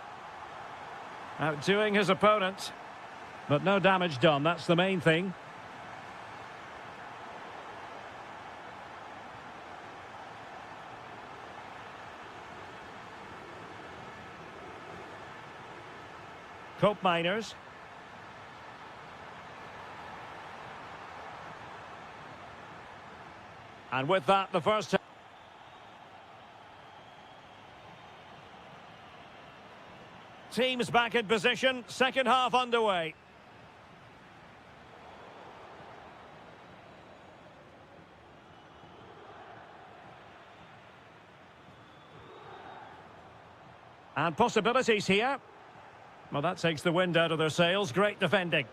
Outdoing his opponent. But no damage done, that's the main thing. Cope Miners. And with that, the first... Teams back in position, second half underway. And possibilities here. Well, that takes the wind out of their sails. Great defending.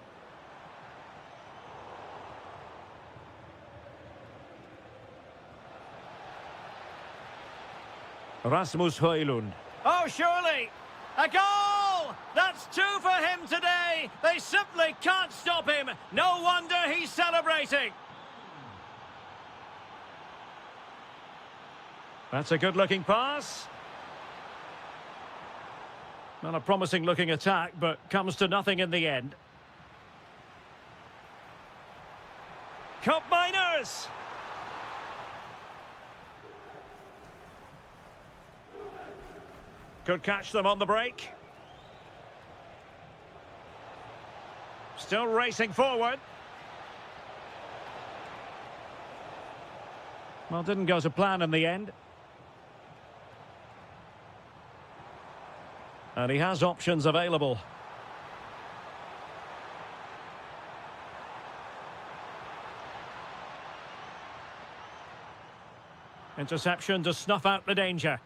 Rasmus Højlund. Oh, surely! A goal! That's two for him today! They simply can't stop him! No wonder he's celebrating! That's a good-looking pass. Not a promising-looking attack, but comes to nothing in the end. Cup Miners! Could catch them on the break. Still racing forward. Well, didn't go to plan in the end. And he has options available. Interception to snuff out the danger.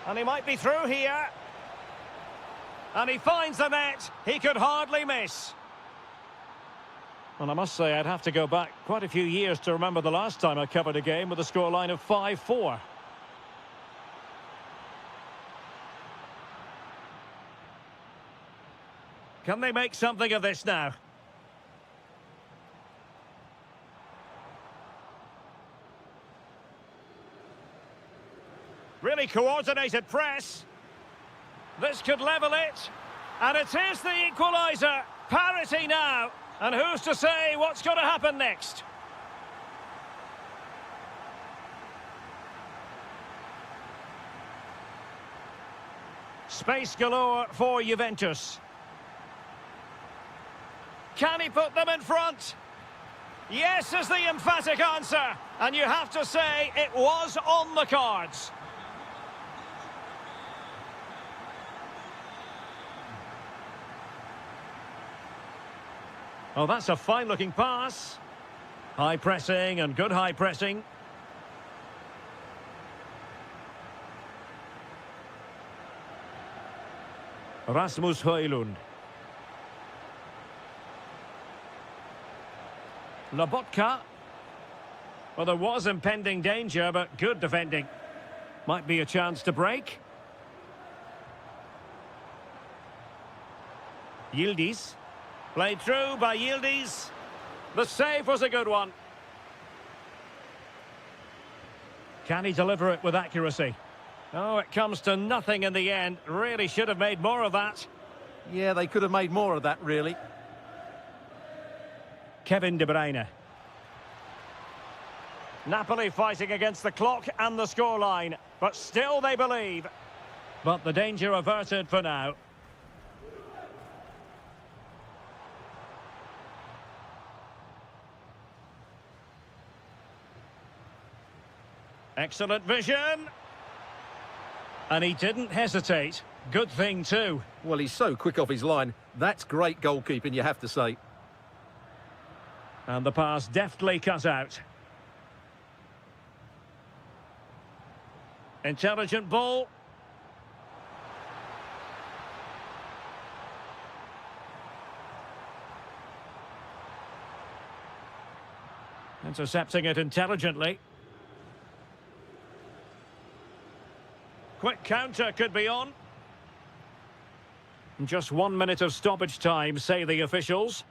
And he might be through here. And he finds the net. He could hardly miss. And I must say, I'd have to go back quite a few years to remember the last time I covered a game with a scoreline of 5-4. Can they make something of this now? Really coordinated press. This could level it. And it is the equaliser. Parity now. And who's to say what's going to happen next? Space galore for Juventus. Can he put them in front? Yes is the emphatic answer. And you have to say it was on the cards. Oh, that's a fine-looking pass. High pressing and good high pressing. Rasmus Højlund. Lobotka. Well, there was impending danger, but good defending. Might be a chance to break. Yildiz. Played through by Yildiz. The save was a good one. Can he deliver it with accuracy? Oh, it comes to nothing in the end. Really should have made more of that. Yeah, they could have made more of that, really. Kevin De Bruyne. Napoli fighting against the clock and the scoreline, but still they believe. But the danger averted for now. Excellent vision. And he didn't hesitate. Good thing too. Well, he's so quick off his line. That's great goalkeeping, you have to say. And the pass deftly cut out. Intelligent ball. Intercepting it intelligently. Quick counter could be on. Just 1 minute of stoppage time, say the officials.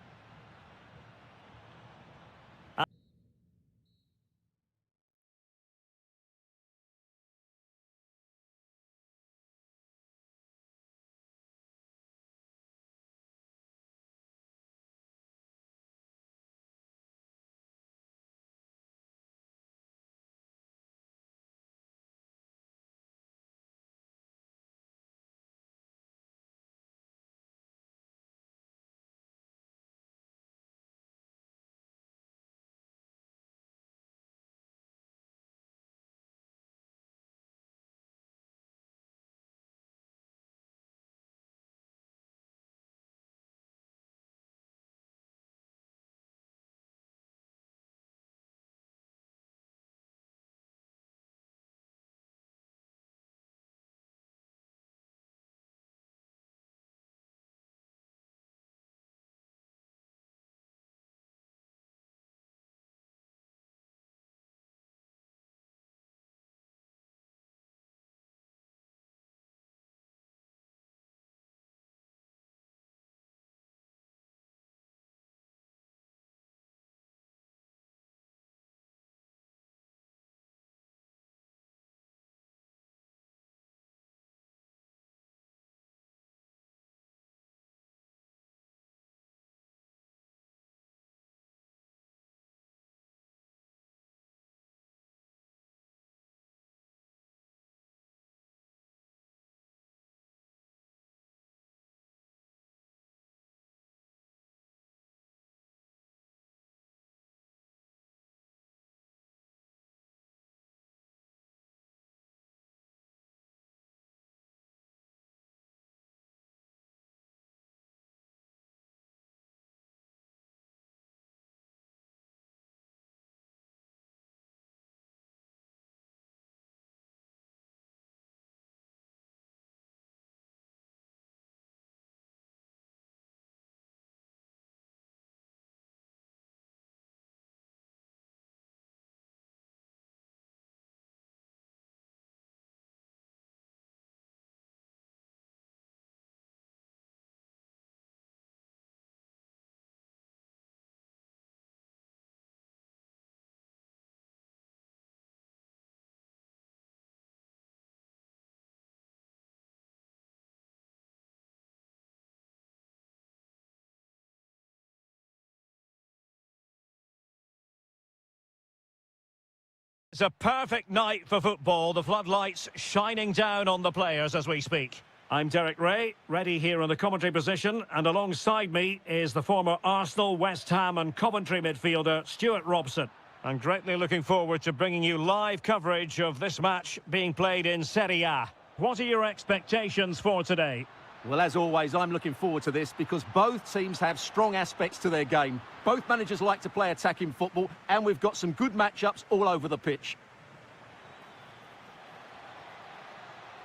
It's a perfect night for football, the floodlights shining down on the players as we speak. I'm Derek Ray, ready here in the commentary position, and alongside me is the former Arsenal, West Ham and Coventry midfielder Stuart Robson. I'm greatly looking forward to bringing you live coverage of this match being played in Serie A. What are your expectations for today? Well, as always, I'm looking forward to this because both teams have strong aspects to their game. Both managers like to play attacking football, and we've got some good matchups all over the pitch.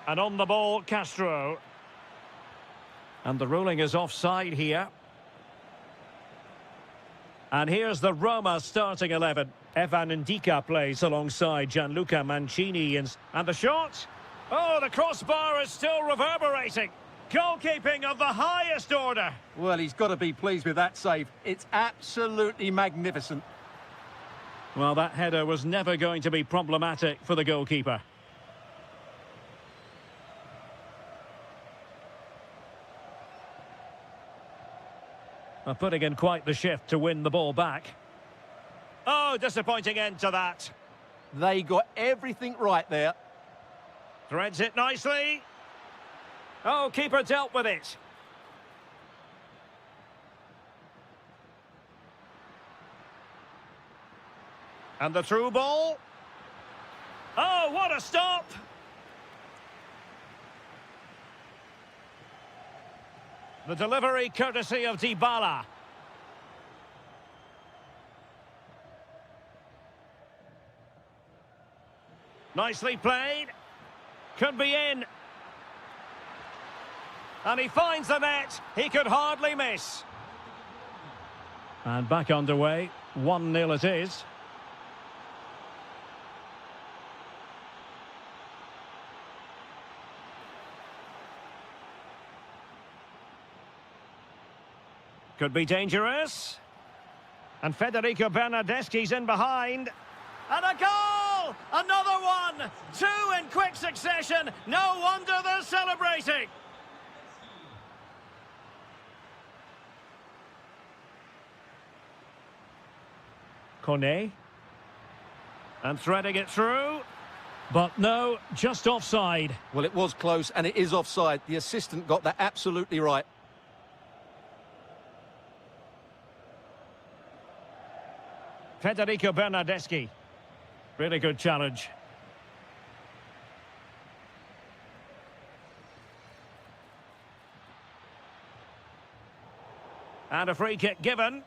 And on the ball, Castro. And the ruling is offside here. And here's the Roma starting 11. Evan Ndika plays alongside Gianluca Mancini. And the shot? Oh, the crossbar is still reverberating. Goalkeeping of the highest order. Well, he's got to be pleased with that save. It's absolutely magnificent. Well, that header was never going to be problematic for the goalkeeper. Putting in quite the shift to win the ball back. Oh, disappointing end to that. They got everything right there. Threads it nicely. Oh, keeper dealt with it. And the through ball. Oh, what a stop! The delivery courtesy of Dybala. Nicely played. Could be in. And he finds the net. He could hardly miss. And back underway. 1-0 it is. Could be dangerous. And Federico Bernardeschi's in behind. And a goal! Another one! Two in quick succession. No wonder they're celebrating. Kone. And threading it through. But no, just offside. Well, it was close, and it is offside. The assistant got that absolutely right. Federico Bernardeschi. Really good challenge. And a free kick given.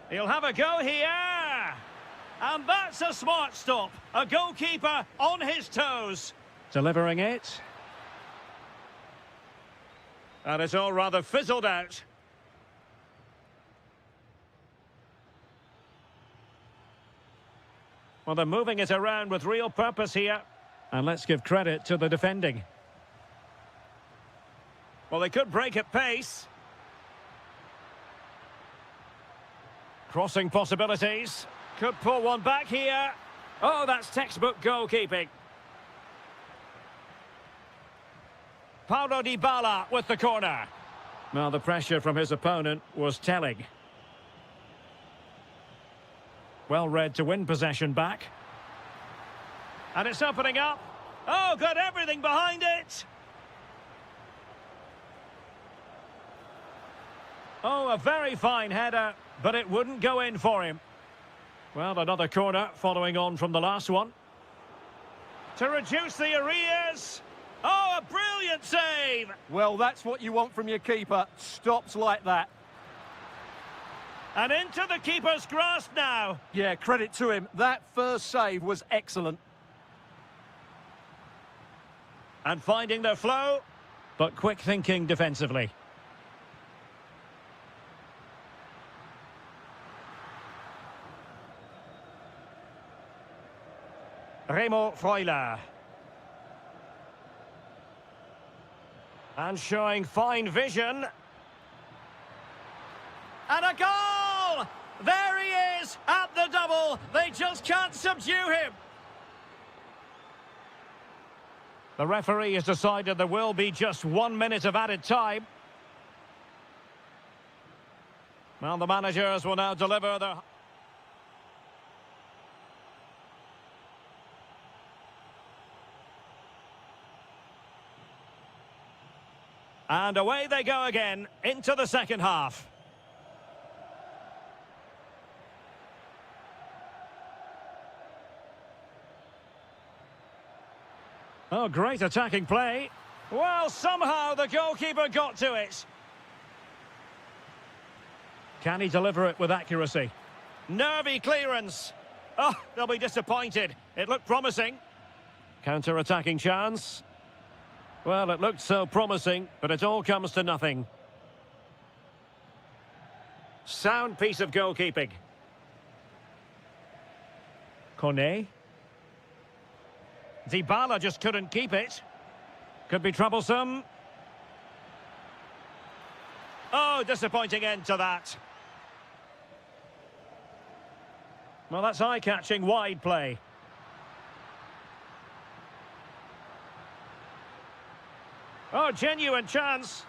He'll have a go here. And that's a smart stop. A goalkeeper on his toes. Delivering it. And it's all rather fizzled out. Well, they're moving it around with real purpose here. And let's give credit to the defending. Well, they could break at pace. Crossing possibilities. Could pull one back here. Oh, that's textbook goalkeeping. Paulo Dybala with the corner. Well, the pressure from his opponent was telling. Well read to win possession back. And it's opening up. Oh, got everything behind it. Oh, a very fine header, but it wouldn't go in for him. Well, another corner following on from the last one. To reduce the arrears. Oh, a brilliant save! Well, that's what you want from your keeper. Stops like that. And into the keeper's grasp now. Yeah, credit to him. That first save was excellent. And finding their flow, but quick thinking defensively. Remo Freuler. And showing fine vision. And a goal! There he is at the double. They just can't subdue him. The referee has decided there will be just 1 minute of added time. Well, the managers will now deliver their... And away they go again into the second half. Oh, great attacking play. Well, somehow the goalkeeper got to it. Can he deliver it with accuracy? Nervy clearance. Oh, they'll be disappointed. It looked promising. Counter-attacking chance. Well, it looked so promising, but it all comes to nothing. Sound piece of goalkeeping. Kone. Dybala just couldn't keep it. Could be troublesome. Oh, disappointing end to that. Well, that's eye-catching wide play. Oh, genuine chance.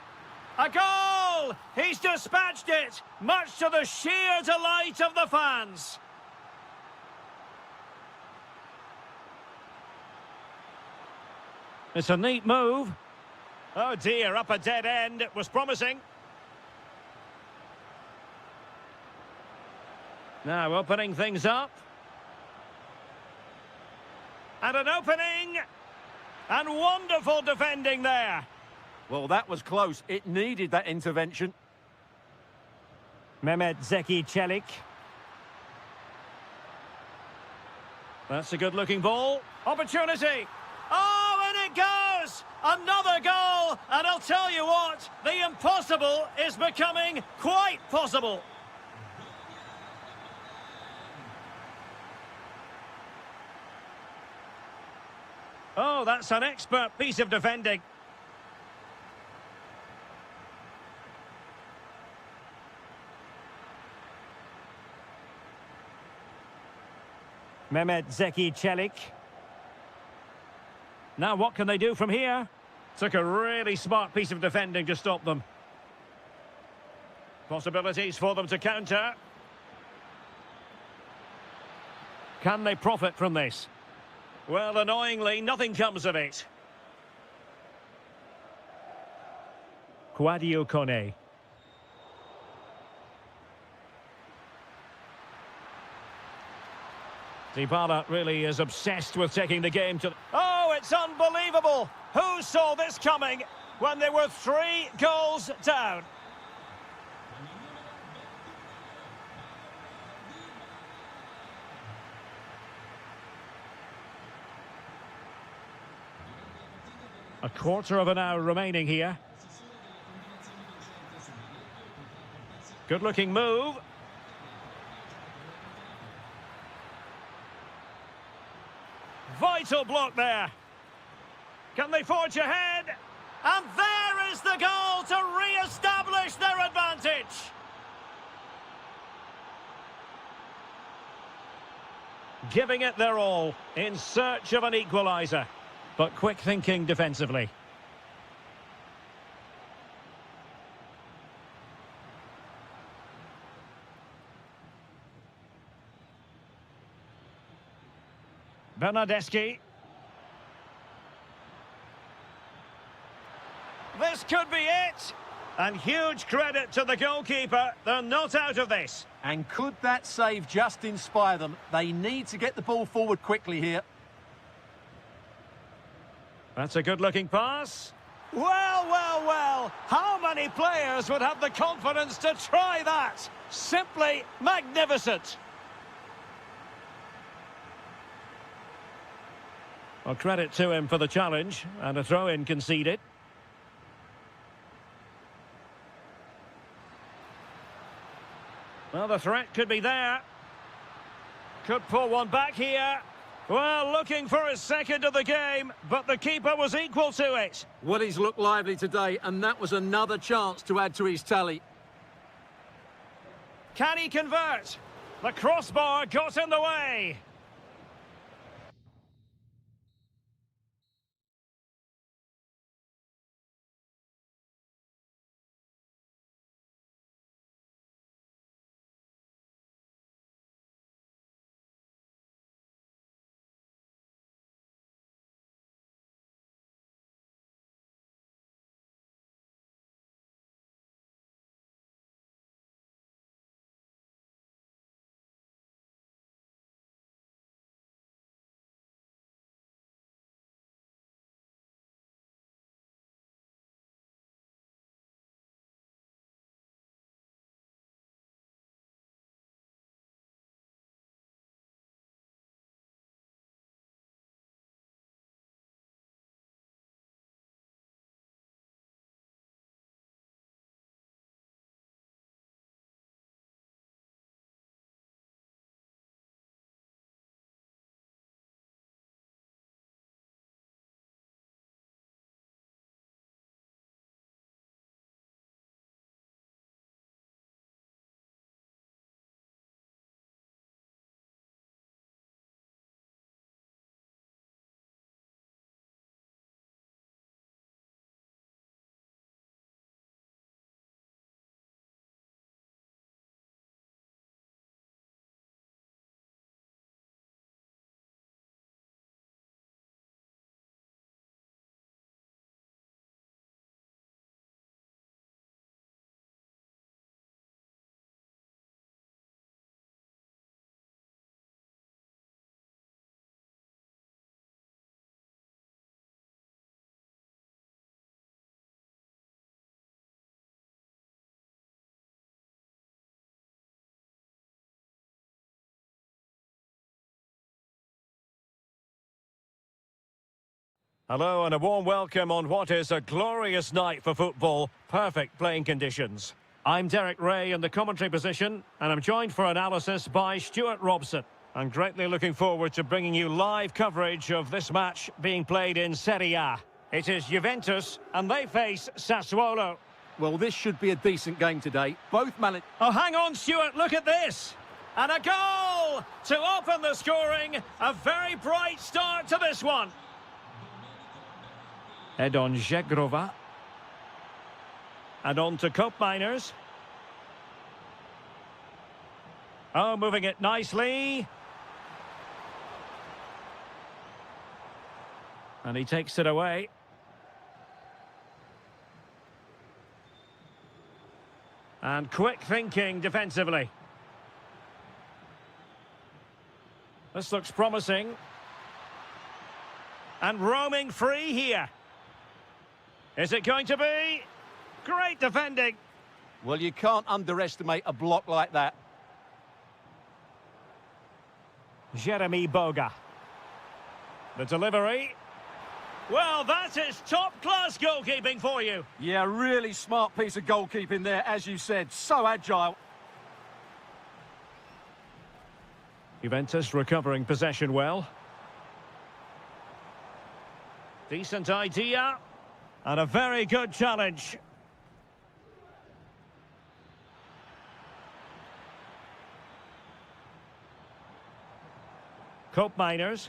A goal! He's dispatched it, much to the sheer delight of the fans. It's a neat move. Oh dear, up a dead end. It was promising. Now opening things up. And an opening. And wonderful defending there. Well, that was close. It needed that intervention. Mehmet Zeki Çelik. That's a good-looking ball. Opportunity. Oh, and it goes! Another goal! And I'll tell you what, the impossible is becoming quite possible. Oh, that's an expert piece of defending. Mehmet Zeki Çelik. Now what can they do from here? Took a really smart piece of defending to stop them. Possibilities for them to counter. Can they profit from this? Well, annoyingly, nothing comes of it. Kwadwo Kone. Dybala really is obsessed with taking the game to... Oh, it's unbelievable! Who saw this coming when they were 3 goals down? A quarter of an hour remaining here. Good-looking move. Vital block there. Can they forge ahead? And there is the goal to re-establish their advantage. Giving it their all in search of an equaliser. But quick thinking defensively. Bernardeschi. This could be it. And huge credit to the goalkeeper. They're not out of this. And could that save just inspire them? They need to get the ball forward quickly here. That's a good-looking pass. Well, well, well. How many players would have the confidence to try that? Simply magnificent. Well, credit to him for the challenge, and a throw-in conceded. Well, the threat could be there. Could pull one back here. Well, looking for his second of the game, but the keeper was equal to it. Well, he's looked lively today, and that was another chance to add to his tally. Can he convert? The crossbar got in the way. Hello and a warm welcome on what is a glorious night for football. Perfect playing conditions. I'm Derek Ray in the commentary position, and I'm joined for analysis by Stuart Robson. I'm greatly looking forward to bringing you live coverage of this match being played in Serie A. It is Juventus, and they face Sassuolo. Well, this should be a decent game today. Both managed... Oh, hang on, Stuart, look at this! And a goal to open the scoring. A very bright start to this one. Head on Żegrova. And on to Koopmeiners. Oh, moving it nicely. And he takes it away. And quick thinking defensively. This looks promising. And roaming free here. Is it going to be? Great defending. Well, you can't underestimate a block like that. Jeremy Boga. The delivery. Well, that is top-class goalkeeping for you. Yeah, really smart piece of goalkeeping there, as you said. So agile. Juventus recovering possession well. Decent idea. And a very good challenge. Koopmeiners.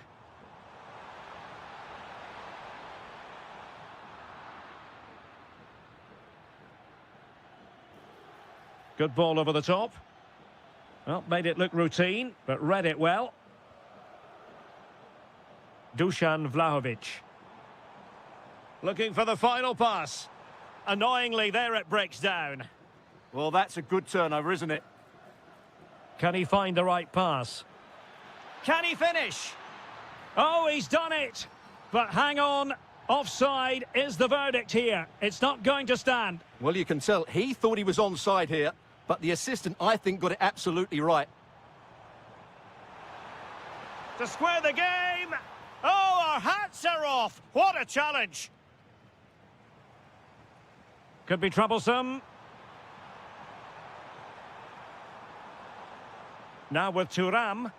Good ball over the top. Well, made it look routine, but read it well. Dusan Vlahovic. Looking for the final pass. Annoyingly, there it breaks down. Well, that's a good turnover, isn't it? Can he find the right pass? Can he finish? Oh, he's done it. But hang on. Offside is the verdict here. It's not going to stand. Well, you can tell he thought he was onside here, but the assistant, I think, got it absolutely right. To square the game. Oh, our hats are off. What a challenge. Could be troublesome. Now with Thuram.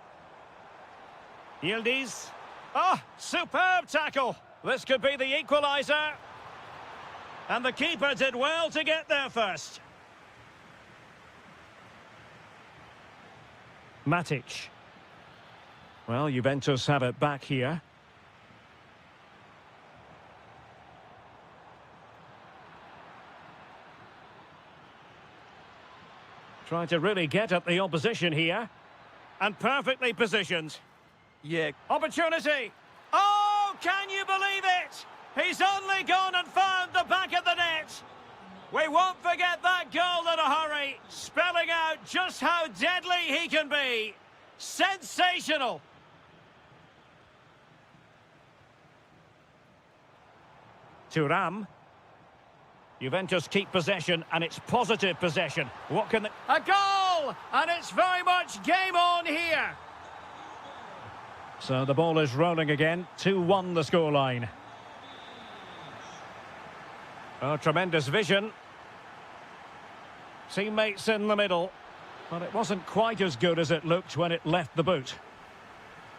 Yildiz. Oh, superb tackle. This could be the equaliser. And the keeper did well to get there first. Matic. Well, Juventus have it back here. Trying to really get at the opposition here. And perfectly positioned. Yeah. Opportunity. Oh, can you believe it? He's only gone and found the back of the net. We won't forget that goal in a hurry, spelling out just how deadly he can be. Sensational. Thuram. Juventus keep possession, and it's positive possession. What can they... A goal! And it's very much game on here. So the ball is rolling again. 2-1 the scoreline. Oh, tremendous vision. Teammates in the middle. But it wasn't quite as good as it looked when it left the boot.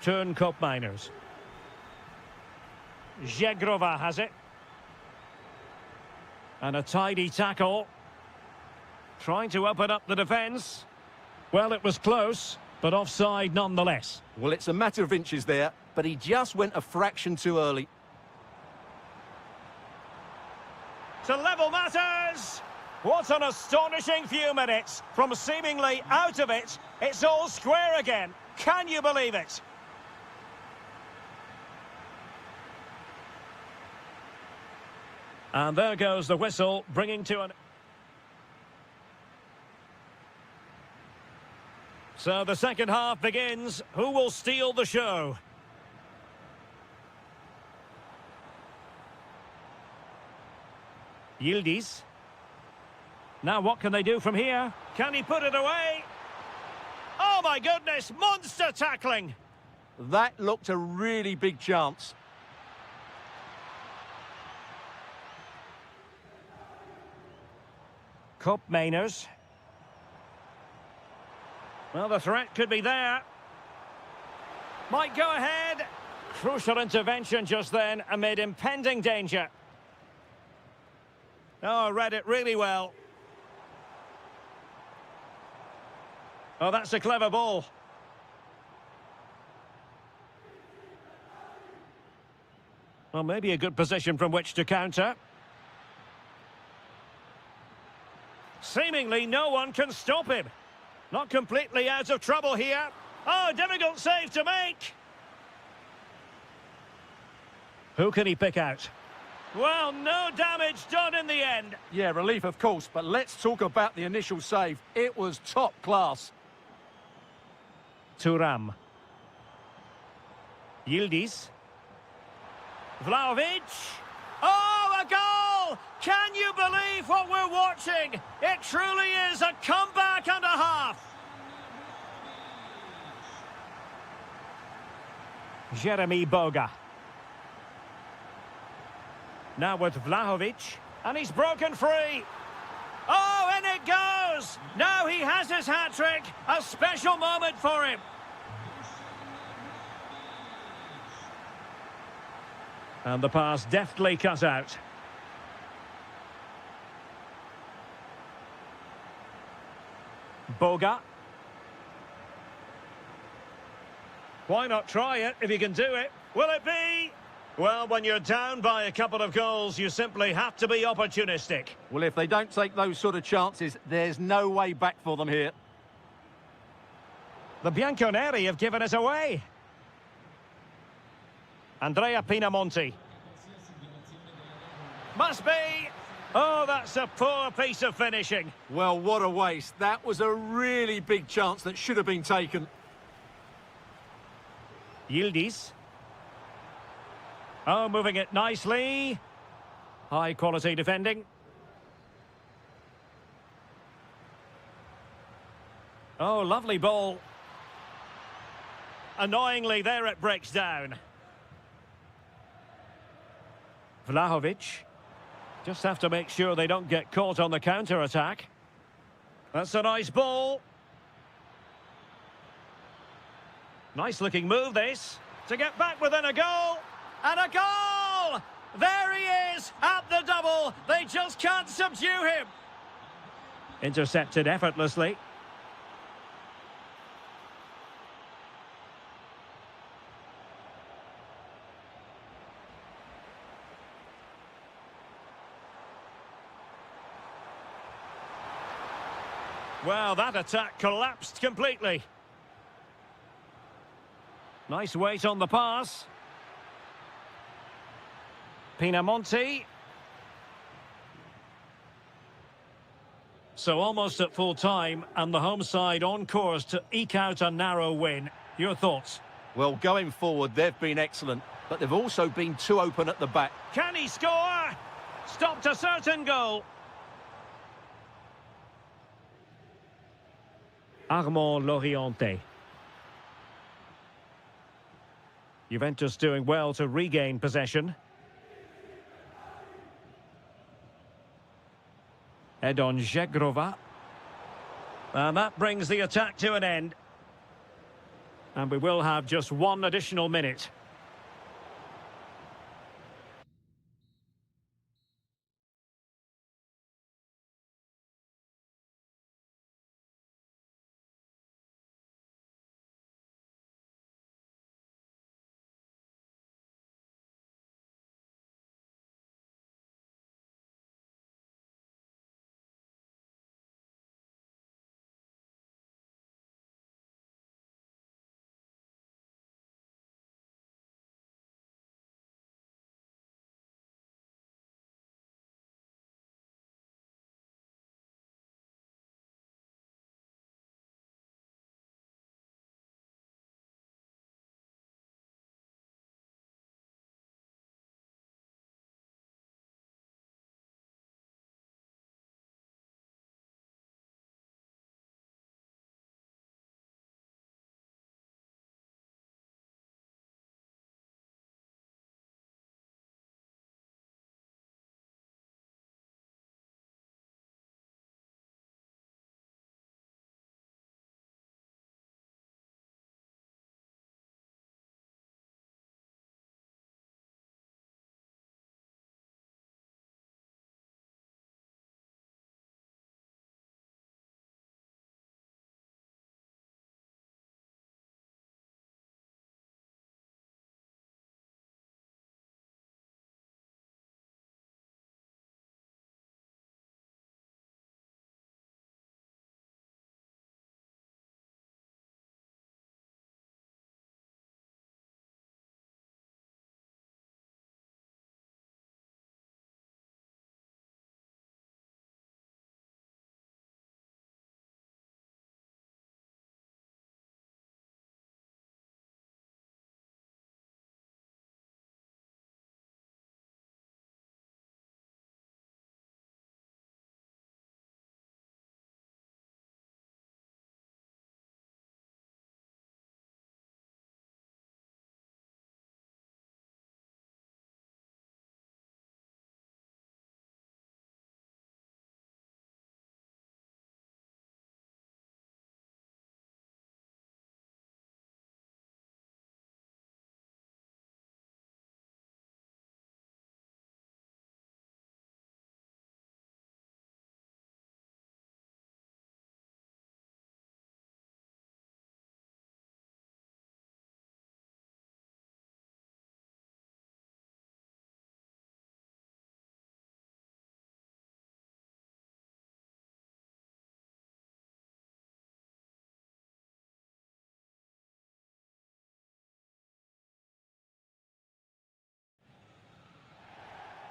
Turn Koopmeiners. Żegrova has it. And a tidy tackle. Trying to open up the defence. Well, it was close, but offside nonetheless. Well, it's a matter of inches there, but he just went a fraction too early. To level matters! What an astonishing few minutes. From seemingly out of it, it's all square again. Can you believe it? And there goes the whistle, bringing to an... So the second half begins. Who will steal the show? Yildiz. Now what can they do from here? Can he put it away? Oh my goodness, monster tackling! That looked a really big chance. Mainers. Well, the threat could be there. Might go ahead. Crucial intervention just then amid impending danger. Oh, read it really well. Oh, that's a clever ball. Well, maybe a good position from which to counter. Seemingly no one can stop him. Not completely out of trouble here. Oh, difficult save to make. Who can he pick out? Well, no damage done in the end. Yeah, relief, of course, but let's talk about the initial save. It was top class. Thuram. Yildiz. Vlahovic. Oh, a goal! Can you believe what we're watching? It truly is a comeback and a half. Jeremy Boga. Now with Vlahovic. And he's broken free. Oh, and it goes! Now he has his hat-trick. A special moment for him. And the pass deftly cut out. Boga. Why not try it if you can do it? Will it be? Well, when you're down by a couple of goals, you simply have to be opportunistic. Well, if they don't take those sort of chances, there's no way back for them here. The Bianconeri have given us away. Andrea Pinamonti. Must be. Oh, that's a poor piece of finishing. Well, what a waste. That was a really big chance that should have been taken. Yildiz. Oh, moving it nicely. High quality defending. Oh, lovely ball. Annoyingly, there it breaks down. Vlahovic. Just have to make sure they don't get caught on the counter-attack. That's a nice ball. Nice-looking move, this. To get back within a goal. And a goal! There he is, at the double. They just can't subdue him. Intercepted effortlessly. Well, that attack collapsed completely. Nice weight on the pass. Pinamonti. So almost at full time, and the home side on course to eke out a narrow win. Your thoughts? Well, going forward, they've been excellent, but they've also been too open at the back. Can he score? Stopped a certain goal. Armand Loriente. Juventus doing well to regain possession. Edon Žegrova. And that brings the attack to an end. And we will have just one additional minute.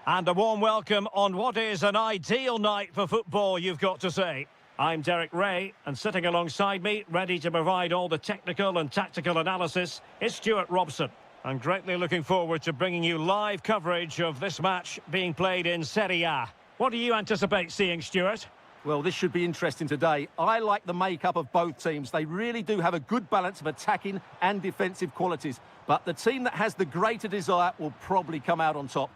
And a warm welcome on what is an ideal night for football, you've got to say. I'm Derek Ray, and sitting alongside me, ready to provide all the technical and tactical analysis, is Stuart Robson. I'm greatly looking forward to bringing you live coverage of this match being played in Serie A. What do you anticipate seeing, Stuart? Well, this should be interesting today. I like the makeup of both teams. They really do have a good balance of attacking and defensive qualities. But the team that has the greater desire will probably come out on top.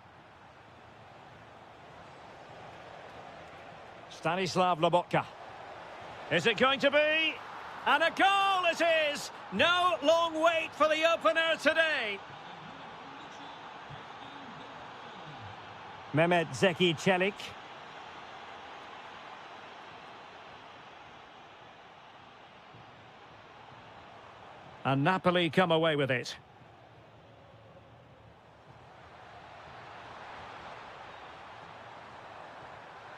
Stanislav Lobotka. Is it going to be? And a goal it is! No long wait for the opener today. Mehmet Zeki Çelik. And Napoli come away with it.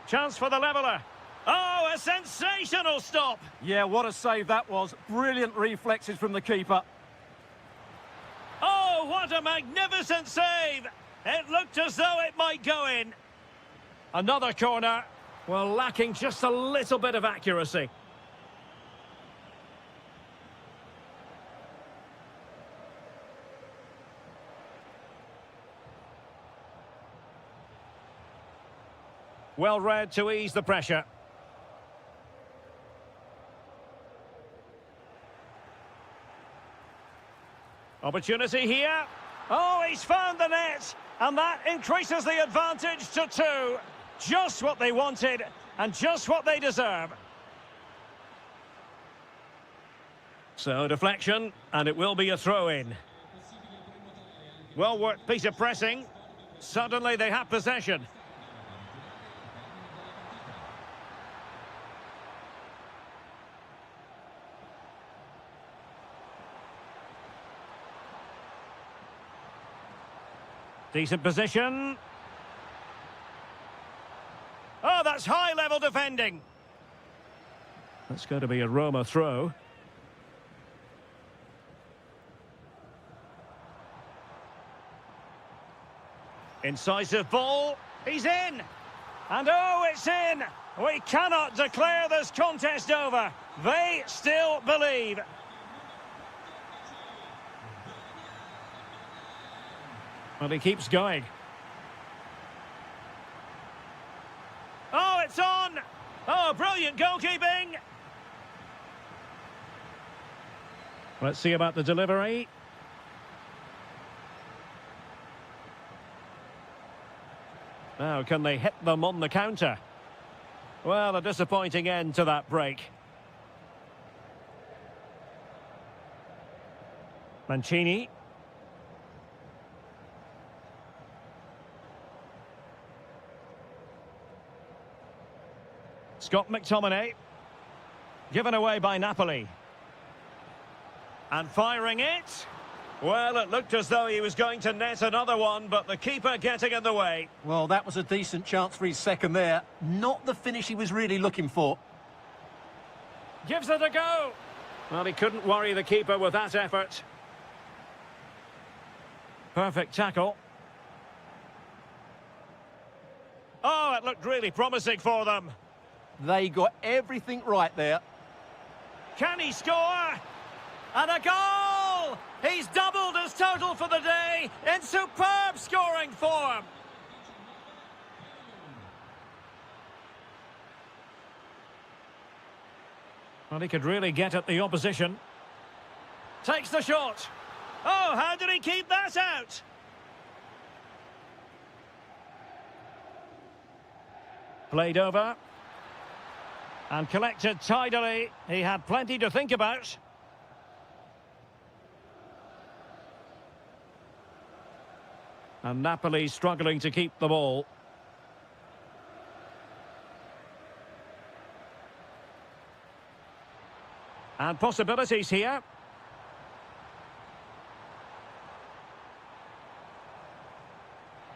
Chance for the leveller. Oh, a sensational stop! Yeah, what a save that was. Brilliant reflexes from the keeper. Oh, what a magnificent save! It looked as though it might go in. Another corner. Well, lacking just a little bit of accuracy. Well read to ease the pressure. Opportunity here. Oh, he's found the net. And that increases the advantage to 2. Just what they wanted and just what they deserve. So, deflection, and it will be a throw-in. Well worked piece of pressing. Suddenly they have possession. Decent position. Oh, that's high-level defending. That's going to be a Roma throw. Incisive ball. He's in. And oh, it's in. We cannot declare this contest over. They still believe. Well, he keeps going. Oh, it's on! Oh, brilliant goalkeeping! Let's see about the delivery. Now, can they hit them on the counter? Well, a disappointing end to that break. Mancini. Scott McTominay. Given away by Napoli. And firing it. Well, it looked as though he was going to net another one, but the keeper getting in the way. Well, that was a decent chance for his second there. Not the finish he was really looking for. Gives it a go. Well, he couldn't worry the keeper with that effort. Perfect tackle. Oh, it looked really promising for them. They got everything right there. Can he score? And a goal! He's doubled his total for the day in superb scoring form. Well, he could really get at the opposition. Takes the shot. Oh, how did he keep that out? Played over. And collected tidily. He had plenty to think about. And Napoli struggling to keep the ball. And possibilities here.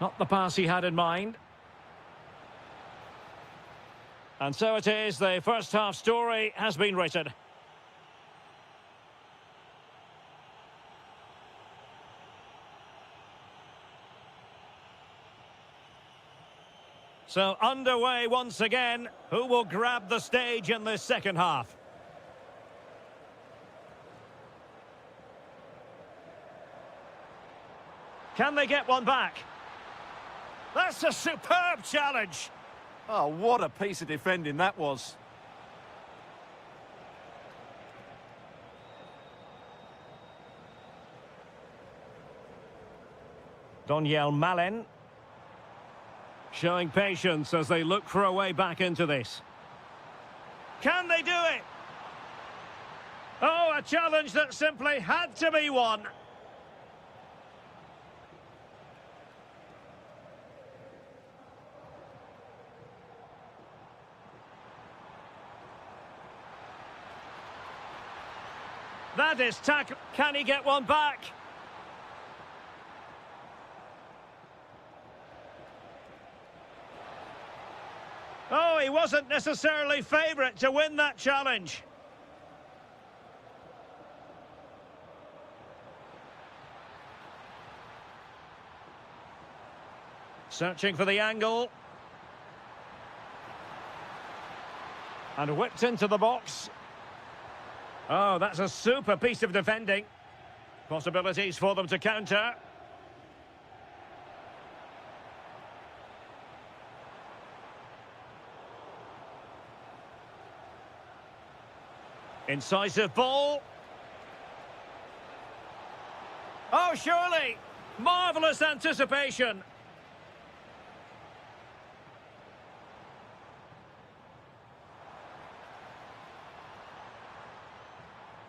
Not the pass he had in mind. And so it is, the first half story has been written. So underway once again. Who will grab the stage in this second half? Can they get one back? That's a superb challenge. Oh, what a piece of defending that was. Daniel Malen showing patience as they look for a way back into this. Can they do it? Oh, a challenge that simply had to be won. That is tackle. Can he get one back? Oh, he wasn't necessarily favourite to win that challenge. Searching for the angle. And whipped into the box. Oh, that's a super piece of defending. Possibilities for them to counter. Incisive ball. Oh, surely. Marvellous anticipation.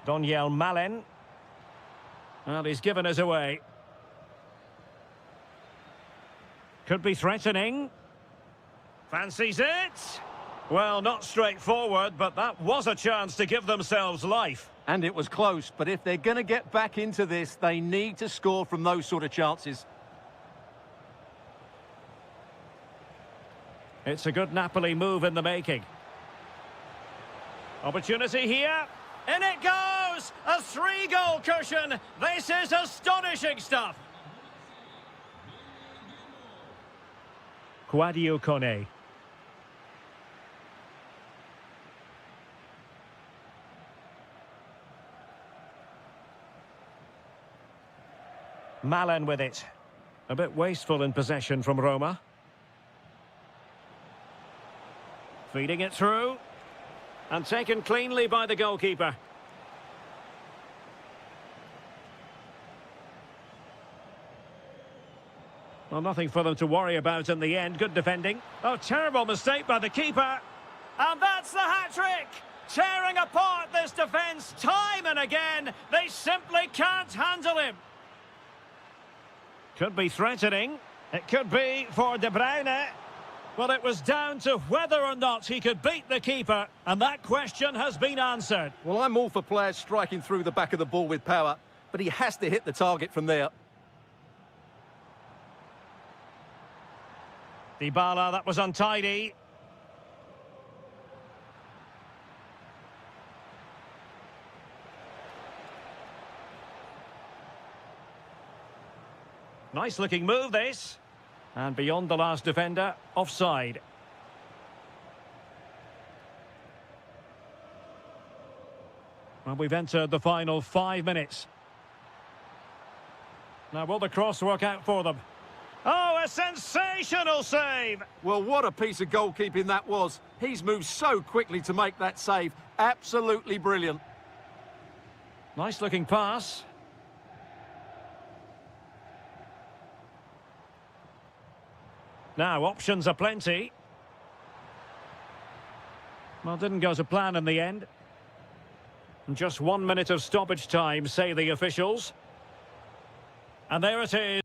Daniel Malen. Well, he's given us away. Could be threatening. Fancies it. Well, not straightforward, but that was a chance to give themselves life. And it was close, but if they're going to get back into this, they need to score from those sort of chances. It's a good Napoli move in the making. Opportunity here. In it goes! A 3-goal cushion! This is astonishing stuff! Quadio Kone. Malen with it. A bit wasteful in possession from Roma. Feeding it through. And taken cleanly by the goalkeeper. Well, nothing for them to worry about in the end. Good defending. Oh, terrible mistake by the keeper. And that's the hat-trick! Tearing apart this defence time and again. They simply can't handle him. Could be threatening. It could be for De Bruyne. Well, it was down to whether or not he could beat the keeper, and that question has been answered. Well, I'm all for players striking through the back of the ball with power, but he has to hit the target from there. Dybala, that was untidy. Nice looking move, this. And beyond the last defender, offside. Well, we've entered the final 5 minutes. Now, will the cross work out for them? Oh, a sensational save! Well, what a piece of goalkeeping that was. He's moved so quickly to make that save. Absolutely brilliant. Nice looking pass. Now, options are plenty. Well, didn't go to plan in the end. Just 1 minute of stoppage time, say the officials. And there it is.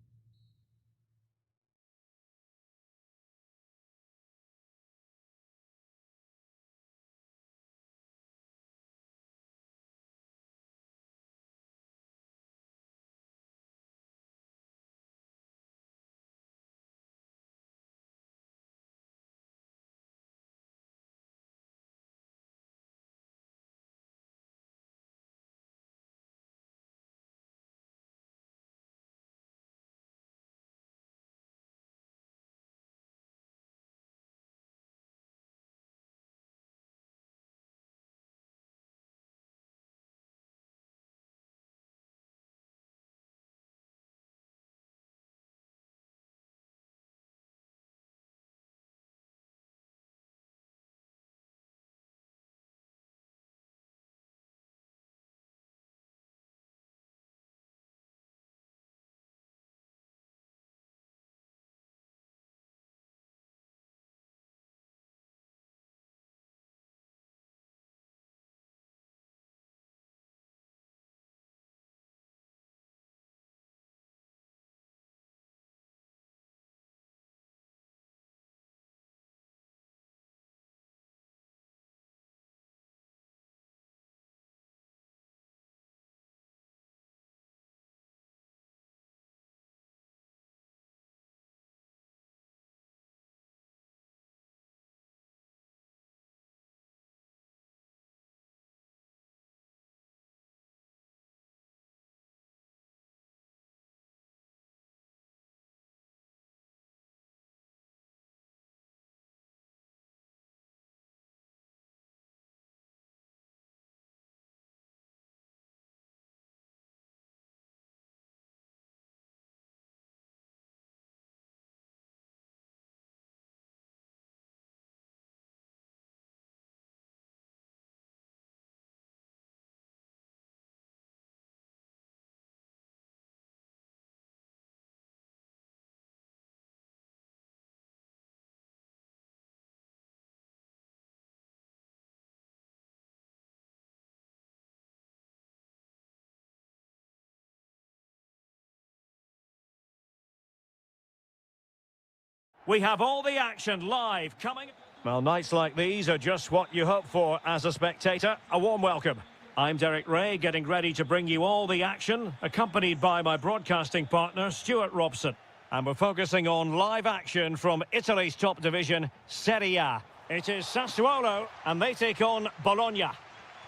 We have all the action live coming. Well, nights like these are just what you hope for as a spectator. A warm welcome. I'm Derek Ray, getting ready to bring you all the action, accompanied by my broadcasting partner, Stuart Robson. And we're focusing on live action from Italy's top division, Serie A. It is Sassuolo, and they take on Bologna.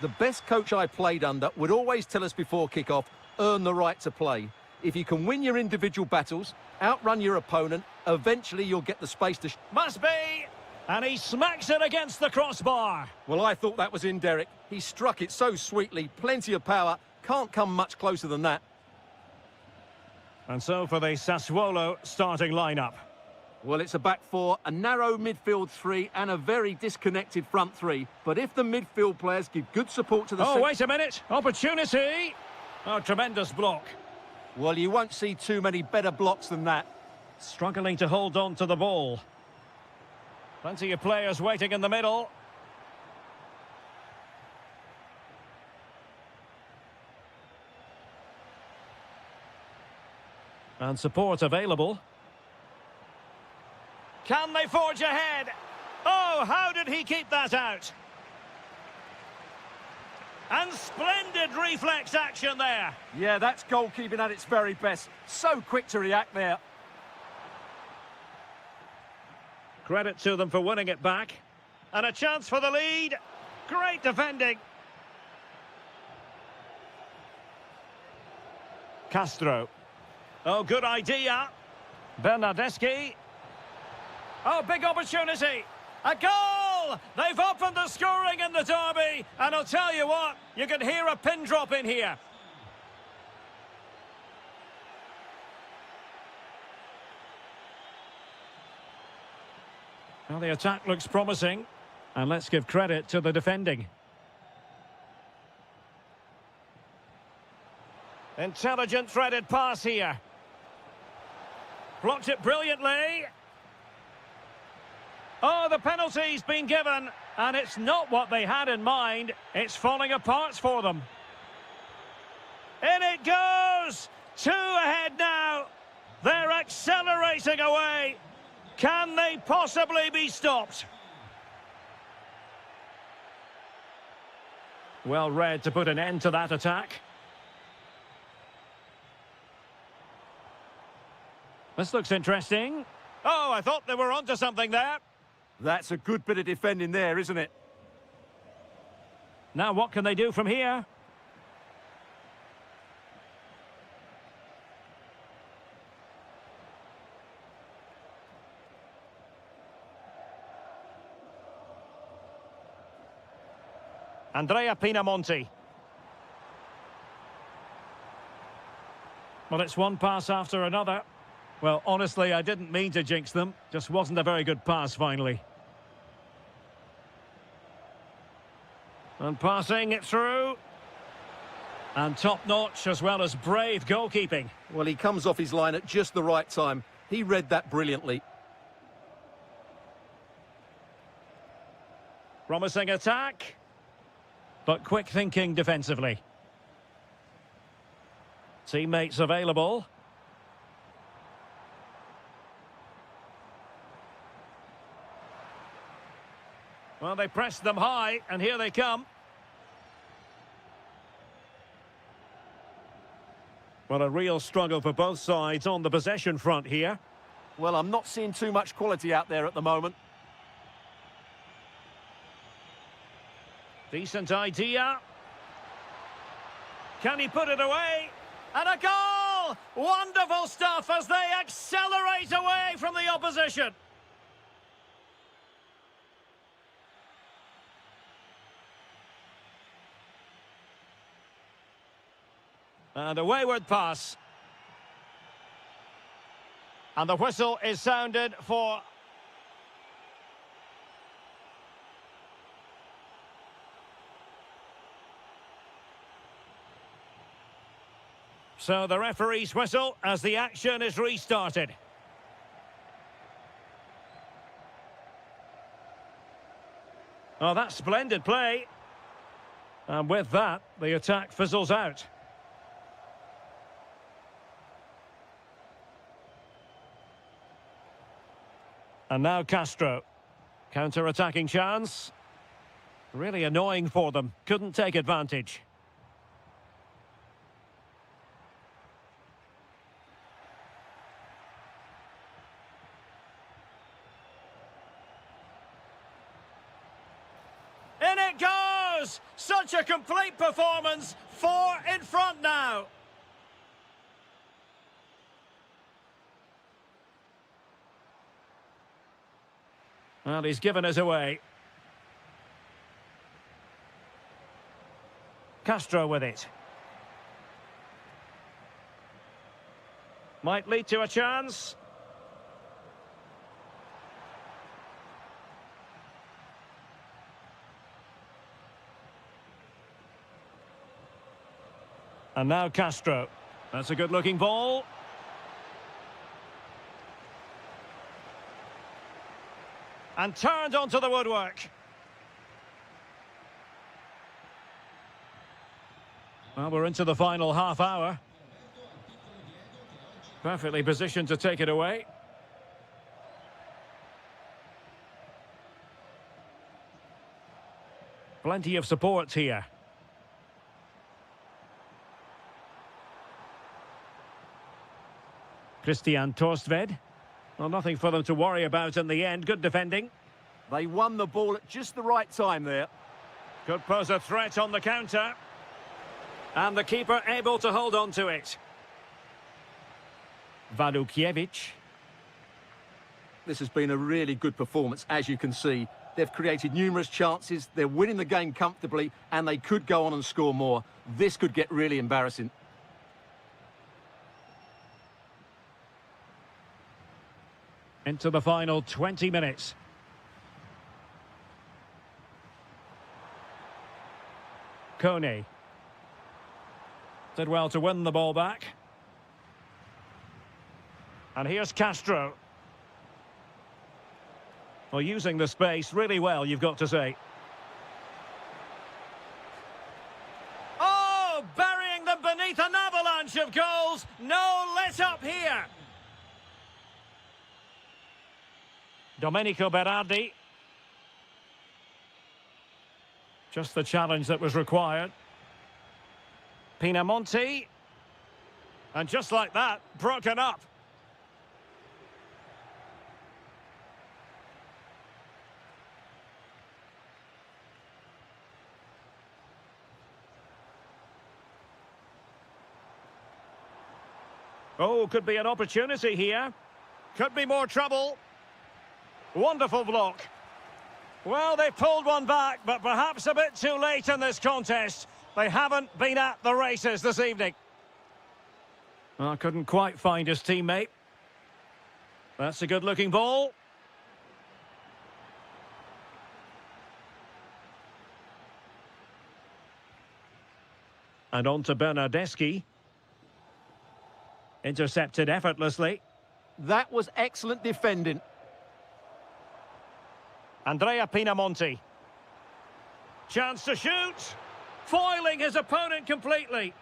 The best coach I played under would always tell us before kick-off, earn the right to play. If you can win your individual battles, outrun your opponent, eventually you'll get the space to... Must be! And he smacks it against the crossbar. Well, I thought that was in, Derek. He struck it so sweetly, plenty of power. Can't come much closer than that. And so for the Sassuolo starting lineup. Well, it's a back four, a narrow midfield three, and a very disconnected front three. But if the midfield players give good support to the... Oh, wait a minute. Opportunity. Oh, tremendous block. Well, you won't see too many better blocks than that. Struggling to hold on to the ball. Plenty of players waiting in the middle. And support available. Can they forge ahead? Oh, how did he keep that out? And splendid reflex action there. Yeah, that's goalkeeping at its very best. So quick to react there. Credit to them for winning it back. And a chance for the lead. Great defending. Castro. Oh, good idea. Bernardeschi. Oh, big opportunity. A goal! They've opened the scoring in the derby. And I'll tell you what, you can hear a pin drop in here. Well, the attack looks promising. And let's give credit to the defending. Intelligent threaded pass here. Blocked it brilliantly. Oh, the penalty's been given, and it's not what they had in mind. It's falling apart for them. In it goes! 2 ahead now. They're accelerating away. Can they possibly be stopped? Well read to put an end to that attack. This looks interesting. Oh, I thought they were onto something there. That's a good bit of defending there, isn't it? Now what can they do from here? Andrea Pinamonti. Well, it's one pass after another. Well, honestly, I didn't mean to jinx them. Just wasn't a very good pass, finally. And passing it through. And top-notch as well as brave goalkeeping. Well, he comes off his line at just the right time. He read that brilliantly. Promising attack. But quick thinking defensively. Teammates available. Well, they pressed them high, and here they come. Well, a real struggle for both sides on the possession front here. Well, I'm not seeing too much quality out there at the moment. Decent idea. Can he put it away? And a goal! Wonderful stuff as they accelerate away from the opposition. And a wayward pass. And the whistle is sounded for... So the referee's whistle as the action is restarted. Oh, that's splendid play. And with that, the attack fizzles out. And now Castro. Counter-attacking chance. Really annoying for them. Couldn't take advantage. In it goes! Such a complete performance. 4 in front now. Well, he's given us away. Castro with it. Might lead to a chance. And now Castro. That's a good-looking ball. And turned onto the woodwork. Well, we're into the final half hour. Perfectly positioned to take it away. Plenty of support here. Christian Torstved. Well, nothing for them to worry about in the end. Good defending. They won the ball at just the right time there. Could pose a threat on the counter. And the keeper able to hold on to it. Walukiewicz. This has been a really good performance, as you can see. They've created numerous chances, they're winning the game comfortably, and they could go on and score more. This could get really embarrassing. Into the final 20 minutes. Kone. Did well to win the ball back. And here's Castro. Well, using the space really well, you've got to say. Oh, burying them beneath an avalanche of goals. No let up here. Domenico Berardi. Just the challenge that was required. Pinamonti. And just like that, broken up. Oh, could be an opportunity here. Could be more trouble. Wonderful block. Well, they pulled one back, but perhaps a bit too late in this contest. They haven't been at the races this evening. Well, couldn't quite find his teammate. That's a good-looking ball. And on to Bernardeschi. Intercepted effortlessly. That was excellent defending. Andrea Pinamonti. Chance to shoot. Foiling his opponent completely.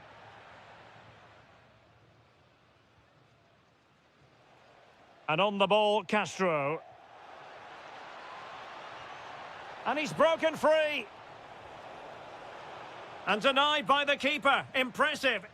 And on the ball, Castro. And he's broken free. And denied by the keeper. Impressive.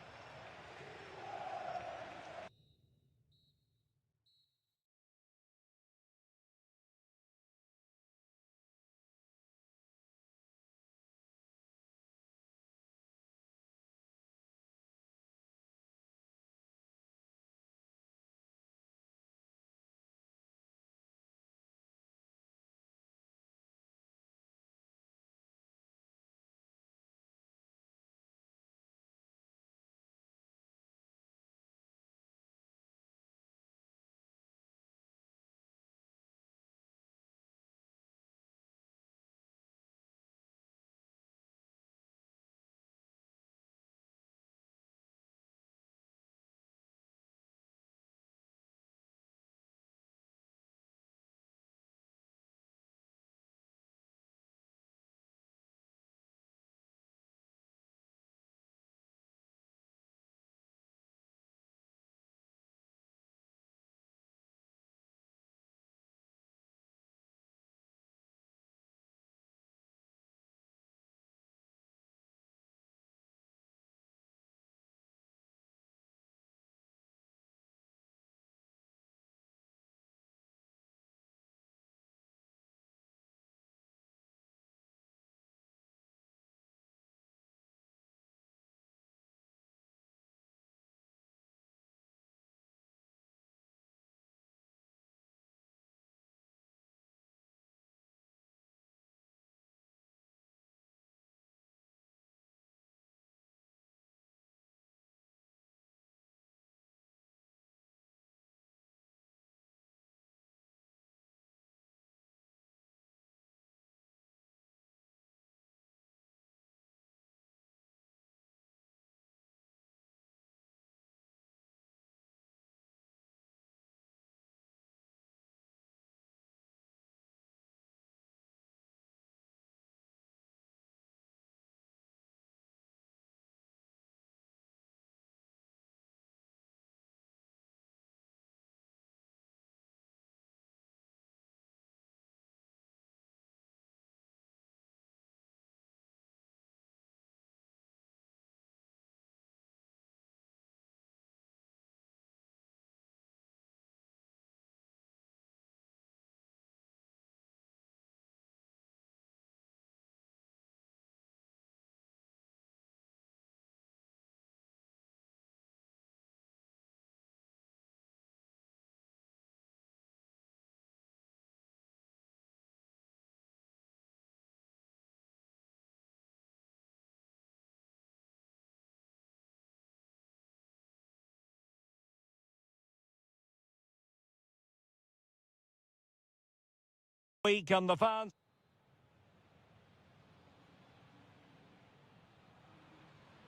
week and the fans.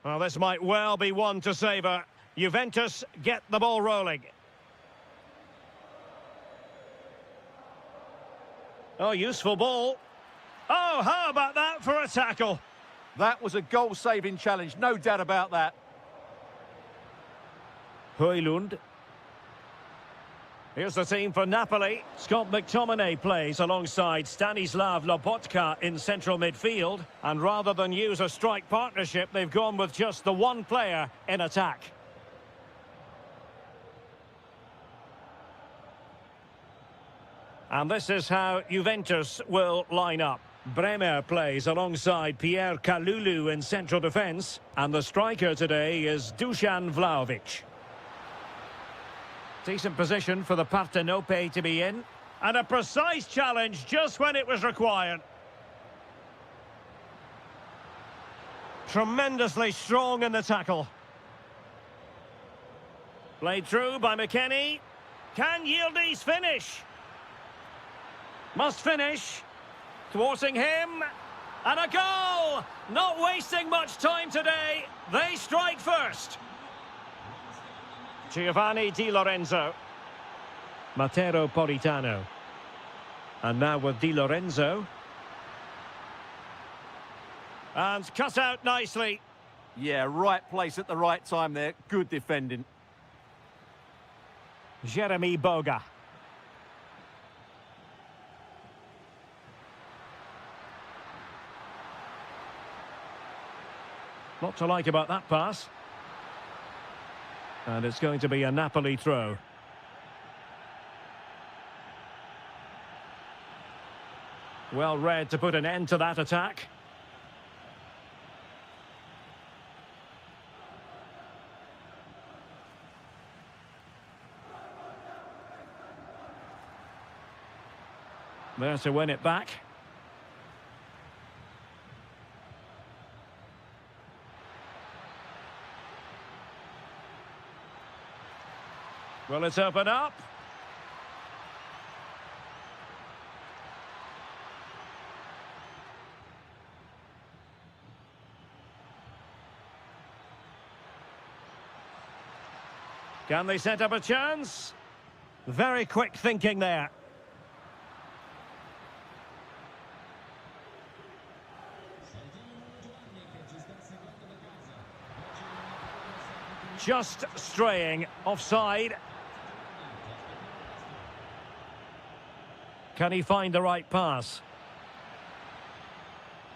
Well, this might well be one to savour. Juventus get the ball rolling. Oh, useful ball. Oh, how about that for a tackle? That was a goal-saving challenge, no doubt about that. Højlund. Here's the team for Napoli. Scott McTominay plays alongside Stanislav Lobotka in central midfield. And rather than use a strike partnership, they've gone with just the one player in attack. And this is how Juventus will line up. Bremer plays alongside Pierre Kalulu in central defence. And the striker today is Dusan Vlahovic. Decent position for the Partenope to be in. And a precise challenge just when it was required. Tremendously strong in the tackle. Played through by McKennie. Can Yildiz finish? Must finish. Thwarting him. And a goal! Not wasting much time today. They strike first. Giovanni Di Lorenzo. Matteo Politano. And now with Di Lorenzo. And cut out nicely. Yeah, right place at the right time there. Good defending. Jeremy Boga. Lot to like about that pass. And it's going to be a Napoli throw. Well read to put an end to that attack. There to win it back. Will it open up? Can they set up a chance? Very quick thinking there. Just straying offside. Can he find the right pass?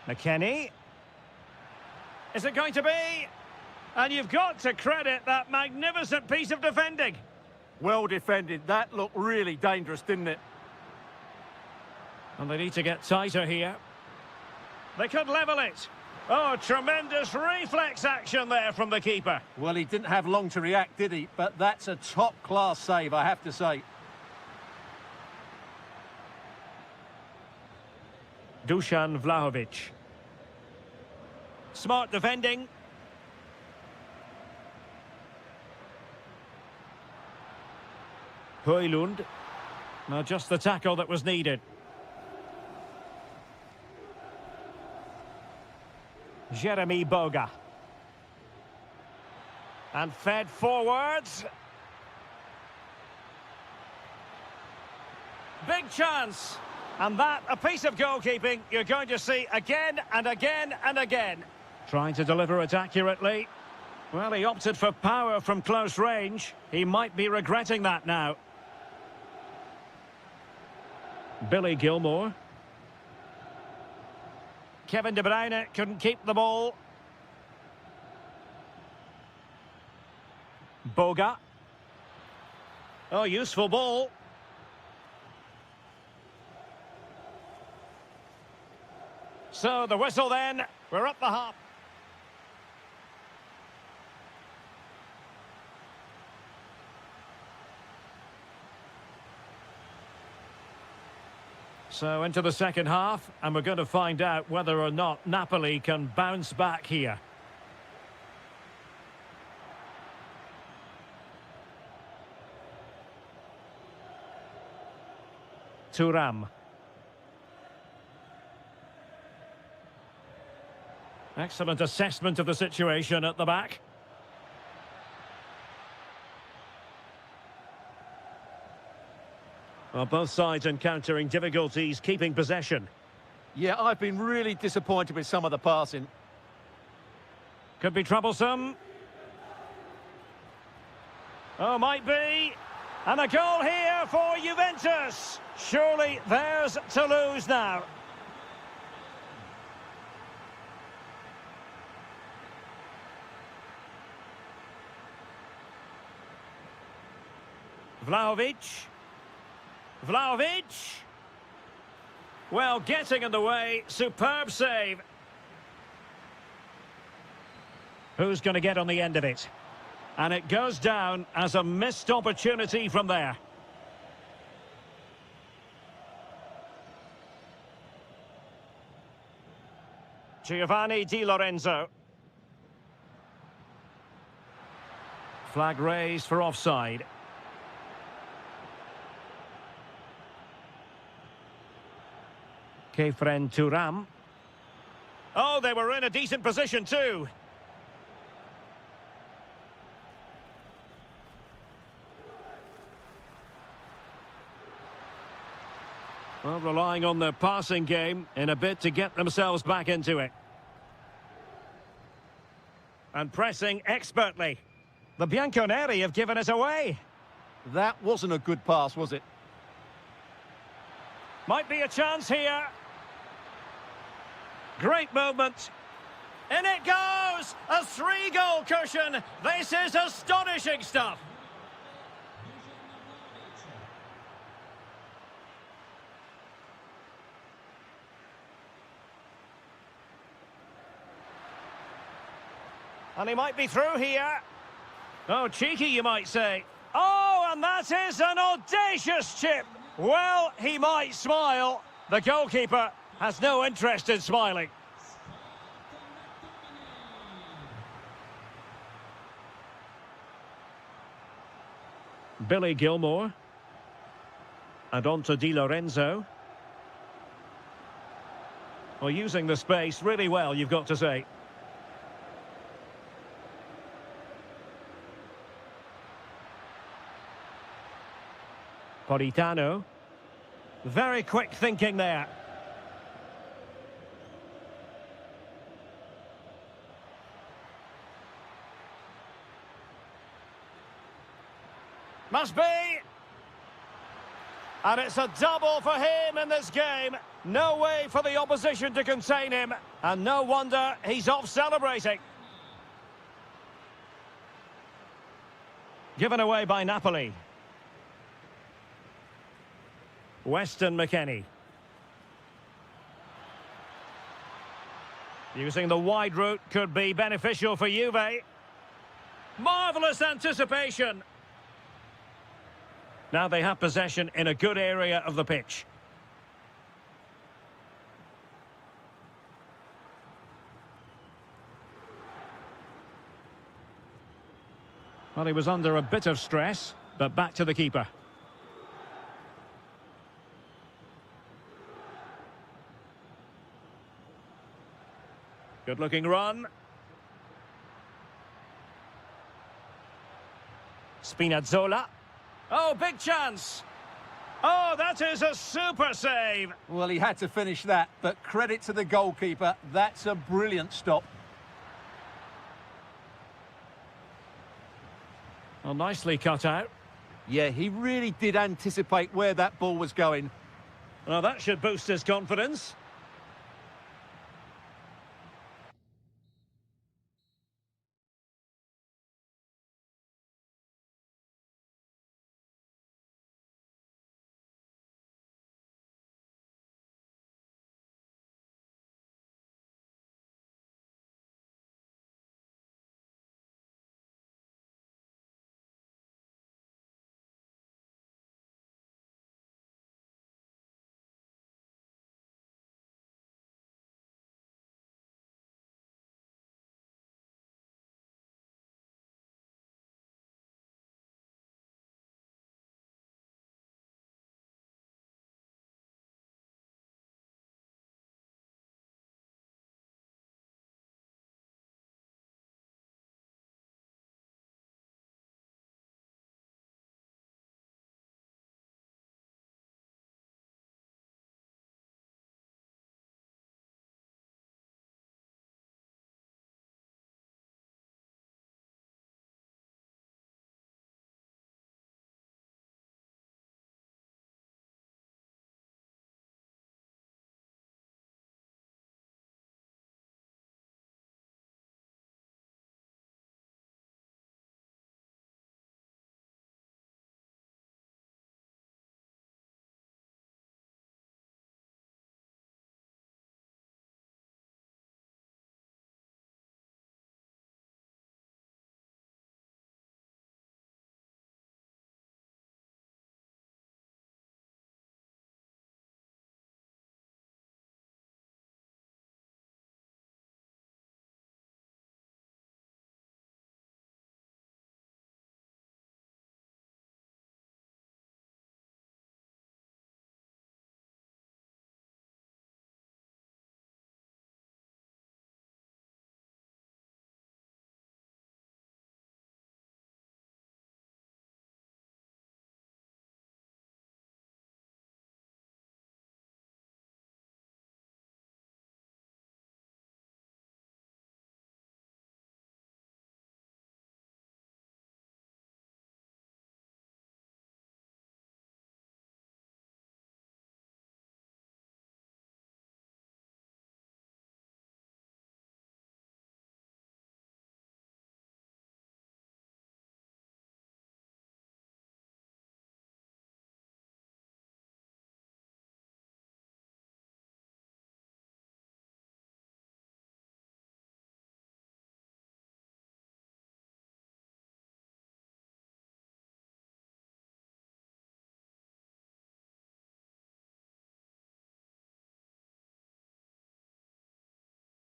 McKennie. Is it going to be? And you've got to credit that magnificent piece of defending. Well defended. That looked really dangerous, didn't it? And they need to get tighter here. They could level it. Oh, tremendous reflex action there from the keeper. Well, he didn't have long to react, did he? But that's a top-class save, I have to say. Dusan Vlahovic. Smart defending. Højlund. Now just the tackle that was needed. Jeremy Boga. And fed forwards. Big chance. And that, a piece of goalkeeping you're going to see again and again and again. Trying to deliver it accurately. Well, he opted for power from close range. He might be regretting that now. Billy Gilmore. Kevin De Bruyne couldn't keep the ball. Boga. Oh, useful ball. So the whistle then. We're up the half. So into the second half, and we're going to find out whether or not Napoli can bounce back here. Thuram. Excellent assessment of the situation at the back. Well, both sides encountering difficulties keeping possession. Yeah, I've been really disappointed with some of the passing. Could be troublesome. Oh, might be. And a goal here for Juventus. Surely theirs to lose now. Vlahovic. Vlahovic. Well, getting in the way. Superb save. Who's going to get on the end of it? And it goes down as a missed opportunity from there. Giovanni Di Lorenzo. Flag raised for offside. Kefren Turam. Oh, they were in a decent position too. Well, relying on their passing game in a bid to get themselves back into it. And pressing expertly. The Bianconeri have given it away. That wasn't a good pass, was it? Might be a chance here. Great movement. In it goes! A 3-goal cushion. This is astonishing stuff. And he might be through here. Oh, cheeky, you might say. Oh, and that is an audacious chip. Well, he might smile. The goalkeeper has no interest in smiling. Billy Gilmore. And on to Di Lorenzo. Well, using the space really well, you've got to say. Politano. Very quick thinking there. Must be. And it's a double for him in this game. No way for the opposition to contain him. And no wonder he's off celebrating. Given away by Napoli. Weston McKennie. Using the wide route could be beneficial for Juve. Marvellous anticipation. Now they have possession in a good area of the pitch. Well, he was under a bit of stress, but back to the keeper. Good-looking run. Spinazzola. Oh, big chance. Oh, that is a super save. Well, he had to finish that, but credit to the goalkeeper. That's a brilliant stop. Well, nicely cut out. Yeah, he really did anticipate where that ball was going. Well, that should boost his confidence.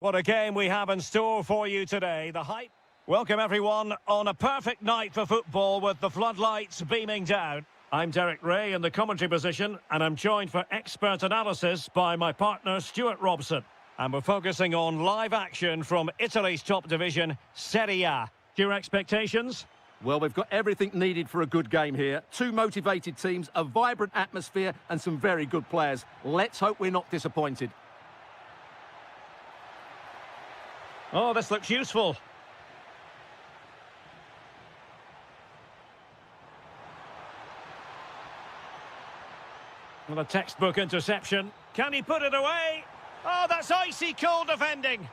What a game we have in store for you today. The hype. Welcome everyone on a perfect night for football with the floodlights beaming down. I'm Derek Ray in the commentary position, and I'm joined for expert analysis by my partner Stuart Robson. And we're focusing on live action from Italy's top division, Serie A. Your expectations? Well, we've got everything needed for a good game here. Two motivated teams, a vibrant atmosphere, and some very good players. Let's hope we're not disappointed. Oh, this looks useful. Well, a textbook interception. Can he put it away? Oh, that's icy cold defending.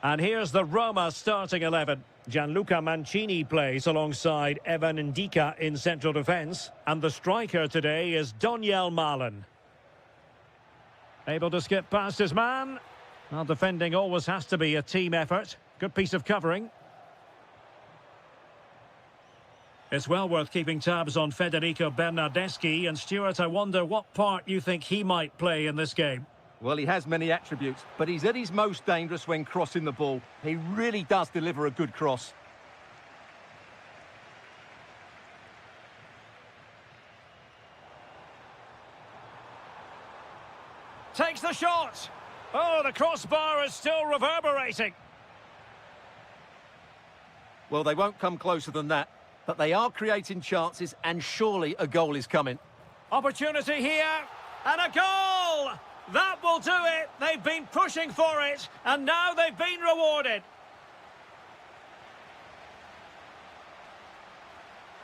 And here's the Roma starting 11. Gianluca Mancini plays alongside Evan Ndika in central defence. And the striker today is Doniel Malen. Able to skip past his man. Well, defending always has to be a team effort. Good piece of covering. It's well worth keeping tabs on Federico Bernardeschi. And Stuart, I wonder what part you think he might play in this game. Well, he has many attributes, but he's at his most dangerous when crossing the ball. He really does deliver a good cross. Takes the shot. Oh, the crossbar is still reverberating. Well, they won't come closer than that, but they are creating chances, and surely a goal is coming. Opportunity here, and a goal! That will do it. They've been pushing for it, and now they've been rewarded.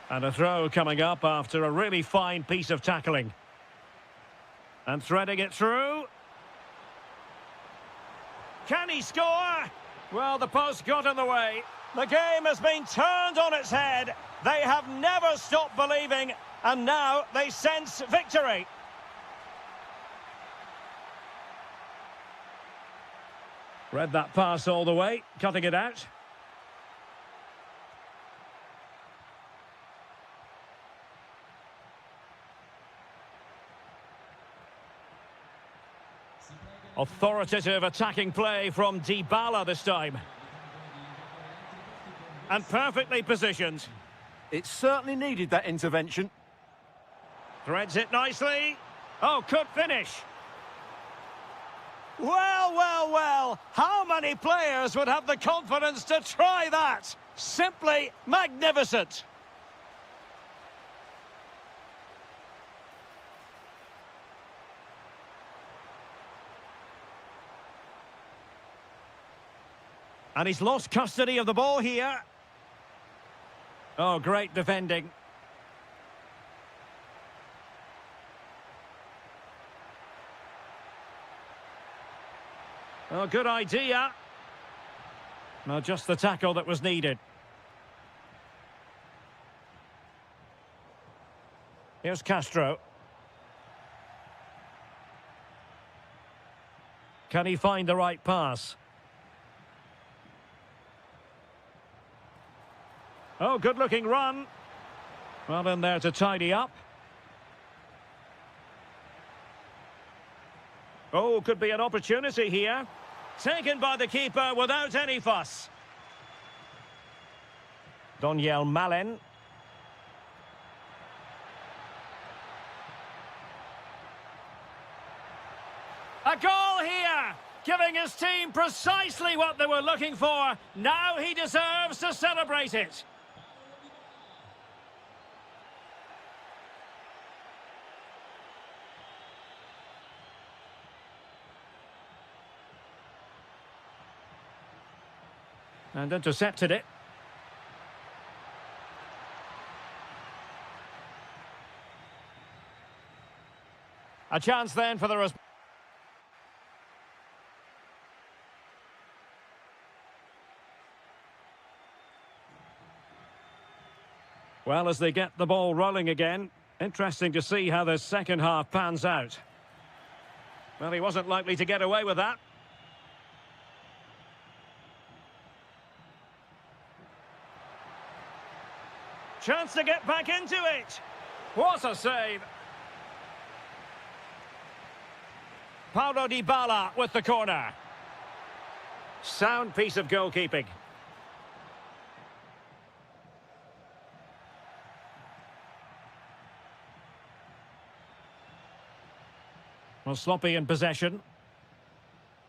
And a throw coming up after a really fine piece of tackling. And threading it through. Can he score? Well, the post got in the way. The game has been turned on its head. They have never stopped believing, and now they sense victory. Read that pass all the way, cutting it out. Authoritative attacking play from Dybala this time. And perfectly positioned. It certainly needed that intervention. Threads it nicely. Oh, could finish. Well, well, well. How many players would have the confidence to try that? Simply magnificent. And he's lost custody of the ball here. Oh, great defending. Oh, good idea. No, just the tackle that was needed. Here's Castro. Can he find the right pass? Oh, good-looking run. Well in there to tidy up. Oh, could be an opportunity here. Taken by the keeper without any fuss. Doniel Malen. A goal here, giving his team precisely what they were looking for. Now he deserves to celebrate it. And intercepted it. A chance then for the... Well, as they get the ball rolling again, interesting to see how the second half pans out. Well, he wasn't likely to get away with that. Chance to get back into it. What a save. Paulo Dybala with the corner. Sound piece of goalkeeping. Well, sloppy in possession.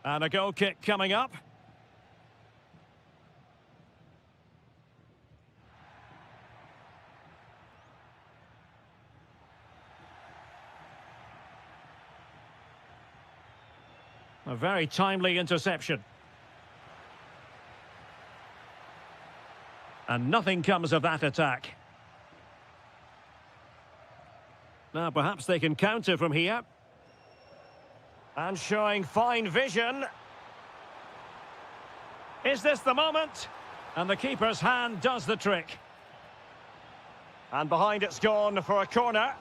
And a goal kick coming up. A very timely interception. And nothing comes of that attack. Now perhaps they can counter from here. And showing fine vision. Is this the moment? And the keeper's hand does the trick. And behind it's gone for a corner.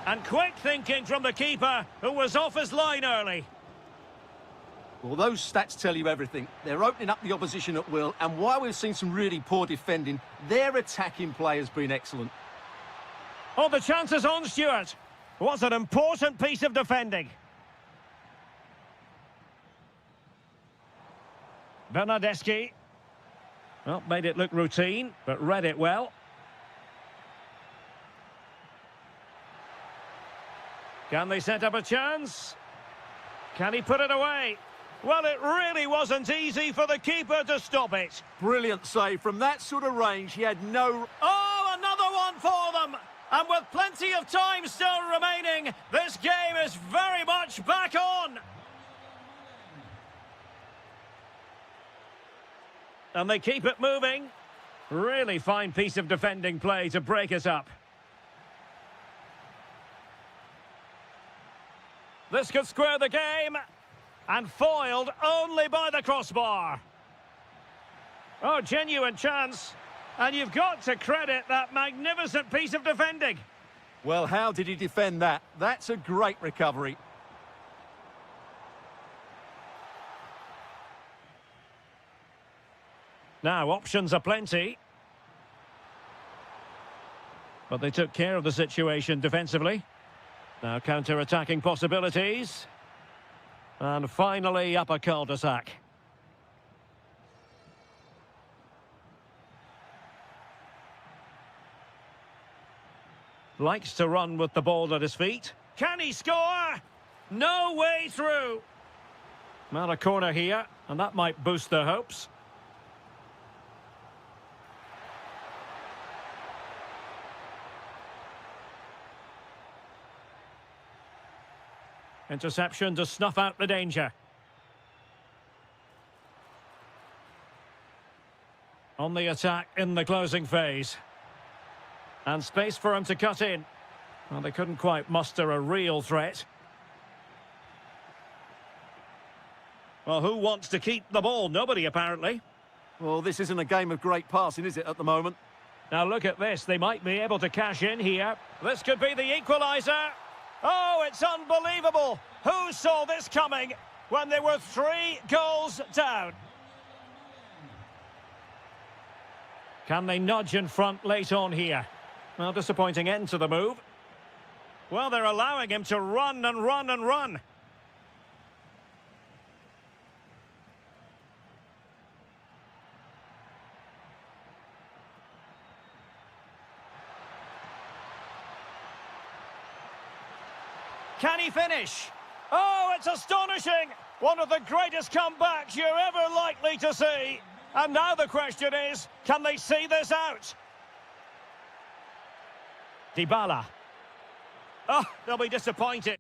And quick thinking from the keeper, who was off his line early. Well, those stats tell you everything. They're opening up the opposition at will, and while we've seen some really poor defending, their attacking play has been excellent. Oh, the chance is on, Stuart. Was an important piece of defending. Bernardeschi. Well, made it look routine, but read it well. Can they set up a chance? Can he put it away? Well, it really wasn't easy for the keeper to stop it. Brilliant save. From that sort of range, he had no... Oh, another one for them! And with plenty of time still remaining, this game is very much back on. And they keep it moving. Really fine piece of defending play to break us up. This could square the game. And foiled only by the crossbar. Oh, genuine chance. And you've got to credit that magnificent piece of defending. Well, how did he defend that? That's a great recovery. Now, options are plenty. But they took care of the situation defensively. Now, counter-attacking possibilities. And finally, up a cul-de-sac. Likes to run with the ball at his feet. Can he score? No way through. Well, a corner here, and that might boost their hopes. Interception to snuff out the danger. On the attack in the closing phase. And space for him to cut in. Well, they couldn't quite muster a real threat. Well, who wants to keep the ball? Nobody, apparently. Well, this isn't a game of great passing, is it, at the moment? Now look at this. They might be able to cash in here. This could be the equaliser. Oh, it's unbelievable. Who saw this coming when they were 3 goals down? Can they nudge in front late on here? Well, disappointing end to the move. Well, they're allowing him to run and run and run. Can he finish? Oh, it's astonishing! One of the greatest comebacks you're ever likely to see. And now the question is, can they see this out? Dybala. Oh, they'll be disappointed.